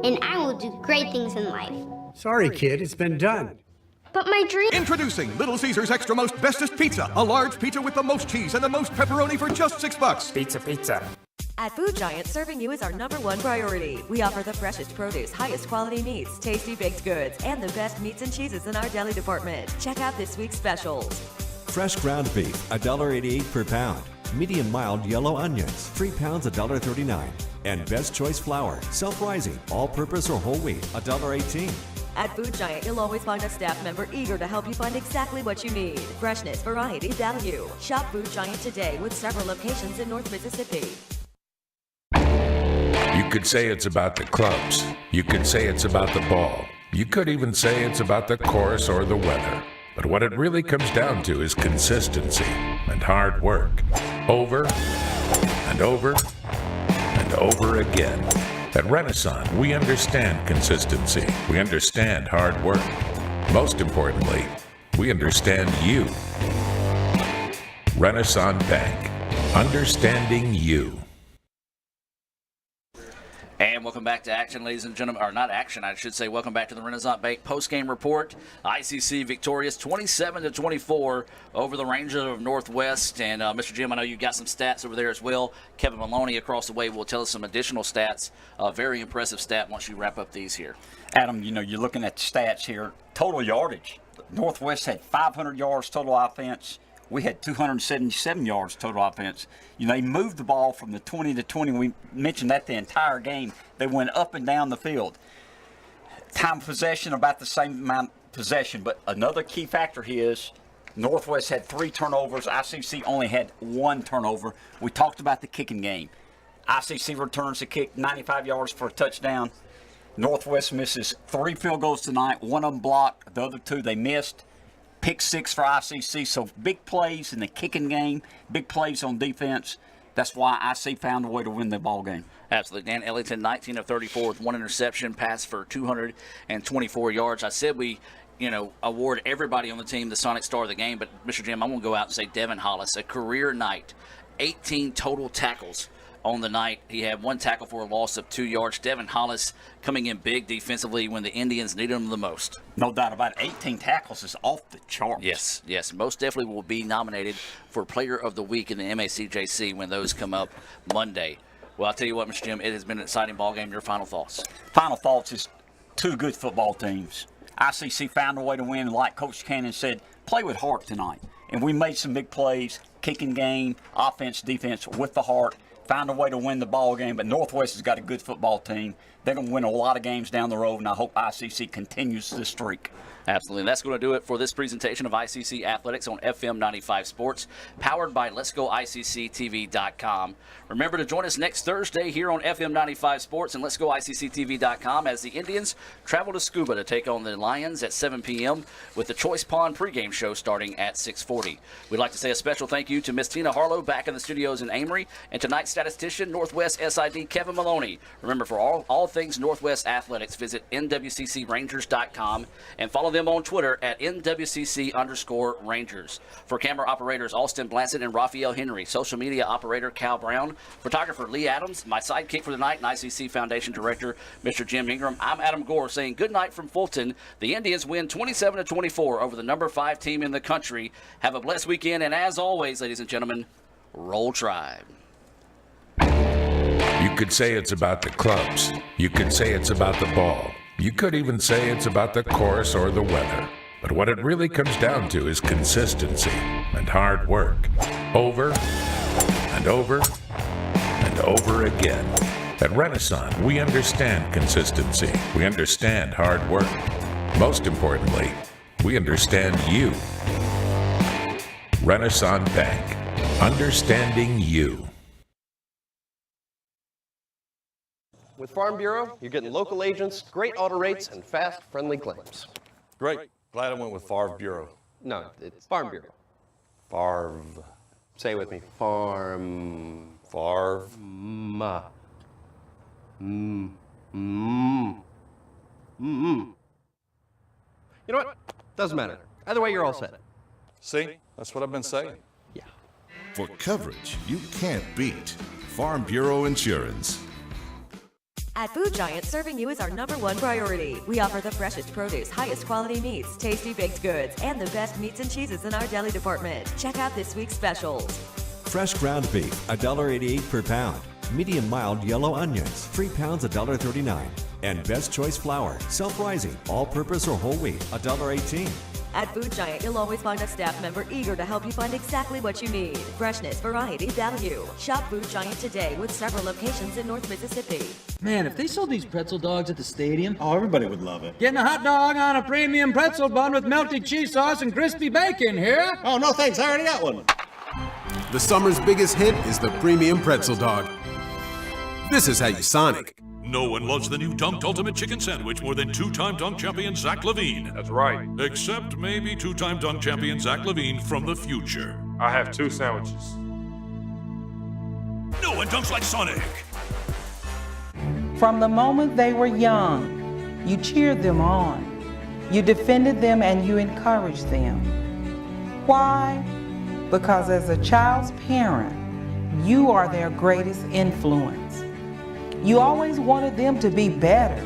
And I will do great things in life. Sorry, kid, it's been done. But my dream... Introducing Little Caesars Extra Most Bestest Pizza. A large pizza with the most cheese and the most pepperoni for just $6. Pizza. At Food Giant, serving you is our #1 priority. We offer the freshest produce, highest quality meats, tasty baked goods, and the best meats and cheeses in our deli department. Check out this week's specials. Fresh ground beef, $1.88 per pound. Medium mild yellow onions, 3 pounds, $1.39. And Best Choice flour, self-rising, all-purpose or whole wheat, $1.18. At Food Giant, you'll always find a staff member eager to help you find exactly what you need. Freshness, variety, value. Shop Food Giant today with several locations in North Mississippi. You could say it's about the clubs. You could say it's about the ball. You could even say it's about the course or the weather. But what it really comes down to is consistency and hard work. Over and over and over again. At Renaissance, we understand consistency. We understand hard work. Most importantly, we understand you. Renaissance Bank. Understanding you. And welcome back to action, ladies and gentlemen. Or not action, I should say. Welcome back to the Renaissance Bank post-game report. ICC victorious 27-24 over the Rangers of Northwest. And Mr. Jim, I know you got some stats over there as well. Kevin Maloney across the way will tell us some additional stats. Very impressive stat once you wrap up these here. Adam, you know, you're looking at the stats here. Total yardage. Northwest had 500 yards total offense. We had 277 yards total offense. You know, they moved the ball from the 20 to 20. We mentioned that the entire game. They went up and down the field. Time of possession, about the same amount of possession. But another key factor here is Northwest had 3 turnovers. ICC only had 1 turnover. We talked about the kicking game. ICC returns the kick 95 yards for a touchdown. Northwest misses 3 field goals tonight. 1 of them blocked. The other 2 they missed. Pick 6 for ICC, so big plays in the kicking game, big plays on defense. That's why IC found a way to win the ball game. Absolutely. Dan Ellington, 19 of 34 with 1 interception, pass for 224 yards. I said we, award everybody on the team the Sonic Star of the game, but Mr. Jim, I'm going to go out and say Devin Hollis, a career night, 18 total tackles on the night. He had 1 tackle for a loss of 2 yards. Devin Hollis coming in big defensively when the Indians needed him the most. No doubt about it. 18 tackles is off the charts. Yes. Most definitely will be nominated for Player of the Week in the MACJC when those come up Monday. Well, I'll tell you what, Mr. Jim, it has been an exciting ball game. Your final thoughts? Final thoughts is 2 good football teams. ICC found a way to win, like Coach Cannon said, play with heart tonight. And we made some big plays, kicking game, offense, defense, with the heart. Found a way to win the ball game, but Northwest has got a good football team. They're going to win a lot of games down the road, and I hope ICC continues this streak. Absolutely. And that's going to do it for this presentation of ICC Athletics on FM 95 Sports, powered by Let'sGoICCTV.com. Remember to join us next Thursday here on FM 95 Sports and Let'sGoICCTV.com as the Indians travel to Scuba to take on the Lions at 7 p.m. with the Choice Pond pregame show starting at 6:40. We'd like to say a special thank you to Miss Tina Harlow back in the studios in Amory and tonight's statistician, Northwest SID Kevin Maloney. Remember, for all things Northwest Athletics, visit NWCCRangers.com and follow them on Twitter at NWCC_Rangers. For camera operators Austin Blansett and Raphael Henry, social media operator Cal Brown, photographer Lee Adams, my sidekick for the night and ICC Foundation Director Mr. Jim Ingram, I'm Adam Gore saying good night from Fulton. The Indians win 27-24 over the number 5 team in the country. Have a blessed weekend, and as always, ladies and gentlemen, Roll Tribe. You could say it's about the clubs. You could say it's about the ball. You could even say it's about the course or the weather. But what it really comes down to is consistency and hard work. over and over and over again. At Renaissance, we understand consistency. We understand hard work. Most importantly, we understand you. Renaissance Bank. Understanding you. With Farm Bureau, you're getting local agents, great auto rates, and fast, friendly claims. Great. Glad I went with Favre Bureau. No, it's Farm Bureau. Favre. Say it with me. Farm. Favre. You know what? Doesn't matter. Either way, you're all set. See? That's what I've been saying. Yeah. For coverage you can't beat, Farm Bureau Insurance. At Food Giant, serving you is our #1 priority. We offer the freshest produce, highest quality meats, tasty baked goods, and the best meats and cheeses in our deli department. Check out this week's specials. Fresh ground beef, $1.88 per pound. Medium mild yellow onions, 3 pounds, $1.39. And Best Choice flour, self-rising, all-purpose or whole wheat, $1.18. At Food Giant, you'll always find a staff member eager to help you find exactly what you need. Freshness, variety, value. Shop Food Giant today with several locations in North Mississippi. Man, if they sold these pretzel dogs at the stadium, oh, everybody would love it. Getting a hot dog on a premium pretzel bun with melted cheese sauce and crispy bacon here. Oh, no thanks, I already got one. The summer's biggest hit is the premium pretzel dog. This is how you Sonic. No one loves the new Dunked Ultimate Chicken Sandwich more than two-time dunk champion Zach LaVine. That's right. Except maybe two-time dunk champion Zach LaVine from the future. I have 2 sandwiches. No one dunks like Sonic. From the moment they were young, you cheered them on. You defended them and you encouraged them. Why? Because as a child's parent, you are their greatest influence. You always wanted them to be better,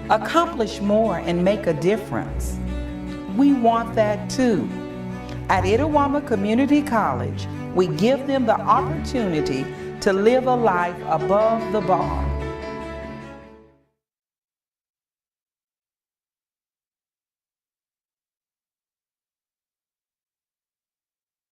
accomplish more, and make a difference. We want that too. At Itawamba Community College, we give them the opportunity to live a life above the bar.